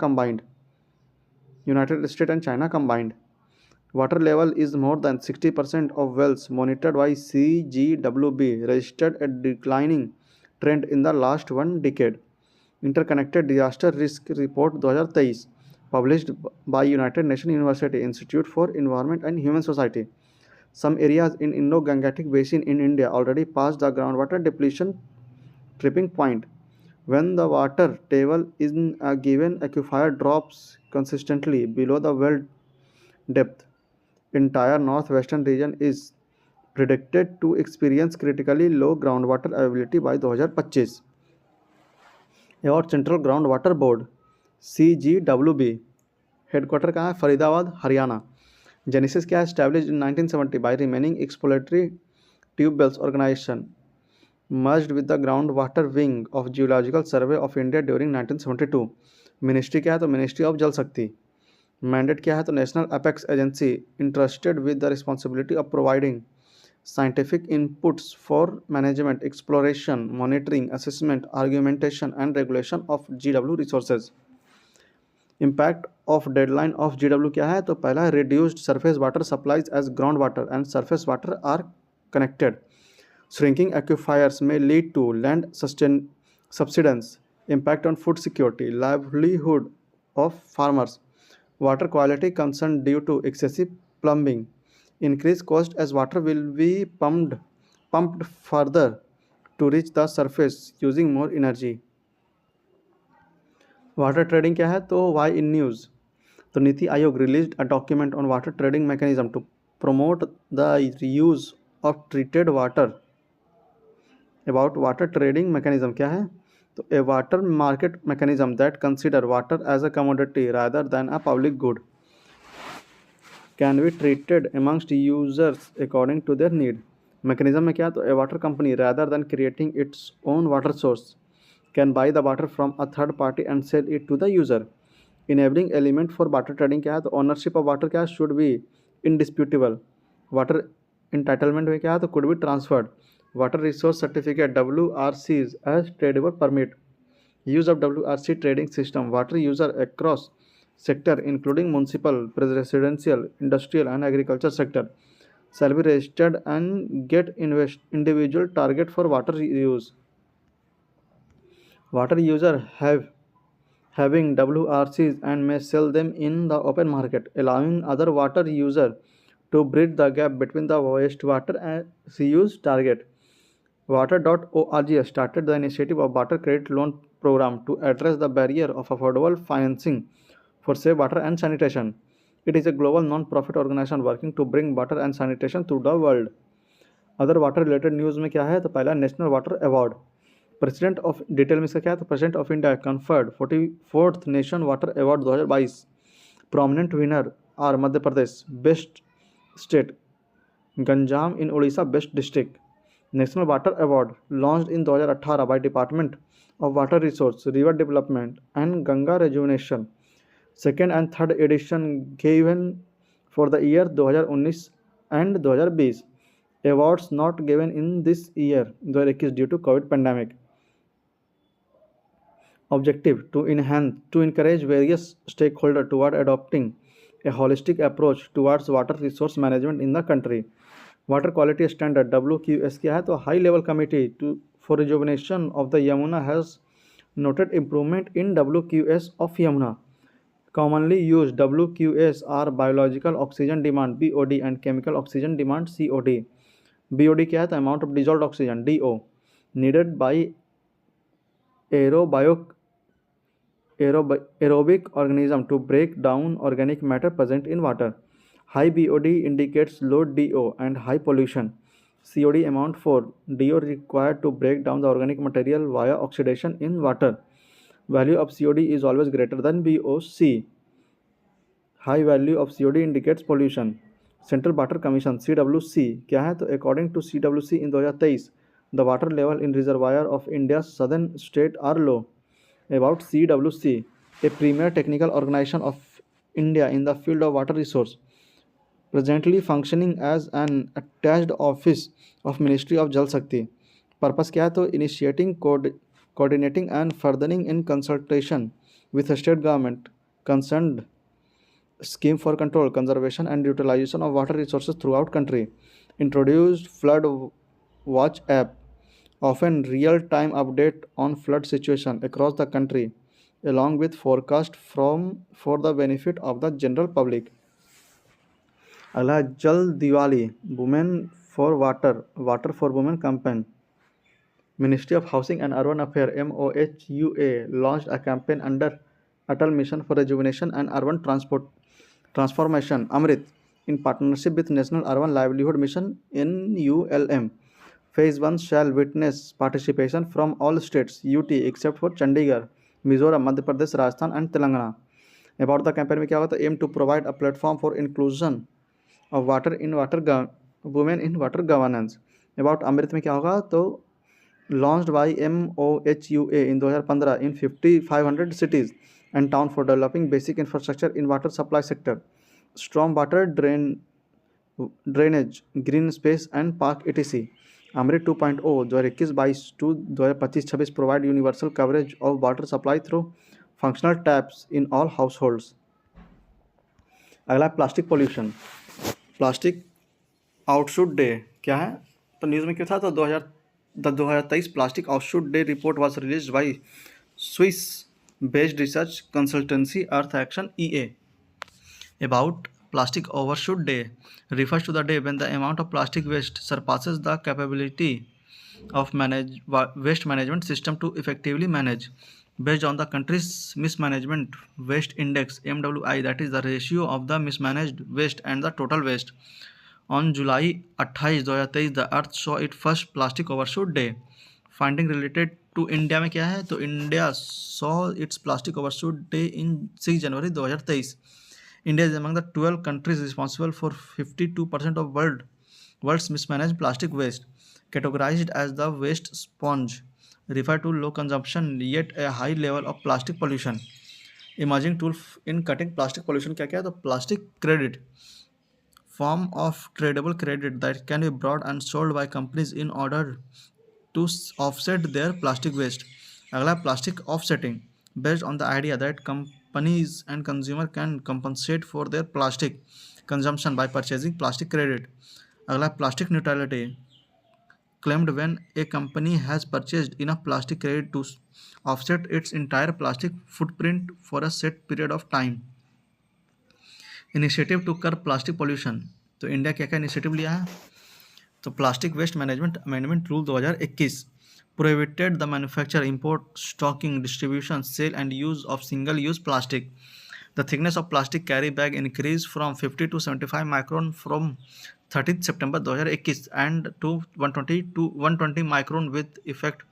combined. Water level is more than 60% of wells monitored by CGWB registered a declining trend in the last one decade. Interconnected Disaster Risk Report 2023 published by United Nations University Institute for Environment and Human Society. Some areas in Indo-Gangetic Basin in India already passed the groundwater depletion tripping point. When the water table in a given aquifer drops consistently below the well depth, entire northwestern region is predicted to experience critically low groundwater availability by 2025. और central ground water board CGWB headquarter कहाँ है, Faridabad Haryana. Genesis क्या है, established in 1970 by remaining exploratory tube wells organization merged with the groundwater wing of Geological Survey of India during 1972. Ministry क्या है, तो ministry of Jal शक्ति. Mandate क्या है, तो national apex agency interested with the responsibility of providing scientific inputs for management, exploration, monitoring, assessment, argumentation, and regulation of GW resources. Impact of deadline of GW क्या है, तो पहला है reduced surface water supplies as groundwater and surface water are connected. Shrinking aquifers may lead to land subsidence, impact on food security, livelihood of farmers, water quality concern due to excessive plumbing, increased cost as water will be pumped further to reach the surface using more energy. Water trading क्या है, तो why in news, तो NITI Aayog released a document on water trading mechanism to promote the use of treated water. About water trading mechanism क्या है, तो a water market mechanism that consider water as a commodity rather than a public good can be treated amongst users according to their need. mechanism में क्या, तो a water company rather than creating its own water source can buy the water from a third party and sell it to the user. Enabling element for water trading क्या है, तो ownership of water क्या should be indisputable. water entitlement में क्या है, तो could be transferred. water resource certificate WRCs as tradable permit. use of WRC trading system water user across sector including municipal, residential, industrial and agriculture sector shall be registered and get individual target for water use. Water user having WRCs and may sell them in the open market, allowing other water user to bridge the gap between the wastewater and reuse target. Water.org started the initiative of Water Credit Loan Program to address the barrier of affordable financing for safe water and sanitation. It is a global non-profit organization working to bring water and sanitation to the world. Other water related news में क्या है, तो पहला national water award. President of detail में इसका क्या है, तो president of India conferred 44th nation water award 2022. Prominent winner are Madhya Pradesh best state, Ganjam in Orissa best district. National water award launched in 2018 by department of water resource, river development and Ganga rejuvenation. Second and third edition given for the year 2019 and 2020. Awards not given in this year 2021 due to COVID pandemic. Objective to encourage various stakeholders toward adopting a holistic approach towards water resource management in the country. Water quality standard WQS क्या है, तो high level committee for rejuvenation of the Yamuna has noted improvement in WQS of Yamuna. Commonly used WQS are biological oxygen demand BOD and chemical oxygen demand COD. BOD क्या है, तो amount of dissolve oxygen DO needed bye aerobic organism to break down organic matter present in water. High BOD indicates low DO and high pollution. COD amount for DO required to break down the organic material via oxidation in water. Value of COD is always greater than BOC. High value of COD indicates pollution. Central water commission CWC क्या है, तो according to CWC in 2023 the water level in reservoir of India southern state are low. About CWC, a premier technical organisation of India in the field of water resource. presently functioning as an attached office of Ministry of Jal Shakti. Purpose क्या है तो initiating, coordinating and furthering in consultation with the state government concerned scheme for control, conservation and utilization of water resources throughout country. Introduced flood watch app, often real-time update on flood situation across the country, along with forecast from for the benefit of the general public. अगला है जल Diwali women for water for women campaign. Ministry of Housing and Urban Affairs MOHUA launched a campaign under Atal Mission for Rejuvenation and Urban Transformation Amrit in partnership with National Urban Livelihood Mission NULM. Phase 1 shall witness participation from all states UT except for Chandigarh, Mizoram, Madhya Pradesh, Rajasthan and Telangana. About the campaign में क्या होगा तो aim to provide a platform for inclusion of women in water governance. About अमृत में क्या होगा तो launched by MOHUA in 2015 in 500 cities and town for developing basic infrastructure in water supply sector, storm water drainage, green space and park etc. Amrit 2.0 2021-22 to 2025-26 provide universal coverage of water supply through functional taps in all households. अगला है plastic pollution. Plastic outshoot day क्या है तो news में क्या था तो 2023 plastic outshoot day report was released by Swiss based research consultancy Earth Action EA. About plastic overshoot day refers to the day when the amount of plastic waste surpasses the capability of waste management system to effectively manage. Based on the country's mismanagement waste index MWI, that is the ratio of the mismanaged waste and the total waste. On July 28, 2023, the Earth saw its first plastic overshoot day. Finding related to India में क्या है तो India saw its plastic overshoot day in 6 January 2023. India is among the 12 countries responsible for 52% of world's mismanaged plastic waste. Categorized as the waste sponge, refer to low consumption yet a high level of plastic pollution. Emerging tool in cutting plastic pollution क्या क्या है तो plastic credit, form of tradable credit that can be bought and sold by companies in order to offset their plastic waste. अगला plastic offsetting based on the idea that companies and consumer can compensate for their plastic consumption by purchasing plastic credit. अगला plastic neutrality claimed when a company has purchased enough plastic credit to offset its entire plastic footprint for a set period of time. Initiative to curb plastic pollution तो India क्या क्या इनिशिएटिव लिया है तो plastic waste management amendment rule 2021 prohibited the manufacture, import, stocking, distribution, sale and use of single-use plastic. The thickness of plastic carry bag increased from 50 to 75 micron from 30th September 2021 and to 120 micron with effect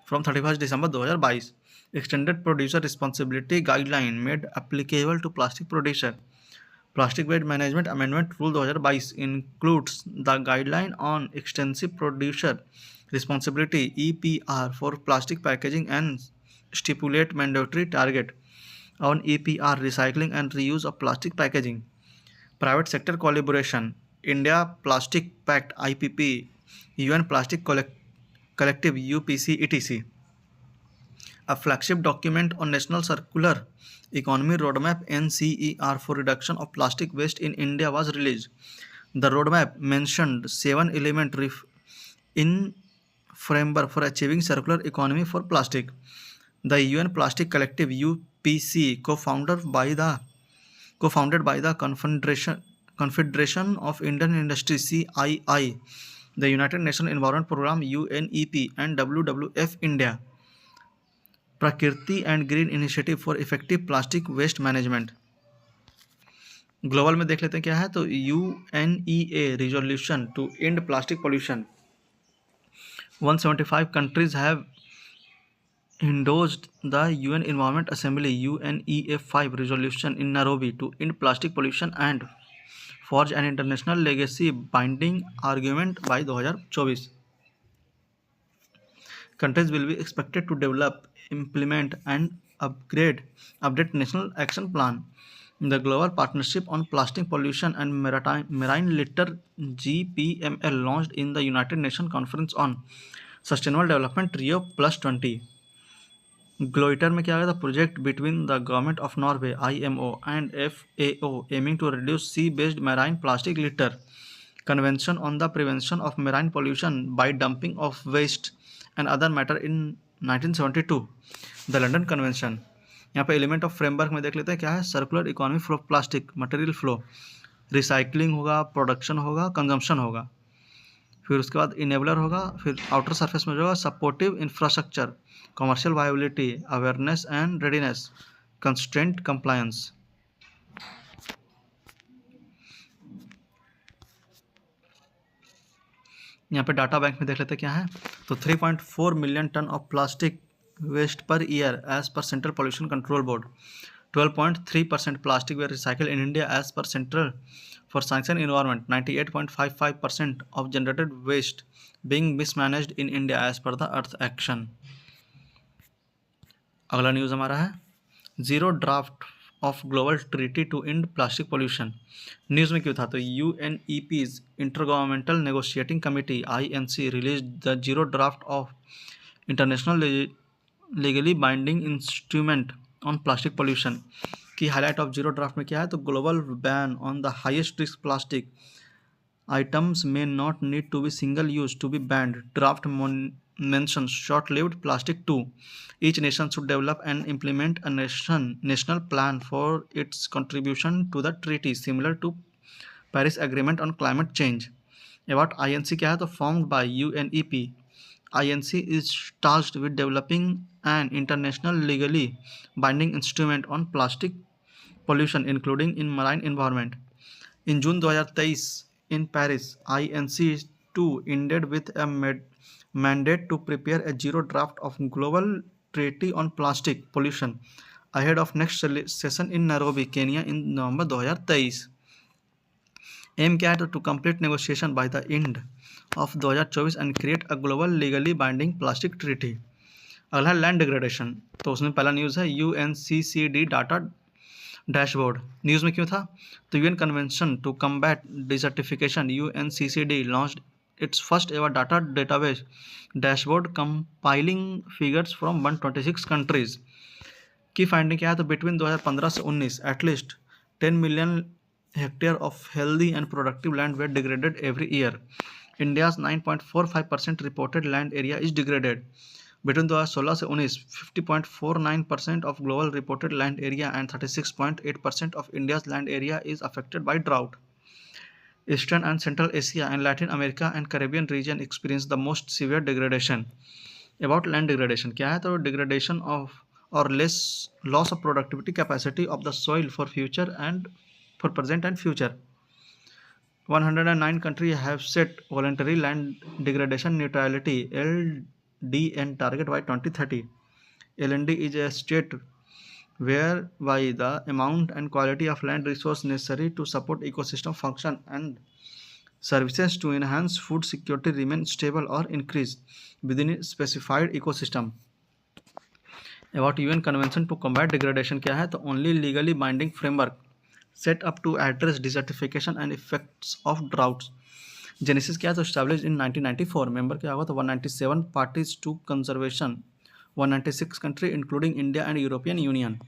from 31st December 2022. Extended producer responsibility guideline made applicable to plastic producer. Plastic Waste Management Amendment Rule 2022 includes the guideline on extensive producer responsibility EPR for plastic packaging and stipulate mandatory target on EPR recycling and reuse of plastic packaging. Private sector collaboration, India Plastic Pact IPP, UN Plastic Collective UPC etc. A flagship document on National Circular Economy Roadmap NCER for reduction of plastic waste in India was released. The roadmap mentioned 7 elements in framework for achieving circular economy for plastic. The UN Plastic Collective UPC, co-founded by the Confederation of Indian Industry CII, the United Nations Environment Programme UNEP and WWF India, Prakriti and green initiative for effective plastic waste management. Global में देख लेते हैं क्या है तो UNEA resolution to end plastic pollution. 175 countries have endorsed the UN Environment Assembly UNEA 5 resolution in Nairobi to end plastic pollution and forge an international legacy binding argument by 2024. Countries will be expected to develop, implement and update national action plan. The Global Partnership on Plastic Pollution and Marine Litter (GPML) launched in the United Nations Conference on Sustainable Development Rio +20. GloLitter में क्या गया था, project between the government of Norway (IMO) and FAO aiming to reduce sea based marine plastic litter, convention on the prevention of marine pollution by dumping of waste and other matter in 1972, the London convention. यहाँ पे element of framework में देख लेते हैं क्या है, circular economy flow plastic, material flow, recycling होगा, production होगा, कंजम्पशन होगा, फिर उसके बाद इनेबलर होगा, फिर आउटर सरफेस में जो होगा supportive infrastructure, commercial viability, awareness and readiness, constraint compliance. यहाँ पे डाटा बैंक में देख लेते क्या है, तो 3.4 million ton of plastic waste per year as per central pollution control board, 12.3% plastic were recycle in India as per central for science and environment, 98.55% of generated waste being mismanaged in India as per the Earth Action. अगला news हमारा है, zero draft of global treaty to end plastic pollution. News में क्यों था, तो UNEP's intergovernmental negotiating committee INC release the zero draft of international legally binding instrument on plastic pollution. की highlight of zero draft में क्या है, तो global ban on the highest risk plastic items may not need to be single use to be banned. Draft mentions short-lived plastic too. Each nation should develop and implement a national plan for its contribution to the treaty, similar to Paris Agreement on Climate Change. About INC क्या है, तो formed by UNEP. INC is tasked with developing an international legally binding instrument on plastic pollution, including in marine environment. In June 2023, in Paris, INC2 ended with a mandate to prepare a zero draft of global treaty on plastic pollution ahead of next session in Nairobi, Kenya in November 2023. Aim क्या है, तो to complete negotiation by the end of 2024 and create a global legally binding plastic treaty. अगला है land degradation, तो उसमें पहला news है UNCCD data dashboard. News में क्यों था, तो UN convention to combat desertification UNCCD launched its first ever data database dashboard compiling figures from 126 countries. Key finding क्या है, तो बिटवीन 2015 से 19 at least 10 million hectare of healthy and productive land were degraded every year. India's 9.45% reported land area is degraded. Between 2016 से 19, 50.49% of global reported land area and 36.8% of India's land area is affected by drought. Eastern and Central Asia and Latin America and Caribbean region experience the most severe degradation. About land degradation क्या है, तो degradation of or loss of productivity capacity of the soil for future and for present and future. 109 countries have set voluntary land degradation neutrality (LDN) target by 2030. LND is a state whereby the amount and quality of land resource necessary to support ecosystem function and services to enhance food security remain stable or increase within a specified ecosystem. About UN Convention to Combat Degradation क्या है, तो only legally binding framework set up to address desertification and effects of droughts. Genesis क्या है, तो established in 1994. member क्या होगा, तो 197 parties to conservation, 196 country including India and European Union.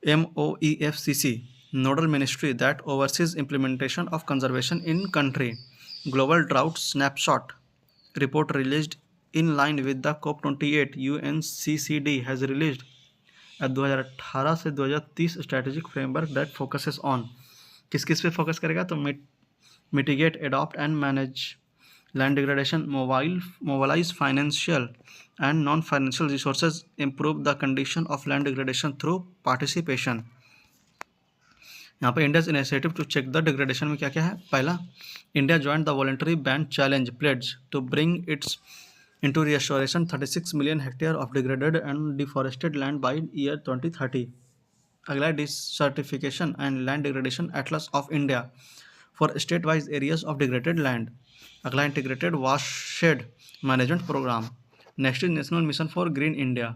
MOEFCC nodal ministry that oversees implementation of conservation in country. Global drought snapshot report released in line with the COP28. UNCCD has released 2018 से 2030 strategic framework that focuses on, किस किस पे focus करेगा, तो mitigate, adopt and manage land degradation, mobilise financial and non financial resources, improve the condition of land degradation through participation. यहाँ पे India's initiative to check the degradation में क्या क्या है, पहला, India joint the voluntary ban challenge pledge to bring its into restoration 36 million hectare of degraded and deforested land by year 2030. अगला desertification and land degradation atlas of India for state-wise areas of degraded land. अगला integrated watershed management program. Next is national mission for green India.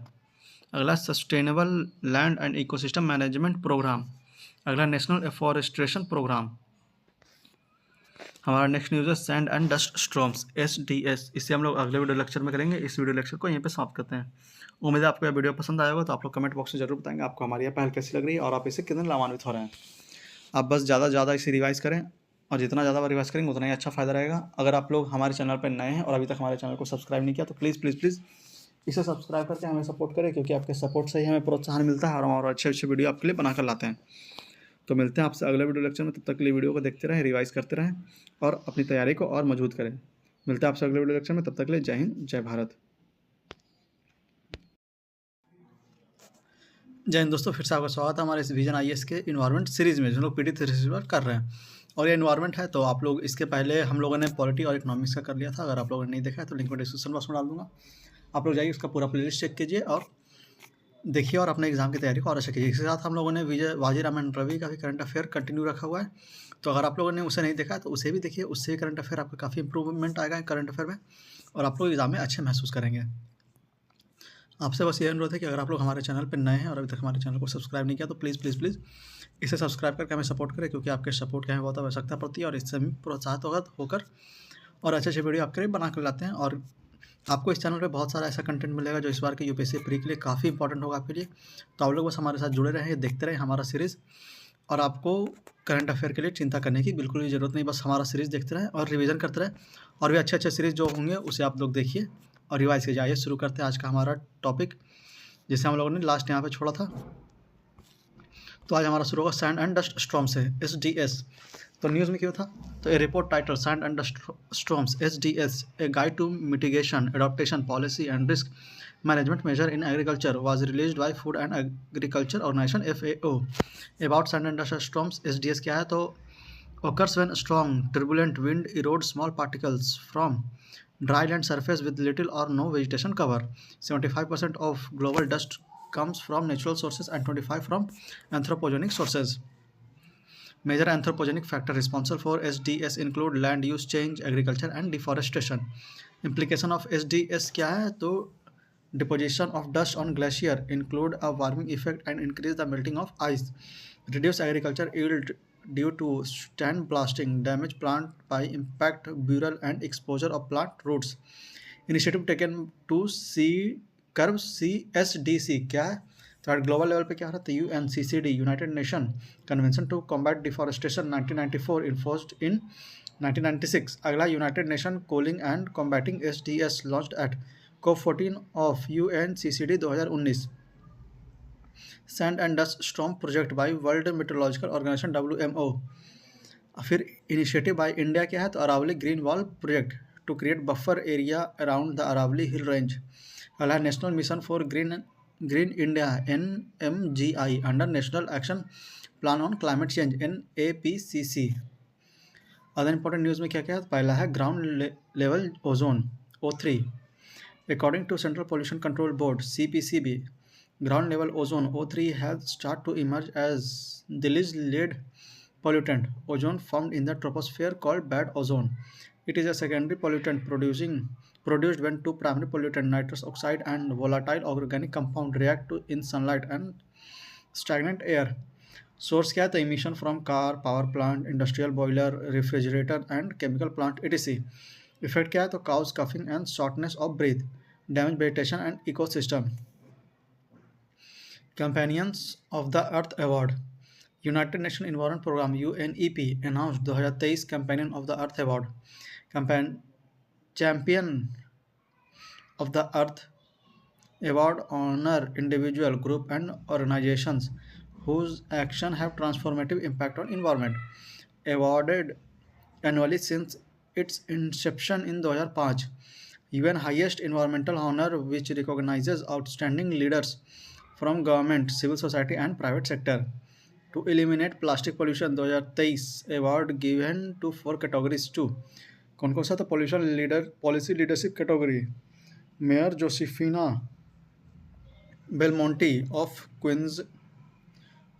अगला sustainable land and ecosystem management program. अगला national afforestation programme. हमारा next news है sand and dust storms SDS। इसे हम लोग अगले video lecture में करेंगे। इस वीडियो लेक्चर को यहीं पे समाप्त करते हैं। उम्मीद है आपको यह वीडियो पसंद आया होगा, तो आप लोग कमेंट बॉक्स में जरूर बताएंगे आपको हमारी यह पहल कैसी लग रही है और आप इसे कितने लाभान्वित हो रहे हैं। आप बस ज़्यादा से ज़्यादा इसे रिवाइज़ करें, और जितना ज़्यादा रिवाइज़ करेंगे उतना ही अच्छा फ़ायदा रहेगा। अगर आप लोग हमारे चैनल पर नए हैं और अभी तक हमारे चैनल को सब्सक्राइब नहीं किया, तो प्लीज़ प्लीज़ प्लीज़ इसे सब्सक्राइब करके हमें सपोर्ट करें, क्योंकि आपके सपोर्ट से ही हमें प्रोत्साहन मिलता है और अच्छे अच्छे वीडियो आपके लिए बनाकर लाते हैं। तो मिलते हैं आपसे अगले वीडियो लेक्चर में। तब तक के लिए वीडियो को देखते रहें, रिवाइज करते रहें और अपनी तैयारी को और मजबूत करें। मिलते हैं आपसे अगले वीडियो लेक्चर में। तब तक के लिए जय हिंद, जय भारत। जय हिंद दोस्तों, फिर से आपका स्वागत है हमारे इस विजन IAS के इन्वायरमेंट सीरीज़ में, जो लोग PT सीरीज पर कर रहे हैं। और ये इन्वायरमेंट है, तो आप लोग इसके पहले हम लोगों ने पॉलिटी और इकोनॉमिक्स का कर लिया था। अगर आप लोगों ने नहीं देखा है तो लिंक में डिस्क्रिप्शन बॉक्स में डाल दूंगा। आप लोग जाइए, उसका पूरा प्लेलिस्ट चेक कीजिए और देखिए और अपने एग्जाम की तैयारी को और अच्छा कीजिए। इसके साथ हम लोगों ने विजय वाजीरामन रवि का भी करंट अफेयर कंटिन्यू रखा हुआ है। तो अगर आप लोगों ने उसे नहीं देखा है तो उसे भी देखिए, उससे भी करंट अफेयर आपका काफ़ी इंप्रूवमेंट आएगा करंट अफेयर में, और आप लोग एग्जाम में अच्छे महसूस करेंगे। आपसे बस ये अनुरोध है कि अगर आप लोग हमारे चैनल पर नए हैं और अभी तक हमारे चैनल को सब्सक्राइब नहीं किया, तो प्लीज़ प्लीज़ प्लीज़ इसे सब्सक्राइब करके हमें सपोर्ट करें, क्योंकि आपके सपोर्ट की हमें बहुत आवश्यकता पड़ती है, और इससे हम प्रोत्साहित होकर और अच्छे अच्छे वीडियो आपके लिए बना कर लाते हैं। और आपको इस चैनल पे बहुत सारा ऐसा कंटेंट मिलेगा जो इस बार के UPSC प्री के लिए काफ़ी इंपॉर्टेंट होगा आपके लिए। तो आप लोग बस हमारे साथ जुड़े रहें, देखते रहें हमारा सीरीज़, और आपको करंट अफेयर के लिए चिंता करने की बिल्कुल भी ज़रूरत नहीं। बस हमारा सीरीज़ देखते रहें और रिवीजन करते रहें, और भी अच्छे अच्छे सीरीज़ जो होंगे उसे आप लोग देखिए और रिवाइज कीजिए। आइए शुरू करते हैं आज का हमारा टॉपिक, जिसे हम लोगों ने लास्ट यहाँ पे छोड़ा था। तो आज हमारा शुरू होगा सैंड एंड डस्ट स्टॉर्म्स से, SDS। तो न्यूज़ में क्यों था, तो a report title sand and dust storms SDS a guide to mitigation adaptation policy and risk management measure in agriculture was released by food and agriculture organisation FAO। About sand and dust storms SDS क्या है, तो occurs when strong turbulent wind erodes small particles from dry land surface with little or no vegetation cover. 75% of global dust comes from natural sources and 25% from anthropogenic sources. Major anthropogenic factors responsible for SDS include land use change, agriculture and deforestation. Implication of SDS क्या है, तो deposition of dust on glacier include a warming effect and increase the melting of ice. Reduce agriculture yield due to stand blasting, damage plant by impact burial and exposure of plant roots. Initiative taken to see curb CSDC क्या है, तो global level पे क्या हो रहा था, UNCCD United Nation convention to combat deforestation 1994 enforced in 1996। अगला United Nation cooling and combating SDS launched at COP14 of UNCCD 2019। Sand and dust storm project by World Meteorological Organisation WMO। फिर initiative by India क्या है, तो Aravalli green wall project to create buffer area around the Aravalli hill range. अगला national mission for green India NMGI under national action plan on climate change NAPCC। Other important news में क्या क्या है, पहला है ground level ozone O3। According to central pollution control board CPCB, ground level ozone O3 has started to emerge as Delhi's lead pollutant. Ozone formed in the troposphere called bad ozone. It is a secondary pollutant produced when two primary pollutants, nitrous oxide and volatile organic compound, react to in sunlight and stagnant air. Source क्या है, तो emission from car, power plant, industrial boiler, refrigerator and chemical plant etc. Effect क्या है, तो cause coughing and shortness of breath, damage vegetation and ecosystem. Companions of the Earth Award. United nation environment programme UNEP announced 2023 Companion of the Earth Award. Champion of the Earth Award honor individual, group and organizations whose action have transformative impact on environment. Awarded annually since its inception in 2005. UN highest environmental honor which recognizes outstanding leaders from government, civil society and private sector. To eliminate plastic pollution 2023 award given to 4 categories too. कौन कौन सा, तो pollution leader policy leadership category, mayor Josefina Belmonte of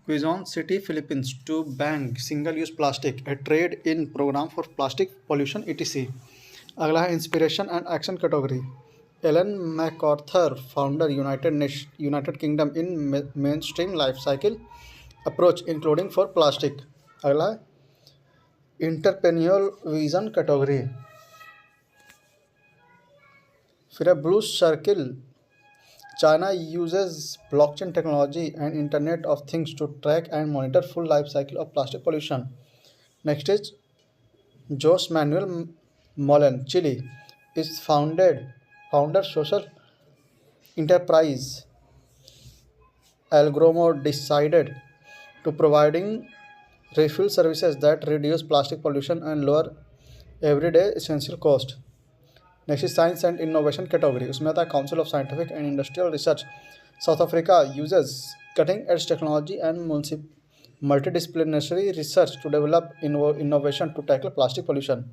Quezon City Philippines to ban single use plastic, a trade in programme for plastic pollution etc. अगला है inspiration and action category, Ellen MacArthur founder United Kingdom in mainstream life cycle approach including for plastic. अगला है entrepreneur vision category. फिर है blue circle, China uses blockchain technology and Internet of Things to track and monitor full life cycle of plastic pollution. Next is Jose Manuel Molen, Chile, is founder social enterprise Algromo decided to providing refill services that reduce plastic pollution and lower everyday essential cost. Next is science and innovation category, उसमें आता है council of scientific and industrial research. South Africa uses cutting edge technology and multidisciplinary research to develop innovation to tackle plastic pollution.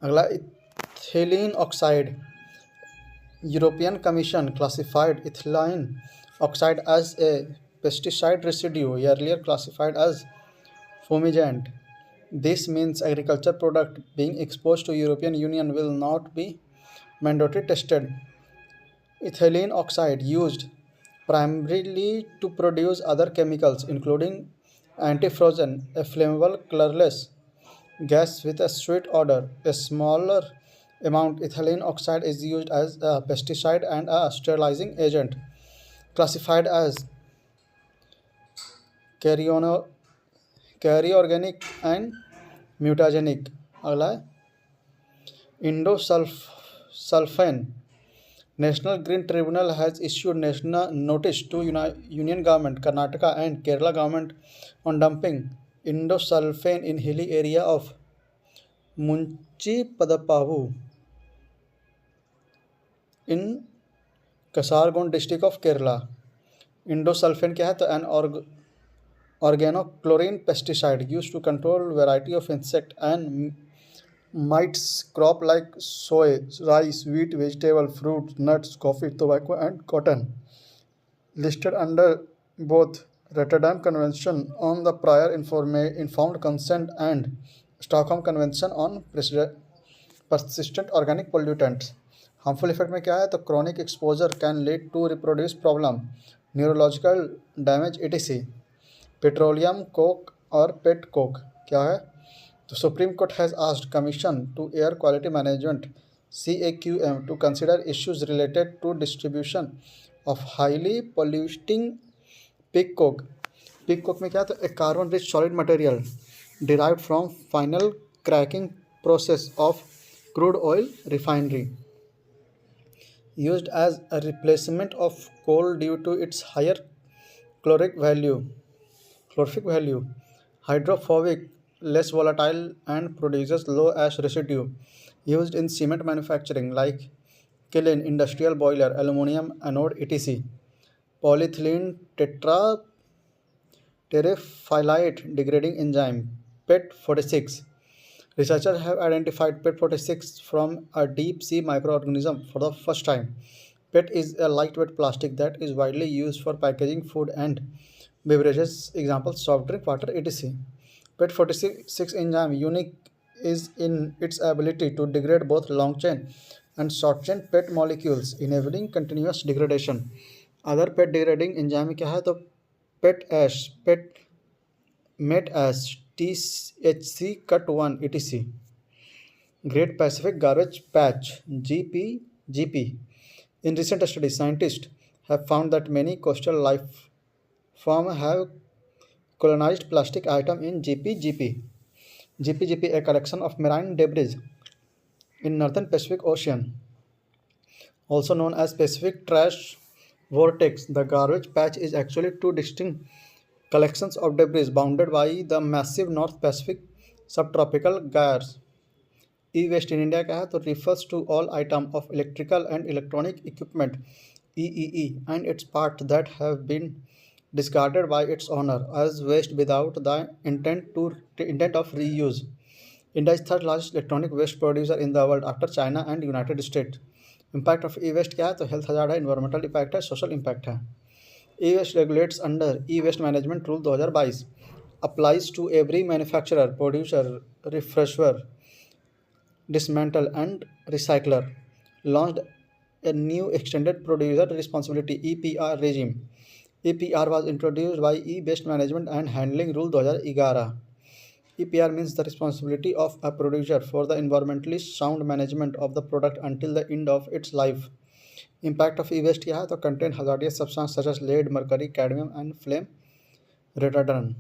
अगला ethylene oxide, European commission classified ethylene oxide as a pesticide residue, earlier classified as fumigant. This means agriculture product being exposed to European Union will not be mandatory tested. Ethylene oxide used primarily to produce other chemicals including antifrozen, a flammable colorless gas with a sweet odor. A smaller amount ethylene oxide is used as a pesticide and a sterilizing agent, classified as carcinogen carriorganic and mutagenic. अगला है endosulfan, national green tribunal has issued national notice to union government Karnataka and Kerala government on dumping endosulfan in hilly area of Munchipadpavu in Kasaragod district of Kerala. Endosulfan क्या है तो an organochlorine pesticide used to control variety of insect and mites crop like soy, rice, wheat, vegetable, fruits, nuts, coffee, tobacco and cotton, listed under both Rotterdam Convention on the prior informed consent and Stockholm Convention on persistent organic pollutants. Harmful effect में क्या है तो chronic exposure can lead to reproduce problem, neurological damage etc. Petroleum coke और pet coke क्या है तो supreme court has asked commission to air quality management CAQM to consider issues related to distribution of highly polluting pig coke. Pig coke में क्या है तो a carbon rich solid material derived from final cracking process of crude oil refinery, used as a replacement of coal due to its higher calorific value, hydrophobic, less volatile and produces low ash residue, used in cement manufacturing like kiln, industrial boiler, aluminum anode etc. Polyethylene terephthalate degrading enzyme PET46. Researchers have identified PET46 from a deep sea microorganism for the first time. PET is a lightweight plastic that is widely used for packaging food and beverages, example soft drink, water, etc. PET46 enzyme unique is in its ability to degrade both long chain and short chain PET molecules, enabling continuous degradation. Other PET degrading enzyme क्या है तो PET ash, PET met ash, THC cut 1 etc. Great Pacific Garbage Patch GPGP. In recent studies, scientists have found that many coastal life forms have colonized plastic items in GPGP. GPGP, a collection of marine debris in northern Pacific Ocean, also known as Pacific Trash Vortex. The garbage patch is actually two distinct collections of debris bounded by the massive North Pacific subtropical gyres. E-waste in India क्या है तो refers to all items of electrical and electronic equipment EEE and its parts that have been discarded by its owner as waste without the intent of reuse. India is third largest electronic waste producer in the world after China and United States. Impact of e-waste क्या है तो health hazard है, environmental impact है, social impact है. E-waste regulates under E-waste Management Rule 2022, applies to every manufacturer, producer, refresher, dismantle and recycler. Launched a new extended producer responsibility EPR regime. EPR was introduced by E-Waste Management and Handling Rule 2011. EPR means the responsibility of a producer for the environmentally sound management of the product until the end of its life. Impact of e-waste क्या है तो contain hazardous substance such as lead, mercury, cadmium and flame retardant.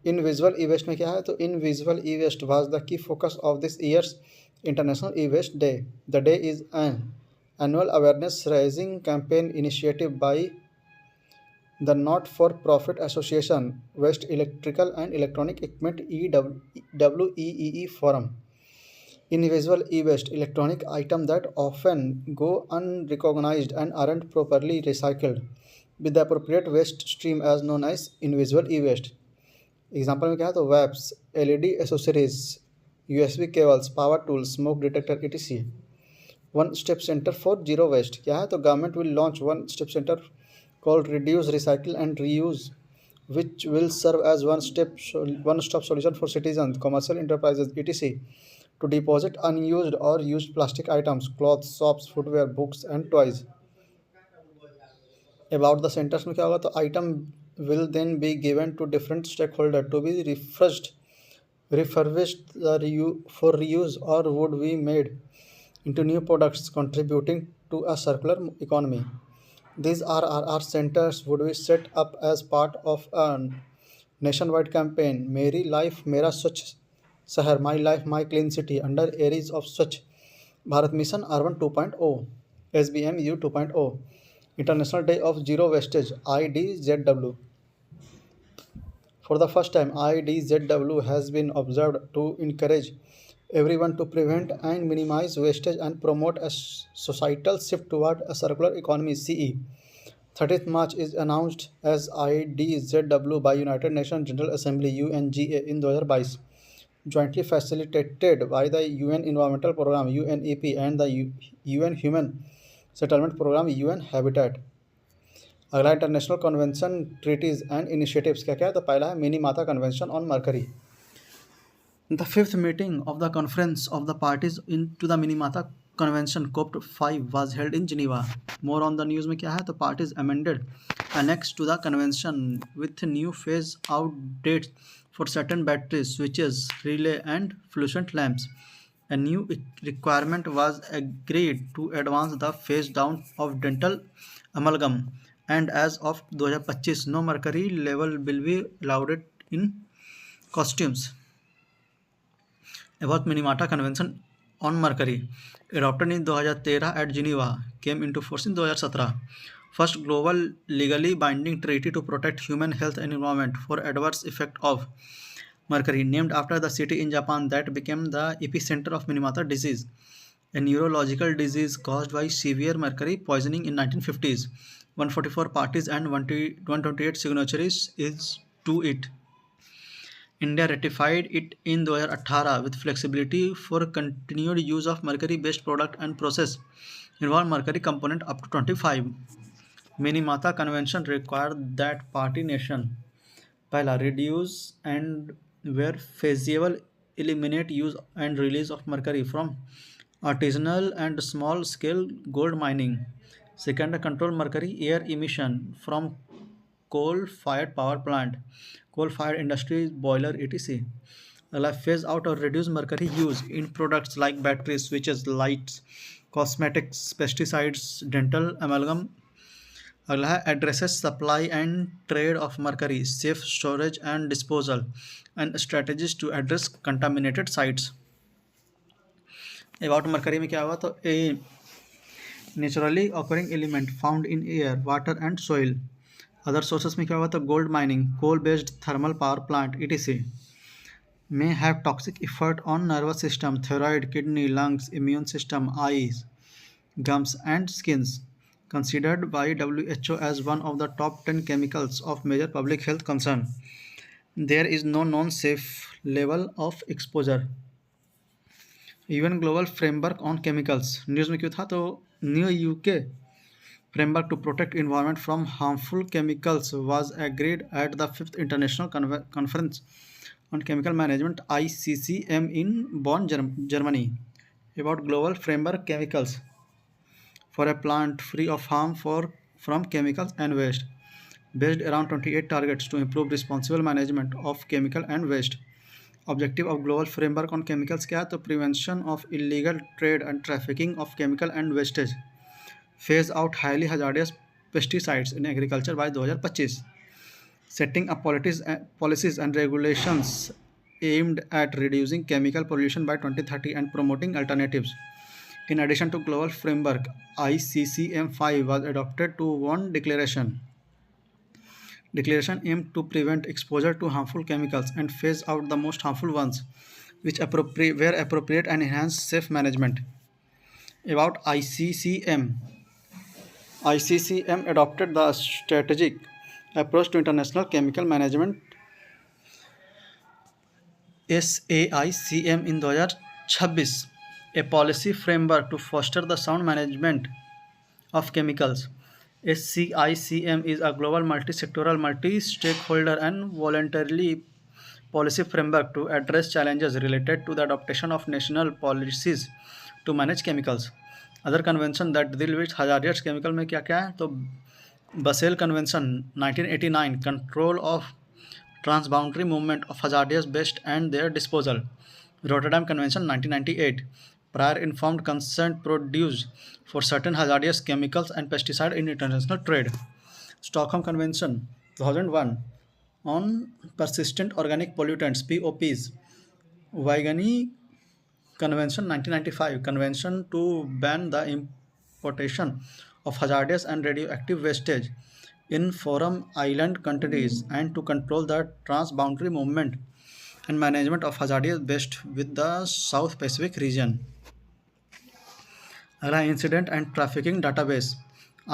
Invisible e waste में क्या है तो invisible e waste was the key focus of this year's international e waste day. The day is an annual awareness raising campaign initiative by the not for profit association West Electrical and Electronic Equipment WEEE Forum. Invisible e-waste electronic items that often go unrecognized and aren't properly recycled with the appropriate waste stream as known as invisible e-waste. Example में क्या है तो vapes, LED accessories, USB cables, power tools, smoke detector etc. One step centre for zero waste क्या है तो government will launch one step centre called reduce, recycle and reuse, which will serve as one-stop solution for citizens, commercial enterprises etc. to deposit unused or used plastic items, clothes, soaps, footwear, books and toys. About the centers में क्या होगा तो item will then be given to different stakeholders to be refurbished for reuse or would be made into new products contributing to a circular economy. These RRR centers would be set up as part of a nationwide campaign, Meri Life Mera Swachh Shahar, My Life My Clean City, under areas of Swachh Bharat Mission Urban 2.0, SBMU 2.0, International Day of Zero Wastage, IDZW. For the first time, IDZW has been observed to encourage everyone to prevent and minimize wastage and promote a societal shift toward a circular economy CE. 30th March is announced as IDZW by United Nations General Assembly UNGA in 2022, jointly facilitated by the UN Environmental Programme UNEP and the UN Human Settlement Programme UN Habitat. अगला international convention treaties and initiatives क्या क्या है तो पहला है Minamata convention on mercury. The fifth meeting of the Conference of the Parties into the Minamata Convention COP5 was held in Geneva. More on the news में क्या है तो parties amended annex to the convention with new phase out dates for certain batteries, switches, relay and fluorescent lamps. A new requirement was agreed to advance the phase down of dental amalgam, and as of 2025 no mercury level will be allowed in costumes. About Minamata Convention on Mercury, adopted in 2013 at Geneva, came into force in 2017. First global legally binding treaty to protect human health and environment for adverse effect of mercury, named after the city in Japan that became the epicenter of Minamata disease, a neurological disease caused by severe mercury poisoning in 1950s. 144 parties and 128 signatories is to it. India ratified it in 2018 with flexibility for continued use of mercury-based product and process involve mercury component up to 25. Minamata Convention required that party nation पहला reduce and where feasible eliminate use and release of mercury from artisanal and small scale gold mining. Second, control mercury air emission from coal-fired power plant, coal-fired industries, boiler, etc. Phase out or reduce mercury use in products like batteries, switches, lights, cosmetics, pesticides, dental amalgam. Addresses supply and trade of mercury, safe storage and disposal, and strategies to address contaminated sites. About mercury में क्या हुआ तो a naturally occurring element found in air, water and soil. Other sources में क्या हुआ तो gold mining, coal-based thermal power plant etc. may have toxic effect on nervous system, thyroid, kidney, lungs, immune system, eyes, gums and skins. Considered by WHO as one of the top 10 chemicals of major public health concern. There is no known safe level of exposure. UN Global Framework on Chemicals. News में क्यों था तो new UK framework to protect environment from harmful chemicals was agreed at the 5th International Conference on Chemical Management ICCM in Bonn, Germany. About global framework chemicals for a plant free of harm for from chemicals and waste, based around 28 targets to improve responsible management of chemical and waste. Objective of global framework on chemicals क्या है? तो prevention of illegal trade and trafficking of chemical and wastage, phase out highly hazardous pesticides in agriculture by 2025, setting up policies and regulations aimed at reducing chemical pollution by 2030 and promoting alternatives. In addition to global framework, ICCM 5 was adopted to one declaration aimed to prevent exposure to harmful chemicals and phase out the most harmful ones, which where appropriate and enhance safe management. About ICCM adopted the strategic approach to international chemical management SAICM in 2026, a policy framework to foster the sound management of chemicals. SCICM is a global multi-sectoral, multi-stakeholder and voluntarily policy framework to address challenges related to the adoption of national policies to manage chemicals. Other convention that deal with hazardous chemical में क्या क्या है? तो बसेल convention 1989, control of transboundary movement of hazardous waste and their disposal. Rotterdam Convention 1998, prior informed consent produced for certain hazardous chemicals and pesticides in international trade. Stockholm Convention 2001 on persistent organic pollutants POPs. Vaigani Convention 1995, convention to ban the importation of hazardous and radioactive wastage in foreign island countries and to control the transboundary movement and management of hazardous waste with the South Pacific region. अगला incident and trafficking database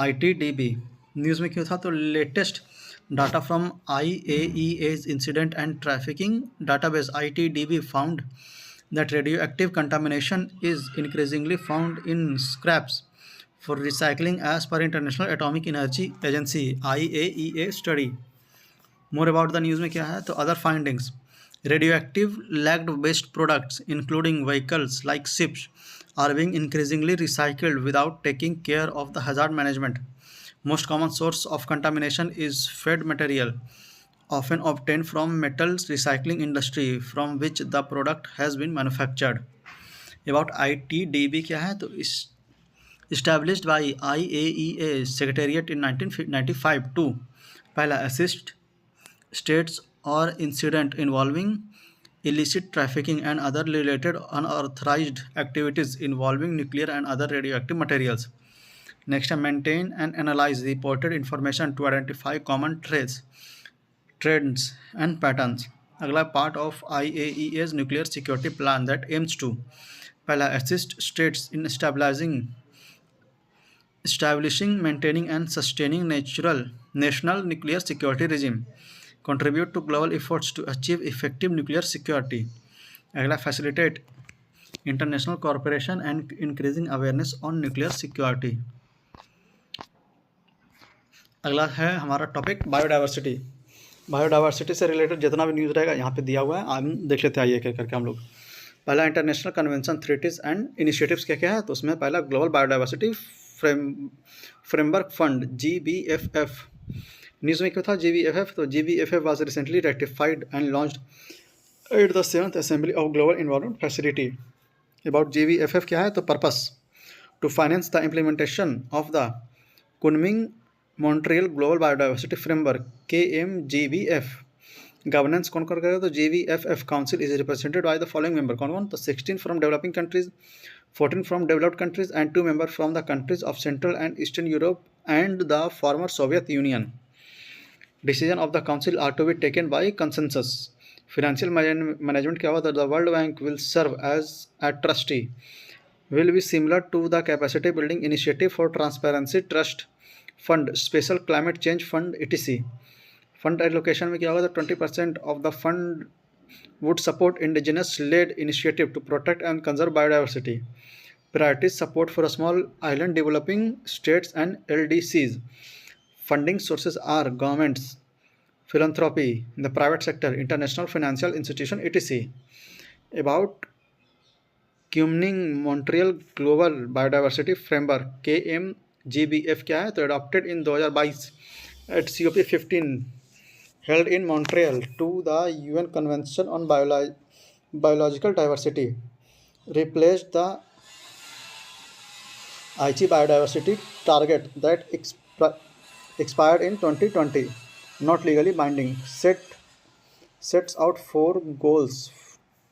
ITDB news में क्यों था? तो latest data from IAEA's incident and trafficking database ITDB found that radioactive contamination is increasingly found in scraps for recycling as per International Atomic Energy Agency IAEA study. More about the news में क्या है? तो other findings, radioactive lagged waste products including vehicles like ships are being increasingly recycled without taking care of the hazard management. Most common source of contamination is fed material, often obtained from metals recycling industry from which the product has been manufactured. About ITDB क्या है? तो established by IAEA Secretariat in 1995 to पहला assist states or incident involving illicit trafficking and other related unauthorized activities involving nuclear and other radioactive materials. Next, maintain and analyze reported information to identify common trends and patterns. अगला part of IAEA's nuclear security plan that aims to पहला assist states in establishing, maintaining and sustaining national nuclear security regime, contribute to global efforts to achieve effective nuclear security. अगला facilitate international cooperation and increasing awareness on nuclear security. अगला है हमारा topic biodiversity से related जितना भी news रहेगा यहाँ पे दिया हुआ है, हम देख लेते हैं आइए क्या करके हम लोग. पहला international convention treaties and initiatives क्या क्या है? तो उसमें पहला global biodiversity framework fund GBFF. News में क्या था? GBFF. तो GBFF was recently ratified and launched at the 7th assembly of global environment facility. About GBFF क्या है? तो purpose to finance the implementation of the Kunming Montreal global biodiversity framework KMGBF. Governance कौन कर करेगा? तो GBFF council is represented by the following member. कौन कौन? तो 16 from developing countries, 14 from developed countries and 2 member from the countries of central and eastern Europe and the former Soviet Union. Decision of the council are to be taken by consensus. Financial management क्या हुआ? The world bank will serve as a trustee, will be similar to the capacity building initiative for transparency trust fund, special climate change fund etc. Fund allocation में क्या होगा? तो 20% of the fund would support indigenous led initiative to protect and conserve biodiversity. Priorities support for small island developing states and LDCs. Funding sources are governments, philanthropy, the private sector, international financial institution etc. About Kunming Montreal Global Biodiversity Framework KMGBF. GBF क्या है, तो adopted in 2022 at COP15 held in Montreal to the UN Convention on Biological Diversity, replaced the Aichi biodiversity target that expired in 2020, not legally binding. Sets out 4 goals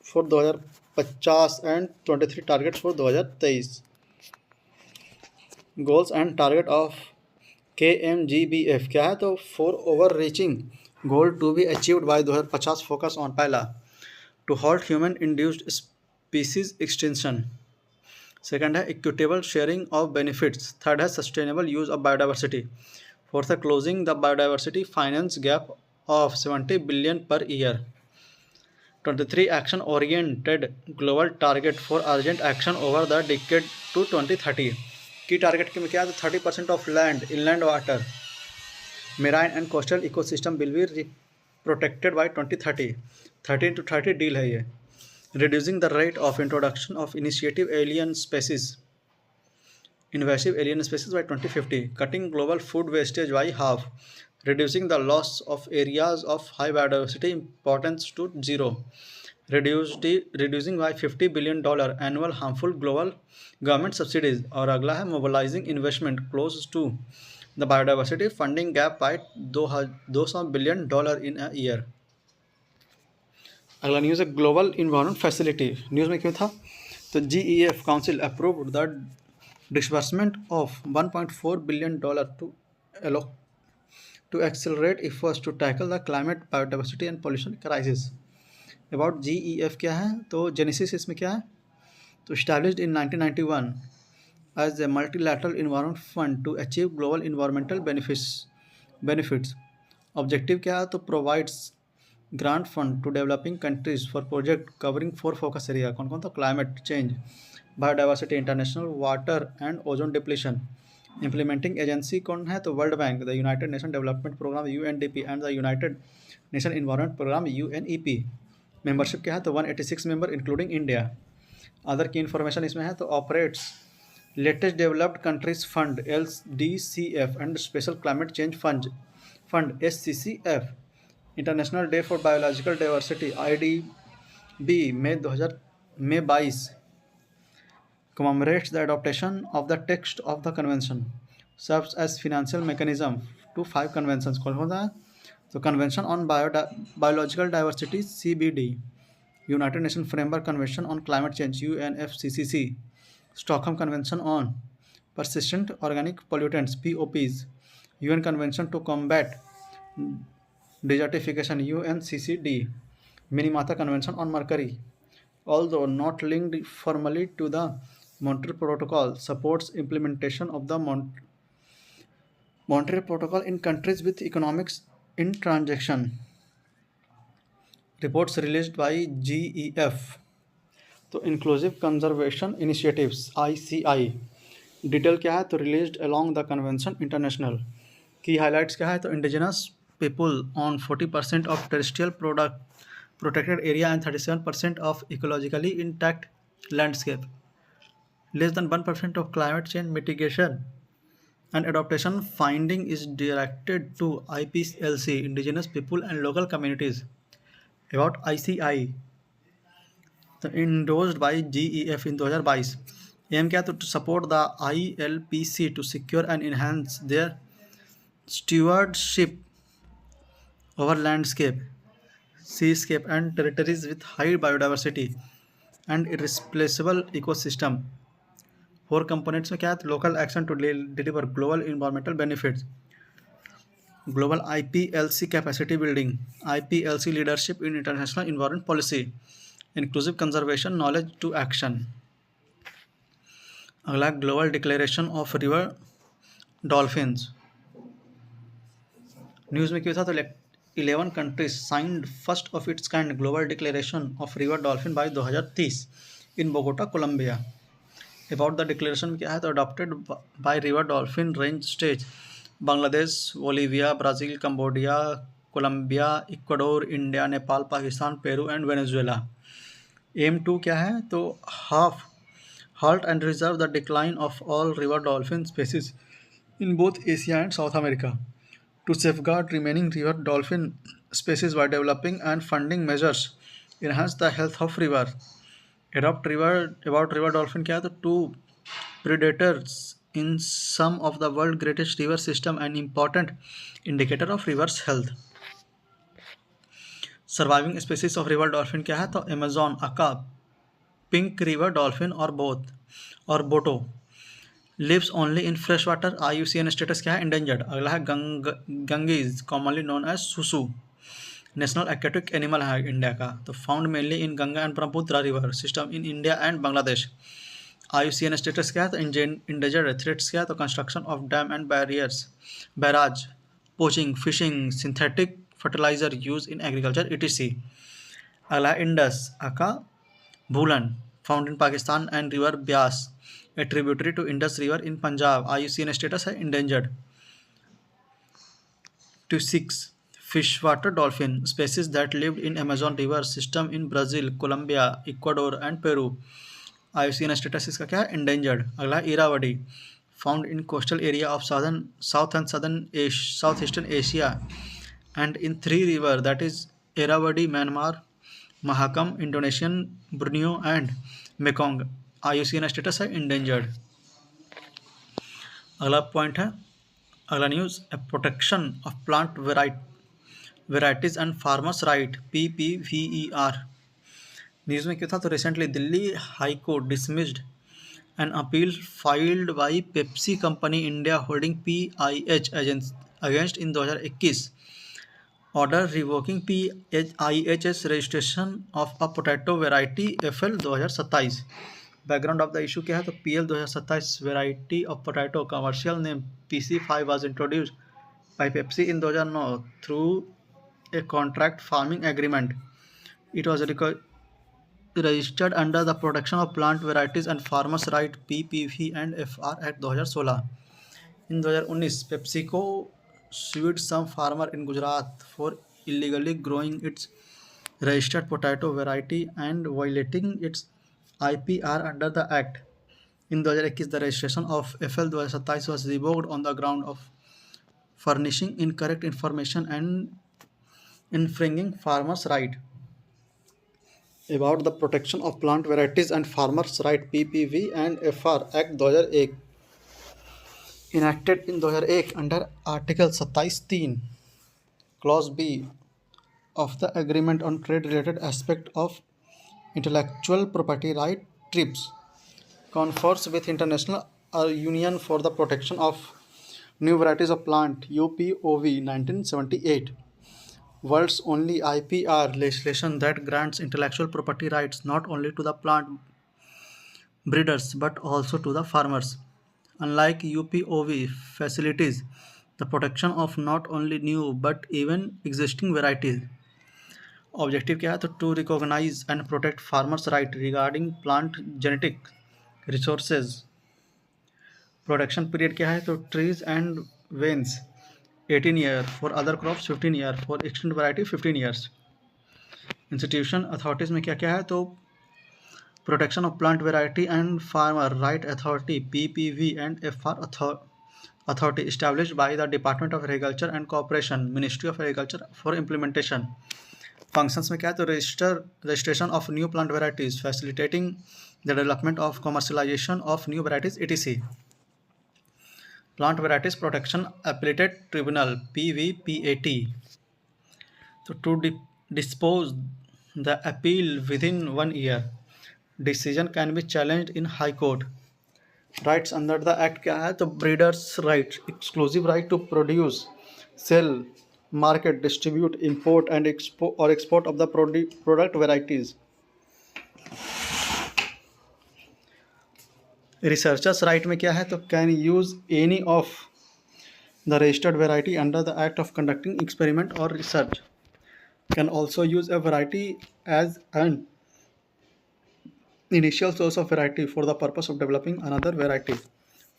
for 2050 and 23 targets for 2023. Goals and target of KMGBF क्या है, तो 4 overreaching goal to be achieved by 2050 focus on पहला to halt human induced species extinction, second है equitable sharing of benefits, third है sustainable use of biodiversity, fourth है closing the biodiversity finance gap of 70 billion per year, 23 action oriented global target for urgent action over the decade to 2030। Key target के में क्या है, तो 30% of land inland water marine and coastal ecosystem will be protected by 2030। 13 to 30 deal है ये। Reducing the rate of introduction of invasive alien species by 2050, cutting global food wastage by half, reducing the loss of areas of high biodiversity importance to zero, reducing by $50 billion annual harmful global government subsidies। और अगला है mobilizing investment close to the biodiversity funding gap by $200 billion in a year। अगला news है global environment facility. News में क्यों था, तो GEF council approved the disbursement of $1.4 billion to accelerate efforts to tackle the climate biodiversity and pollution crisis. About GEF क्या है, तो genesis इसमें क्या है, तो established in 1991 as a multilateral environment fund to achieve global environmental benefits। Objective क्या है, तो provides grant fund to developing countries for project covering 4 focus area. कौन कौन, तो climate change, biodiversity, international water and ozone depletion. Implementing agency कौन है, तो world bank, the united nation development programme UNDP and the united nation environment programme UNEP। Membership क्या है, तो 186 member including India. Other key information इसमें है, तो operates least developed countries fund LDCF and special climate change fund SCCF। International day for biological diversity IDB May 22 commemorates the adoption of the text of the convention, serves as financial mechanism to 5 conventions। कौन कौन सा है, तो convention on biological diversity CBD, united nation framework convention on climate change UNFCCC, Stockholm convention on persistent organic pollutants POPs, UN convention to combat desertification UNCCD, Minamata Convention on Mercury, although not linked formally to the Montreal Protocol, supports implementation of the Montreal Protocol in countries with economics in transaction। Reports released by GEF, तो inclusive conservation initiatives ICI। Detail क्या है, तो released along the convention international. की highlights क्या है, तो indigenous people on 40% of terrestrial protected area and 37% of ecologically intact landscape, less than 1% of climate change mitigation and adaptation finding is directed to IPLC, indigenous people and local communities। About ICI, endorsed by GEF in 2022, aim क्या, तो to support the ILPC to secure and enhance their stewardship over landscape, seascape and territories with high biodiversity and irreplaceable ecosystem। 4 components में क्या है, local action to deliver global environmental benefits, global IPLC capacity building, IPLC leadership in international environment policy, inclusive conservation knowledge to action। अगला global declaration of river dolphins। News में क्या था, तो 11 countries signed first of its kind global declaration of river dolphin by 2030 in Bogota, Colombia। About the declaration में क्या है, तो adopted by river dolphin range stage Bangladesh, Bolivia, Brazil, Cambodia, Colombia, Ecuador, India, Nepal, Pakistan, Peru and Venezuela. Aim 2 क्या है, तो halt and reserve the decline of all river dolphin species in both Asia and South America to safeguard remaining river dolphin species by developing and funding measures enhance the health of river. About river dolphin क्या है तो two predators in some of the world greatest river system and important indicator of river's health. Surviving species of river dolphin क्या है तो Amazon aka pink river dolphin और both और boto lives only in fresh water. IUCN status क्या है endangered. अगला है Ganges commonly known as susu national aquatic animal है इंडिया का तो found mainly in Ganga and Brahmaputra river system in India and Bangladesh. IUCN status क्या है तो इंडेंजर्ड। थ्रेट्स क्या है तो construction of dam and barrage poaching fishing synthetic fertiliser use in agriculture etc। अगला है Indus aka bhulan found in Pakistan and river Beas a tributary to Indus river in Punjab. IUCN status है endangered. To 6 freshwater dolphin species that lived in Amazon river system in Brazil, Colombia, Ecuador and Peru। IUCN status इसका क्या है endangered. अगला Irrawaddy found in coastal area of south and south eastern Asia and in 3 river that is Irrawaddy Myanmar Mahakam Indonesian Borneo and Mekong. IUCN status है endangered. अगला point है अगला news protection of plant varieties and farmers right PPVER। News में क्या था तो recently Delhi high court dismissed an appeal filed by Pepsi company India holding PIH against in 2021 order revoking PIH's registration of a potato variety FL 2027। Background of the issue क्या है तो PL 2027 variety of potato commercial name PC5 was introduced by Pepsi in 2009 through a contract farming agreement. It was registered under the protection of plant varieties and farmers right PPV and FR act 2016। In 2019 PepsiCo sued some farmer in Gujarat for illegally growing its registered potato variety and violating its IPR under the act। In 2021 the registration of FL 2027 was revoked on the ground of furnishing incorrect information and infringing farmers' right। About the protection of plant varieties and farmers' right PPV and FR Act 2001 enacted in 2001 under Article 27(3) Clause B of the Agreement on Trade Related Aspect of Intellectual Property Right (TRIPS) confers with International Union for the Protection of New Varieties of Plant UPOV 1978 world's only IPR legislation that grants intellectual property rights not only to the plant breeders but also to the farmers। Unlike UPOV facilities the protection of not only new but even existing varieties। Objective क्या है तो to recognise and protect farmers right regarding plant genetic resources. Protection period क्या है तो trees and vines 18 year for other crops 15 year for extant variety 15 years. Institution authorities में क्या क्या है तो protection of plant variety and farmer right authority PPV and FR authority established by the Department of Agriculture and Cooperation Ministry of Agriculture for implementation। Functions में क्या है तो registration of new plant varieties facilitating the development of commercialisation of new varieties etc। Plant varieties protection appellate tribunal PVPAT तो to dispose the appeal within 1 year decision can be challenged in high court. Rights under the act क्या है तो breeders right exclusive right to produce sell market distribute import and export of the product varieties। Researchers right में क्या है तो can use any of the registered variety under the act of conducting experiment और research can also use a variety as an initial source of variety for the purpose of developing another variety.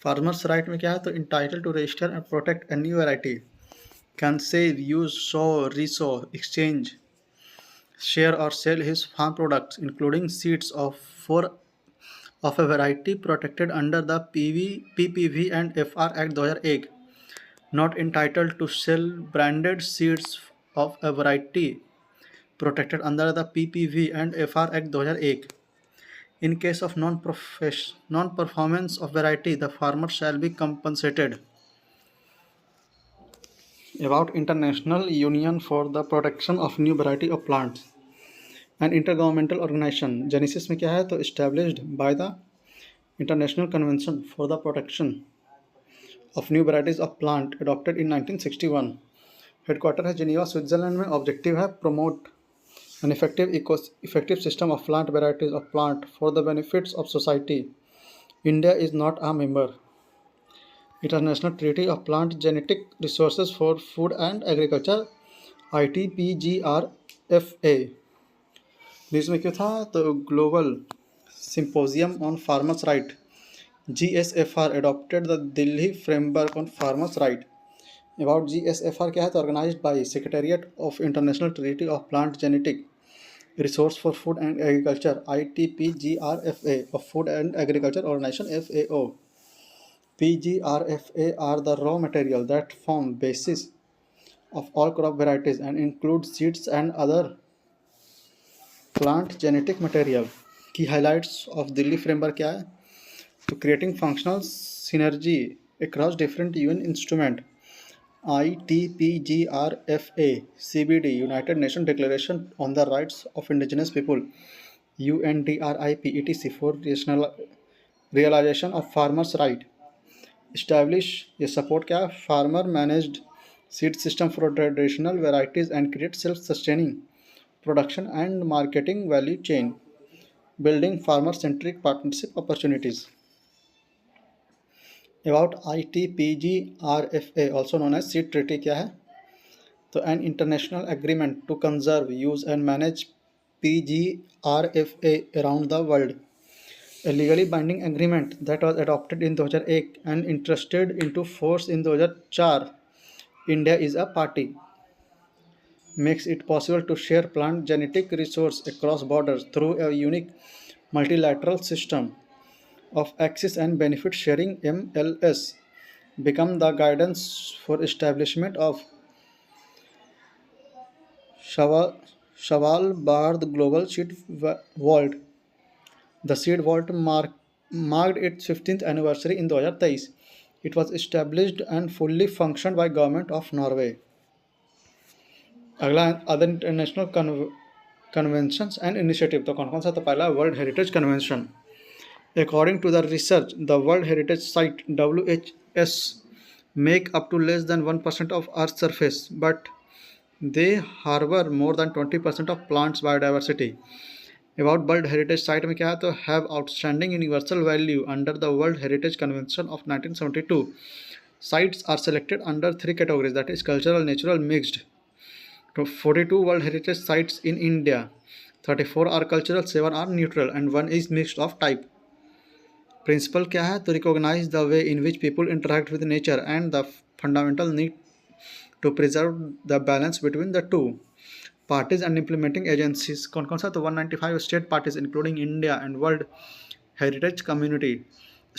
Farmers right में क्या है तो entitled to register and protect a new variety can save, use, sow, resow, exchange, share or sell his farm products including seeds for of a variety protected under the PPV and FR Act 2001, not entitled to sell branded seeds of a variety protected under the PPV and FR Act 2001. In case of non-performance of variety, the farmer shall be compensated. About International Union for the Protection of New Variety of Plants, an intergovernmental organization. Genesis में क्या है तो established by the International Convention for the Protection of New Varieties of Plant adopted in 1961. Headquarter है Geneva Switzerland में. Objective है promote an effective system of plant varieties of plant for the benefits of society. India is not a member. International Treaty of Plant Genetic Resources for Food and Agriculture ITPGRFA. इसमें क्यों था तो global symposium on farmers right GSFR adopted the Delhi framework on farmers right. About GSFR क्या है तो organized by Secretariat of International Treaty of Plant Genetic Resource for Food and Agriculture ITPGRFA of Food and Agriculture Organization FAO. PGRFA are the raw material that form basis of all crop varieties and include seeds and other plant genetic material. Key highlights of Delhi framework क्या है to creating functional synergy across different UN instrument. ITPGRFA CBD United Nations Declaration on the Rights of Indigenous People UNDRIP etc for realization of farmers' right. Establish ये support क्या है farmer managed seed system for traditional varieties and create self-sustaining production and marketing value chain, building farmer-centric partnership opportunities. About ITPGRFA also known as seed treaty क्या है तो an international agreement to conserve, use and manage PGRFA around the world. A legally binding agreement that was adopted in 2001 and entrusted into force in 2004. India is a party. Makes it possible to share plant genetic resource across borders through a unique multilateral system of access and benefit sharing MLS. Become the guidance for establishment of Svalbard Global Seed Vault. The Seed Vault marked its 15th anniversary in 2023. It was established and fully functioned by Government of Norway. अगला other international conventions and initiative तो कौन कौन सा तो पहला world heritage convention. According to the research, the World Heritage Site WHS make up to less than 1% of Earth's surface, but they harbor more than 20% of plants biodiversity. About World Heritage Site में क्या है तो have outstanding universal value under the World Heritage Convention of 1972. Sites are selected under 3 categories, that is cultural, natural, mixed. 42 World Heritage Sites in India. 34 are cultural, 7 are neutral and 1 is mixed of type. Principle क्या है तो recognize the way in which people interact with nature and the fundamental need to preserve the balance between the two. Parties and implementing agencies कौन कौन सा तो 195 state parties including India and World Heritage Community.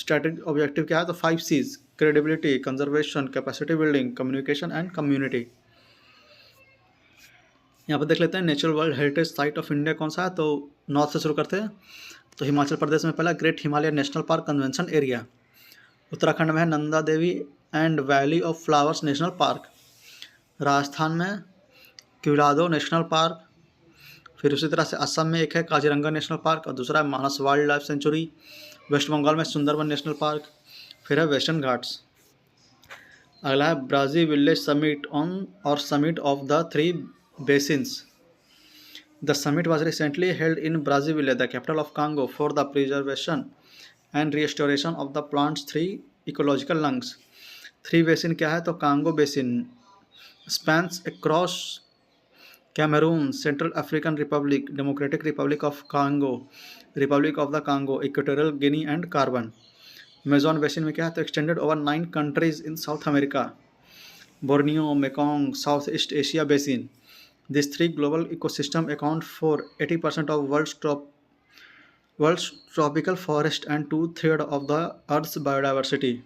Strategic objective क्या है तो 5 C's: credibility, conservation, capacity building, communication and community. यहाँ पर देख लेते हैं natural world heritage site of India कौन सा है तो नॉर्थ से शुरू करते हैं तो हिमाचल प्रदेश में पहला great Himalaya national park convention area. Uttarakhand में है Nanda Devi and valley of flowers national park. Rajasthan में क्यूलादो नेशनल पार्क. फिर उसी तरह से असम में एक है काजीरंगा नेशनल पार्क और दूसरा है Manas wildlife sanctuary. West Bengal में सुंदरबन नेशनल पार्क. फिर है वेस्टर्न घाट्स. अगला है ब्राजी विलेज समिट ऑन और summit of the 3 basins. The summit was recently held in Brazzaville, the capital of Congo, for the preservation and restoration of the plant's 3 ecological lungs. 3 basin क्या है तो Congo basin spans across Cameroon, Central African Republic, Democratic Republic of Congo, Republic of the Congo, Equatorial Guinea and Carbon. Amazon basin में क्या है तो extended over 9 countries in South America, Borneo, Mekong, Southeast Asia basin. These 3 global ecosystems account for 80% of world's world's tropical forest and two-thirds of the Earth's biodiversity.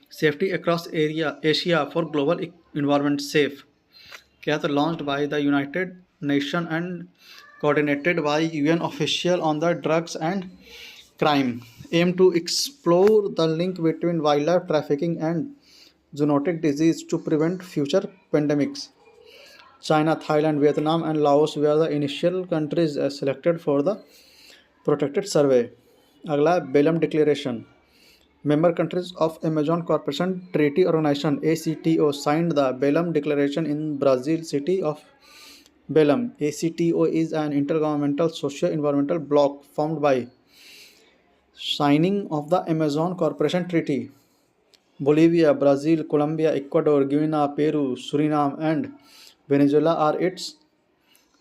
Safety across Asia for global environment safe. क्या तो launched by the United Nations and coordinated by UN official on the drugs and crime. Aim to explore the link between wildlife trafficking and zoonotic disease to prevent future pandemics. China, Thailand, Vietnam, and Laos were the initial countries selected for the protected survey. अगला है Belum declaration. Member countries of Amazon Corporation Treaty Organization ACTO signed the Belém Declaration in Brazil city of Belém. ACTO is an intergovernmental socio-environmental bloc formed by signing of the Amazon Corporation Treaty. Bolivia, Brazil, Colombia, Ecuador, Guinea, Peru, Suriname, and Venezuela are its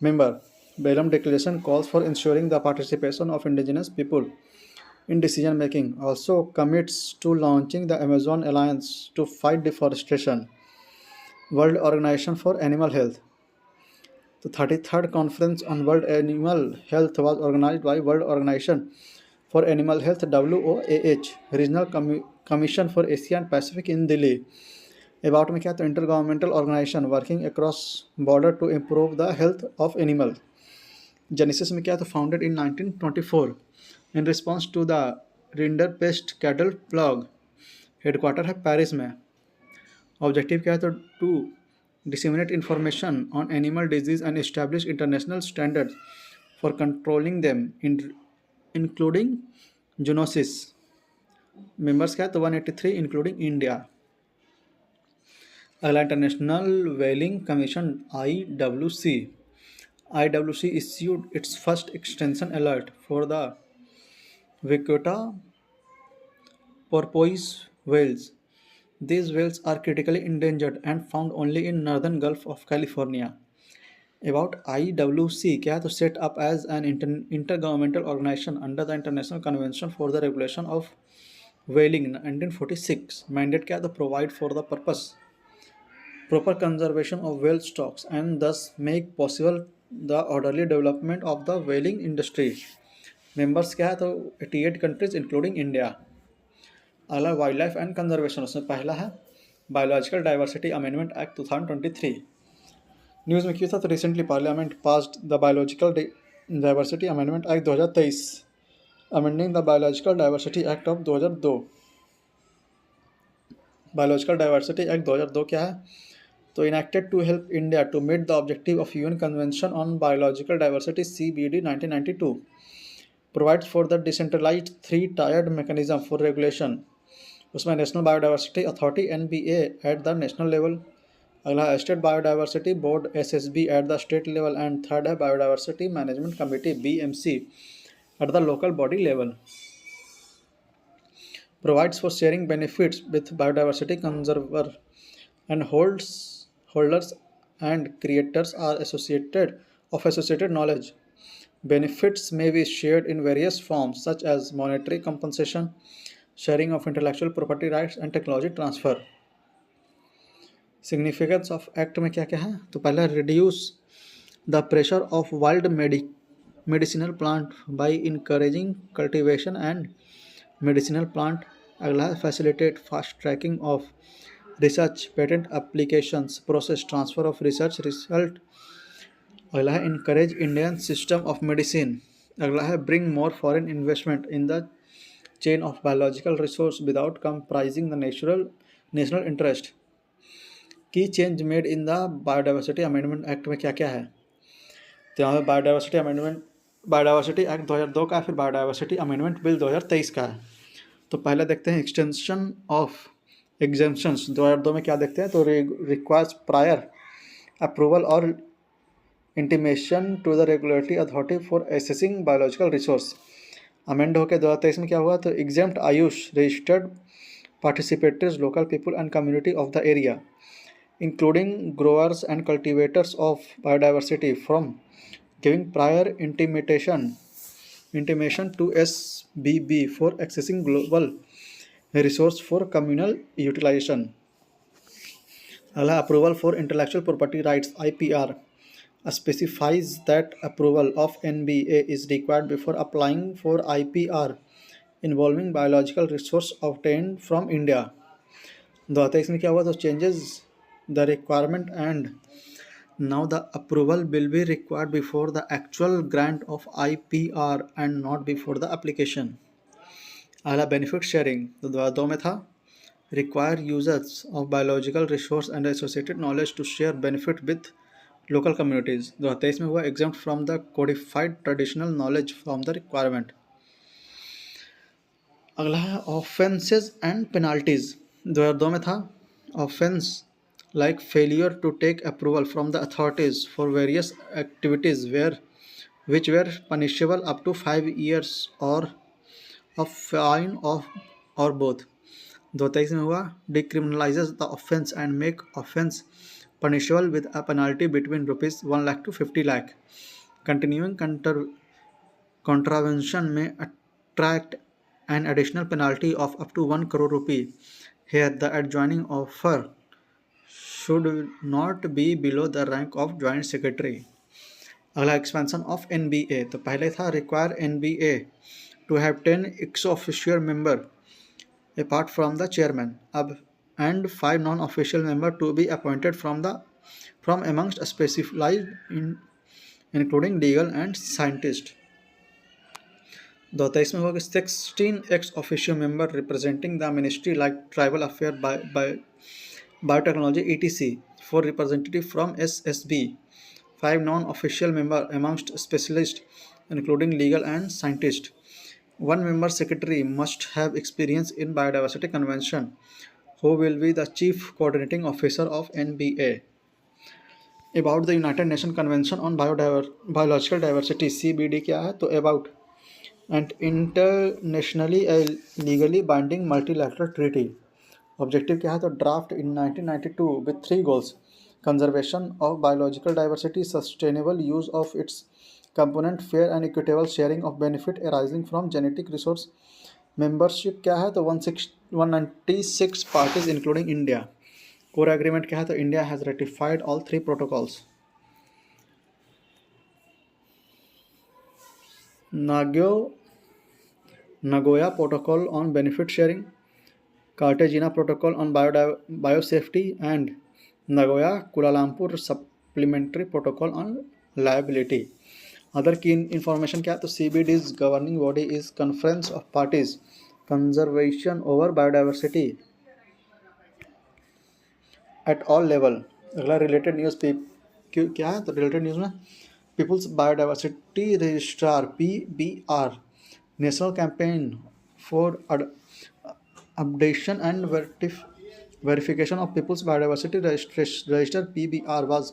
member. Belém Declaration calls for ensuring the participation of indigenous people in decision making, also commits to launching the Amazon Alliance to fight deforestation. World Organization for Animal Health. The 33rd Conference on World Animal Health was organized by World Organization for Animal Health WOAH, Regional Commission for Asia and Pacific in Delhi. About में क्या तो intergovernmental organization working across border to improve the health of animal. Genesis में क्या तो founded in 1924 in response to the Rinderpest cattle plague. Headquarter है Paris में. Objective क्या है तो to disseminate information on animal disease and establish international standards for controlling them, including zoonosis. Members क्या है तो 183 including India. अगला international व्हेलिंग commission IWC issued its first extension alert for the Vaquita porpoise whales. These whales are critically endangered and found only in northern Gulf of California. About IWC क्या है तो set up as an intergovernmental organization under the International Convention for the Regulation of Whaling 1946. Mandate क्या है तो provide for the proper conservation of whale stocks and thus make possible the orderly development of the whaling industry. Members क्या है तो 88 countries including India. अगला wildlife and conservation. उसमें पहला है biological diversity amendment act 2023. News में क्यों था तो recently parliament passed the biological diversity amendment act 2023, amending the biological diversity act of 2002. Biological diversity act 2002 क्या है तो enacted to help India to meet the objective of UN convention on biological diversity CBD 1992, provides for the decentralized three-tiered mechanism for regulation. उसमें national biodiversity authority NBA at the national level. अगला है state biodiversity board SSB at the state level. And third है biodiversity management committee BMC at the local body level. Provides for sharing benefits with biodiversity conserver and holders and creators are associated knowledge. Benefits may be shared in various forms such as monetary compensation, sharing of intellectual property rights and technology transfer. Significance of act में क्या क्या है तो पहला reduce the pressure of wild medicinal plant by encouraging cultivation and medicinal plant. अगला है facilitate fast tracking of research, patent applications, process transfer of research result. अगला है encourage Indian system of medicine. अगला है bring more foreign investment in the chain of biological resource without compromising the national interest. की change made in the biodiversity amendment act में क्या क्या है तो यहाँ पे बायोडाइवर्सिटी एक्ट 2002 का है, फिर बायोडाइवर्सिटी अमेंडमेंट बिल 2023 का है. तो पहले देखते हैं एक्सटेंशन ऑफ एग्जेम्पशंस. 2002 में क्या देखते हैं तो रिक्वायर्स प्रायर अप्रूवल और intimation to the regulatory authority for assessing biological resource. Amend होकर 2023 में क्या हुआ तो exempt AYUSH registered participators local people and community of the area including growers and cultivators of biodiversity from giving prior intimation to SBB for accessing global resource for communal utilization. अगला approval for intellectual property rights IPR. specifies that approval of NBA is required before applying for IPR involving biological resource obtained from India. 2023 में क्या हुआ, तो changes the requirement and now the approval will be required before the actual grant of IPR and not before the application. अगला benefit sharing, तो 2002 में था require users of biological resource and associated knowledge to share benefit with local communities. 2023 में हुआ exempt from the codified traditional knowledge from the requirement. अगला है offences and penalties, 2002 में था offence like failure to take approval from the authorities for various activities which were punishable up to 5 years or a fine of or both. 2023 में हुआ decriminalizes the offense and make offense punishable with a penalty between rupees 1 lakh to 50 lakh. Continuing contravention may attract an additional penalty of up to 1 crore rupee. Here the adjoining offer should not be below the rank of joint secretary. अगला expansion of NBA, तो पहले था require NBA to have 10 ex officio member apart from the chairman, अब and 5 non-official member to be appointed from amongst specialized including legal and scientist. 2023 में होगा 16 ex officio member representing the ministry like tribal affair by biotechnology etc for representative from SSB, 5 non-official member amongst specialists including legal and scientist. 1 member secretary must have experience in biodiversity convention who will be the chief coordinating officer of NBA. About the United Nations Convention on Biological Diversity, CBD क्या है, तो about and internationally a legally binding multilateral treaty. Objective क्या है, तो draft in 1992 with 3 goals, conservation of biological diversity, sustainable use of its component, fair and equitable sharing of benefit arising from genetic resource. Membership क्या है, तो 196 parties including India. Core agreement क्या है, तो India has ratified all 3 protocols. Nagoya protocol on benefit sharing, Cartagena Protocol on Biosafety, and Nagoya Kuala Lumpur Supplementary Protocol on Liability. Other key information क्या है, तो CBD's governing body is Conference of Parties, Conservation over Biodiversity at all level. अगला related news क्या है, तो related news में people's biodiversity registrar PBR, national campaign for updation and verification of People's Biodiversity Register PBR was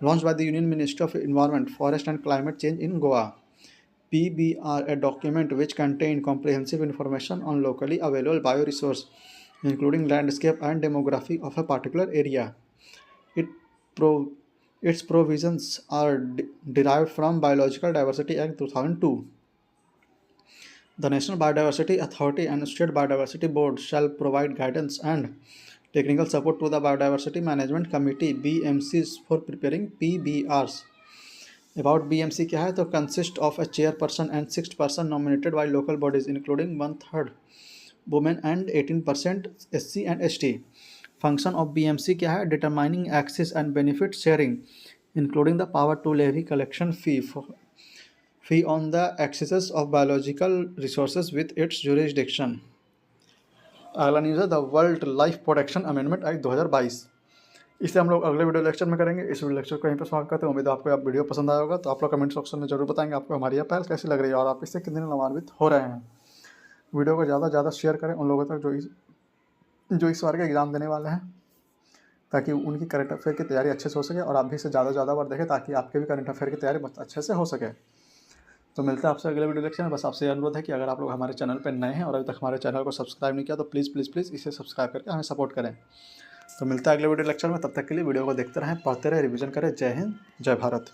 launched by the Union Ministry of Environment, Forest and Climate Change in Goa. PBR, a document which contained comprehensive information on locally available bioresource, including landscape and demography of a particular area. Its provisions are derived from Biological Diversity Act 2002. The National Biodiversity Authority and State Biodiversity Board shall provide guidance and technical support to the Biodiversity Management Committee BMCs for preparing PBRs. About BMC क्या है, तो consist of a chairperson and 6 person nominated by local bodies including 1/3 women and 18% SC and ST. Function of BMC क्या है, determining access and benefit sharing including the power to levy collection fee on the accesses of biological resources with its jurisdiction. अगला news है the world life protection amendment act 2022. इसे हम लोग अगले video lecture में करेंगे. इस वीडियो लेक्चर को यहीं पर समाप्त करते हैं. उम्मीद है आपको आप वीडियो पसंद आया होगा. तो आप लोग कमेंट सेक्शन में जरूर बताएंगे आपको हमारी यह पहल कैसी लग रही है और आप इससे कितने लाभान्वित हो रहे हैं. वीडियो को ज़्यादा से ज़्यादा शेयर करें उन लोगों तक जो इस बार का एग्ज़ाम देने वाले हैं, ताकि उनकी करंट अफेयर की तैयारी अच्छे से हो सके और आप भी इसे ज़्यादा बार देखें ताकि आपके भी करंट अफेयर की तैयारी बहुत अच्छे से हो सके. तो मिलता है आपसे अगले वीडियो लेक्चर में. बस आपसे अनुरोध है कि अगर आप लोग हमारे चैनल पर नए हैं और अभी तक हमारे चैनल को सब्सक्राइब नहीं किया तो प्लीज़ इसे सब्सक्राइब करके हमें सपोर्ट करें. तो मिलता है अगले वीडियो लेक्चर में. तब तक के लिए वीडियो को देखते रहें, पढ़ते रहें, रिवीजन करें. जय हिंद, जय भारत.